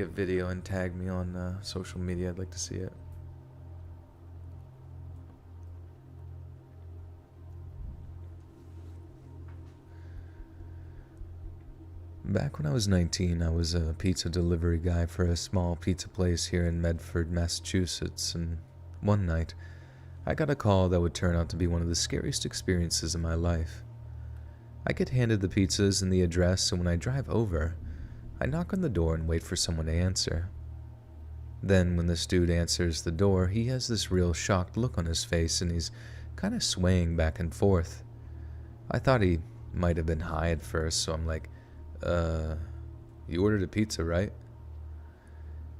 video and tag me on social media. I'd like to see it. Back when I was 19, I was a pizza delivery guy for a small pizza place here in Medford, Massachusetts, and one night, I got a call that would turn out to be one of the scariest experiences of my life. I get handed the pizzas and the address, and when I drive over, I knock on the door and wait for someone to answer. Then, when this dude answers the door, he has this real shocked look on his face, and he's kind of swaying back and forth. I thought he might have been high at first, so I'm like, you ordered a pizza, right?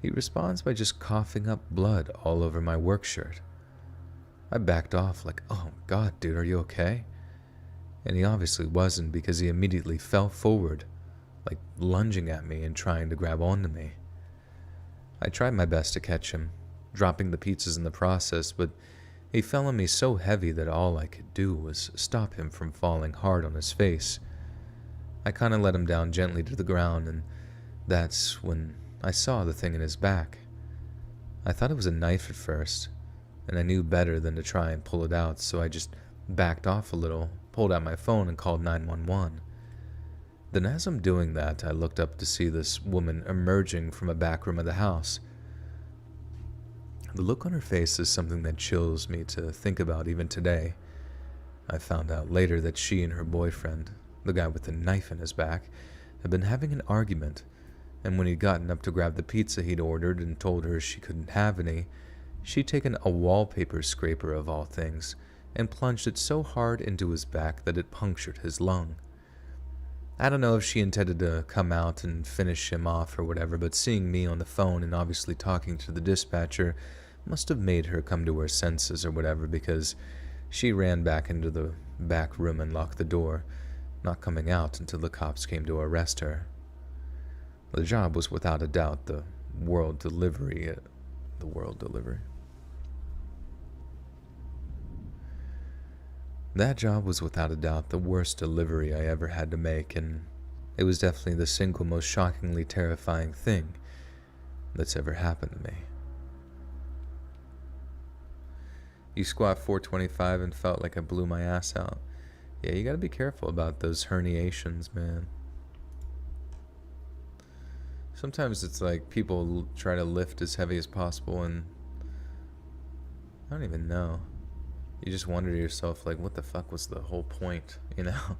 He responds by just coughing up blood all over my work shirt. I backed off like, oh God, dude, are you okay? And he obviously wasn't, because he immediately fell forward, like lunging at me and trying to grab onto me. I tried my best to catch him, dropping the pizzas in the process, but he fell on me so heavy that all I could do was stop him from falling hard on his face. I kind of let him down gently to the ground, and that's when I saw the thing in his back. I thought it was a knife at first, and I knew better than to try and pull it out, so I just backed off a little, pulled out my phone, and called 911. Then as I'm doing that, I looked up to see this woman emerging from a back room of the house. The look on her face is something that chills me to think about even today. I found out later that she and her boyfriend, the guy with the knife in his back, had been having an argument, and when he'd gotten up to grab the pizza he'd ordered and told her she couldn't have any, she'd taken a wallpaper scraper of all things and plunged it so hard into his back that it punctured his lung. I don't know if she intended to come out and finish him off or whatever, but seeing me on the phone and obviously talking to the dispatcher must have made her come to her senses or whatever, because she ran back into the back room and locked the door, not coming out until the cops came to arrest her. The job was without a doubt the world delivery. That job was without a doubt the worst delivery I ever had to make, and it was definitely the single most shockingly terrifying thing that's ever happened to me. You squat 425 and felt like I blew my ass out. Yeah, you gotta be careful about those herniations, man. Sometimes it's like people try to lift as heavy as possible, and I don't even know. You just wonder to yourself, like, what the fuck was the whole point, you know?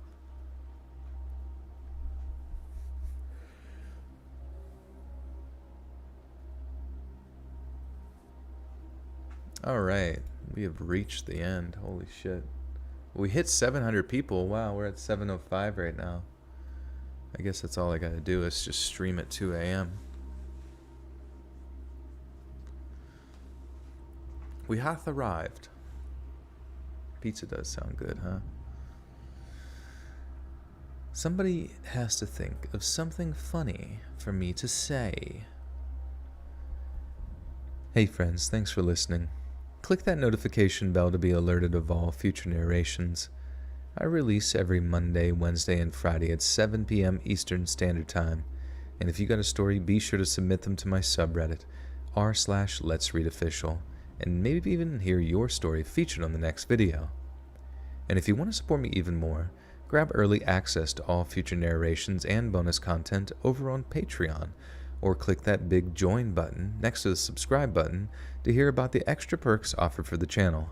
All right, we have reached the end. Holy shit. We hit 700 people. Wow, we're at 705 right now. I guess that's all I gotta do is just stream at 2 a.m. We hath arrived. Pizza does sound good, huh? Somebody has to think of something funny for me to say. Hey friends, thanks for listening. Click that notification bell to be alerted of all future narrations. I release every Monday, Wednesday, and Friday at 7 p.m. Eastern Standard Time. And if you got a story, be sure to submit them to my subreddit, r/Let'sReadOfficial, and maybe even hear your story featured on the next video. And if you want to support me even more, grab early access to all future narrations and bonus content over on Patreon, or click that big join button next to the subscribe button to hear about the extra perks offered for the channel.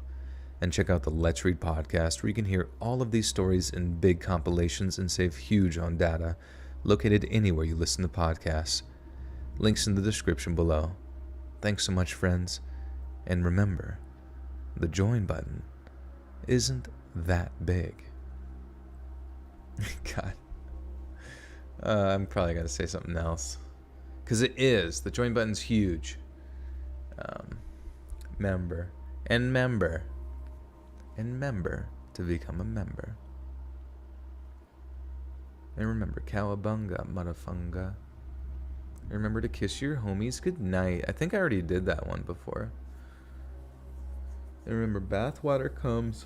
And check out the Let's Read podcast, where you can hear all of these stories in big compilations and save huge on data, located anywhere you listen to podcasts. Links in the description below. Thanks so much, friends. And remember, the join button isn't that big. God. I'm probably going to say something else. Because it is. The join button's huge. Member. And member. And member to become a member. And remember, cowabunga, motherfunga. And remember to kiss your homies goodnight. I think I already did that one before. And remember, bathwater comes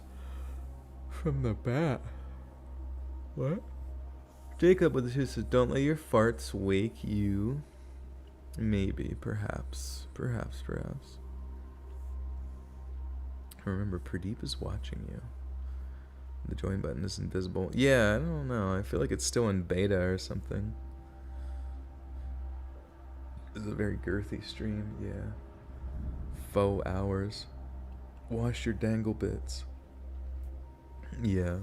from the bat. What? Jacob with his says, don't let your farts wake you. Maybe, perhaps. Perhaps. Remember, Pradeep is watching you. The join button is invisible. Yeah, I don't know. I feel like it's still in beta or something. This is a very girthy stream, yeah. Faux hours. Wash your dangle bits. Yeah.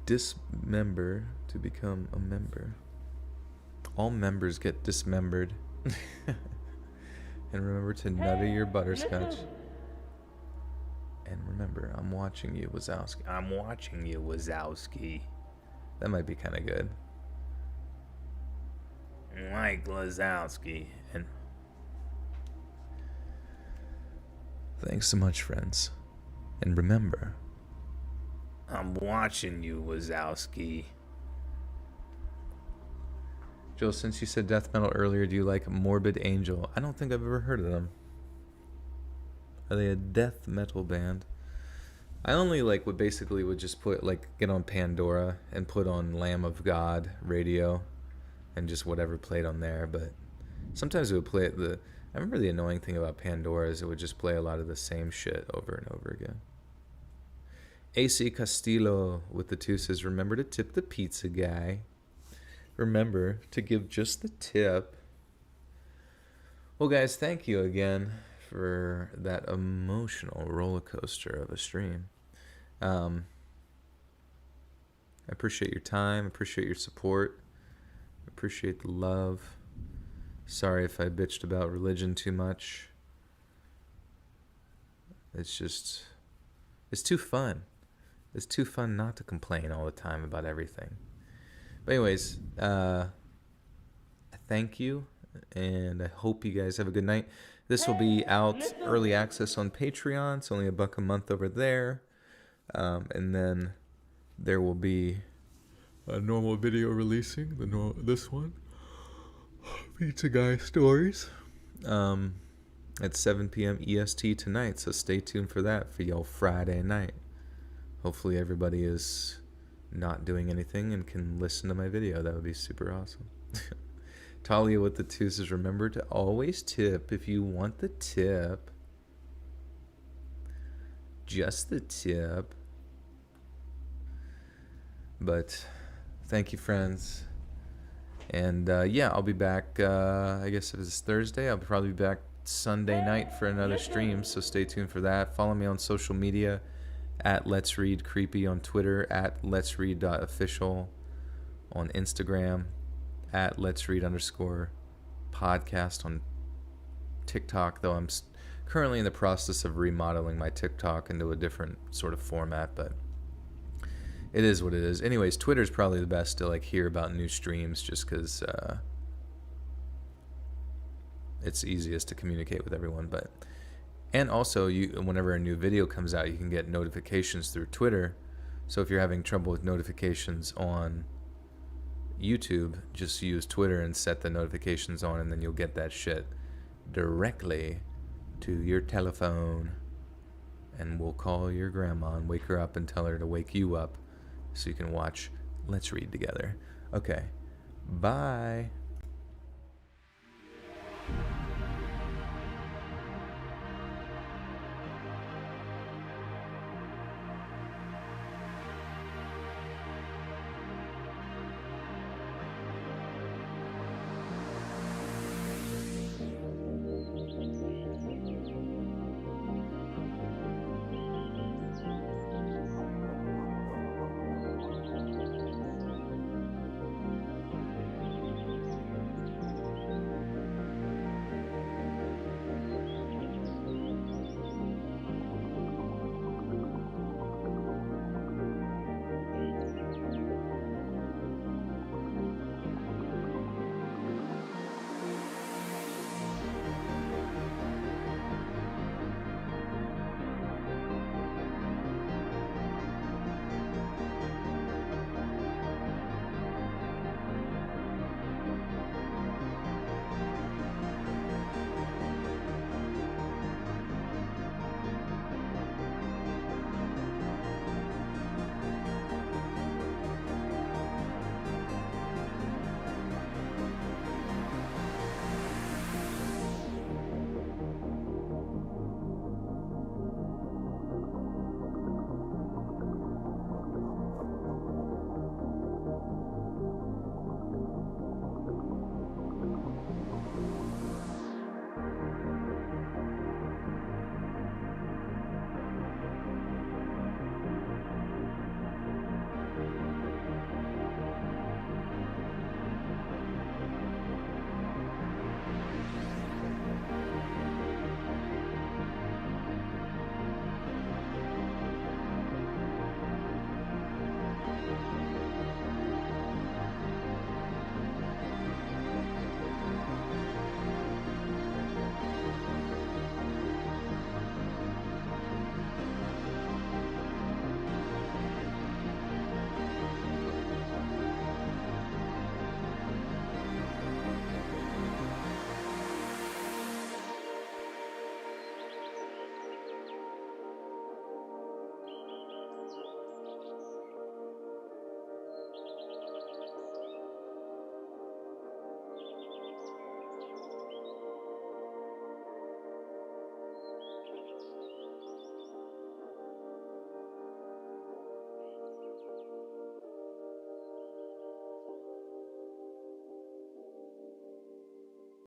Dismember to become a member. All members get dismembered. And remember to nutter your butterscotch. And remember, I'm watching you, Wazowski. I'm watching you, Wazowski. That might be kind of good. Mike Wazowski. And thanks so much, friends. And remember, I'm watching you, Wazowski. Joel, since you said death metal earlier, do you like Morbid Angel? I don't think I've ever heard of them. Are they a death metal band? I only would just put get on Pandora and put on Lamb of God radio and just whatever played on there, but sometimes it would play I remember the annoying thing about Pandora is it would just play a lot of the same shit over and over again. AC Castillo with the 2 says, remember to tip the pizza guy. Remember to give just the tip. Well, guys, thank you again for that emotional roller coaster of a stream. I appreciate your time, appreciate your support, appreciate the love. Sorry if I bitched about religion too much. It's too fun. It's too fun not to complain all the time about everything. But anyways, thank you, and I hope you guys have a good night. This will be out early access on Patreon. It's only $1 a month over there. And then there will be a normal video releasing, this one, Pizza Guy Stories, at 7 p.m. EST tonight. So stay tuned for that for y'all Friday night. Hopefully everybody is not doing anything and can listen to my video. That would be super awesome. Talia with the 2 says, remember to always tip if you want the tip. Just the tip. But thank you, friends. And yeah, I'll be back, I guess if it's Thursday, I'll probably be back Sunday night for another stream. So stay tuned for that. Follow me on social media at Let's Read Creepy on Twitter, at Let's Read.official on Instagram, at Let's Read _podcast on TikTok, though I'm currently in the process of remodeling my TikTok into a different sort of format, but it is what it is. Anyways, Twitter's probably the best to like hear about new streams, just because it's easiest to communicate with everyone. But and also, whenever a new video comes out, you can get notifications through Twitter. So if you're having trouble with notifications on YouTube, just use Twitter and set the notifications on, and then you'll get that shit directly to your telephone. And we'll call your grandma and wake her up and tell her to wake you up so you can watch Let's Read together. Okay. Bye.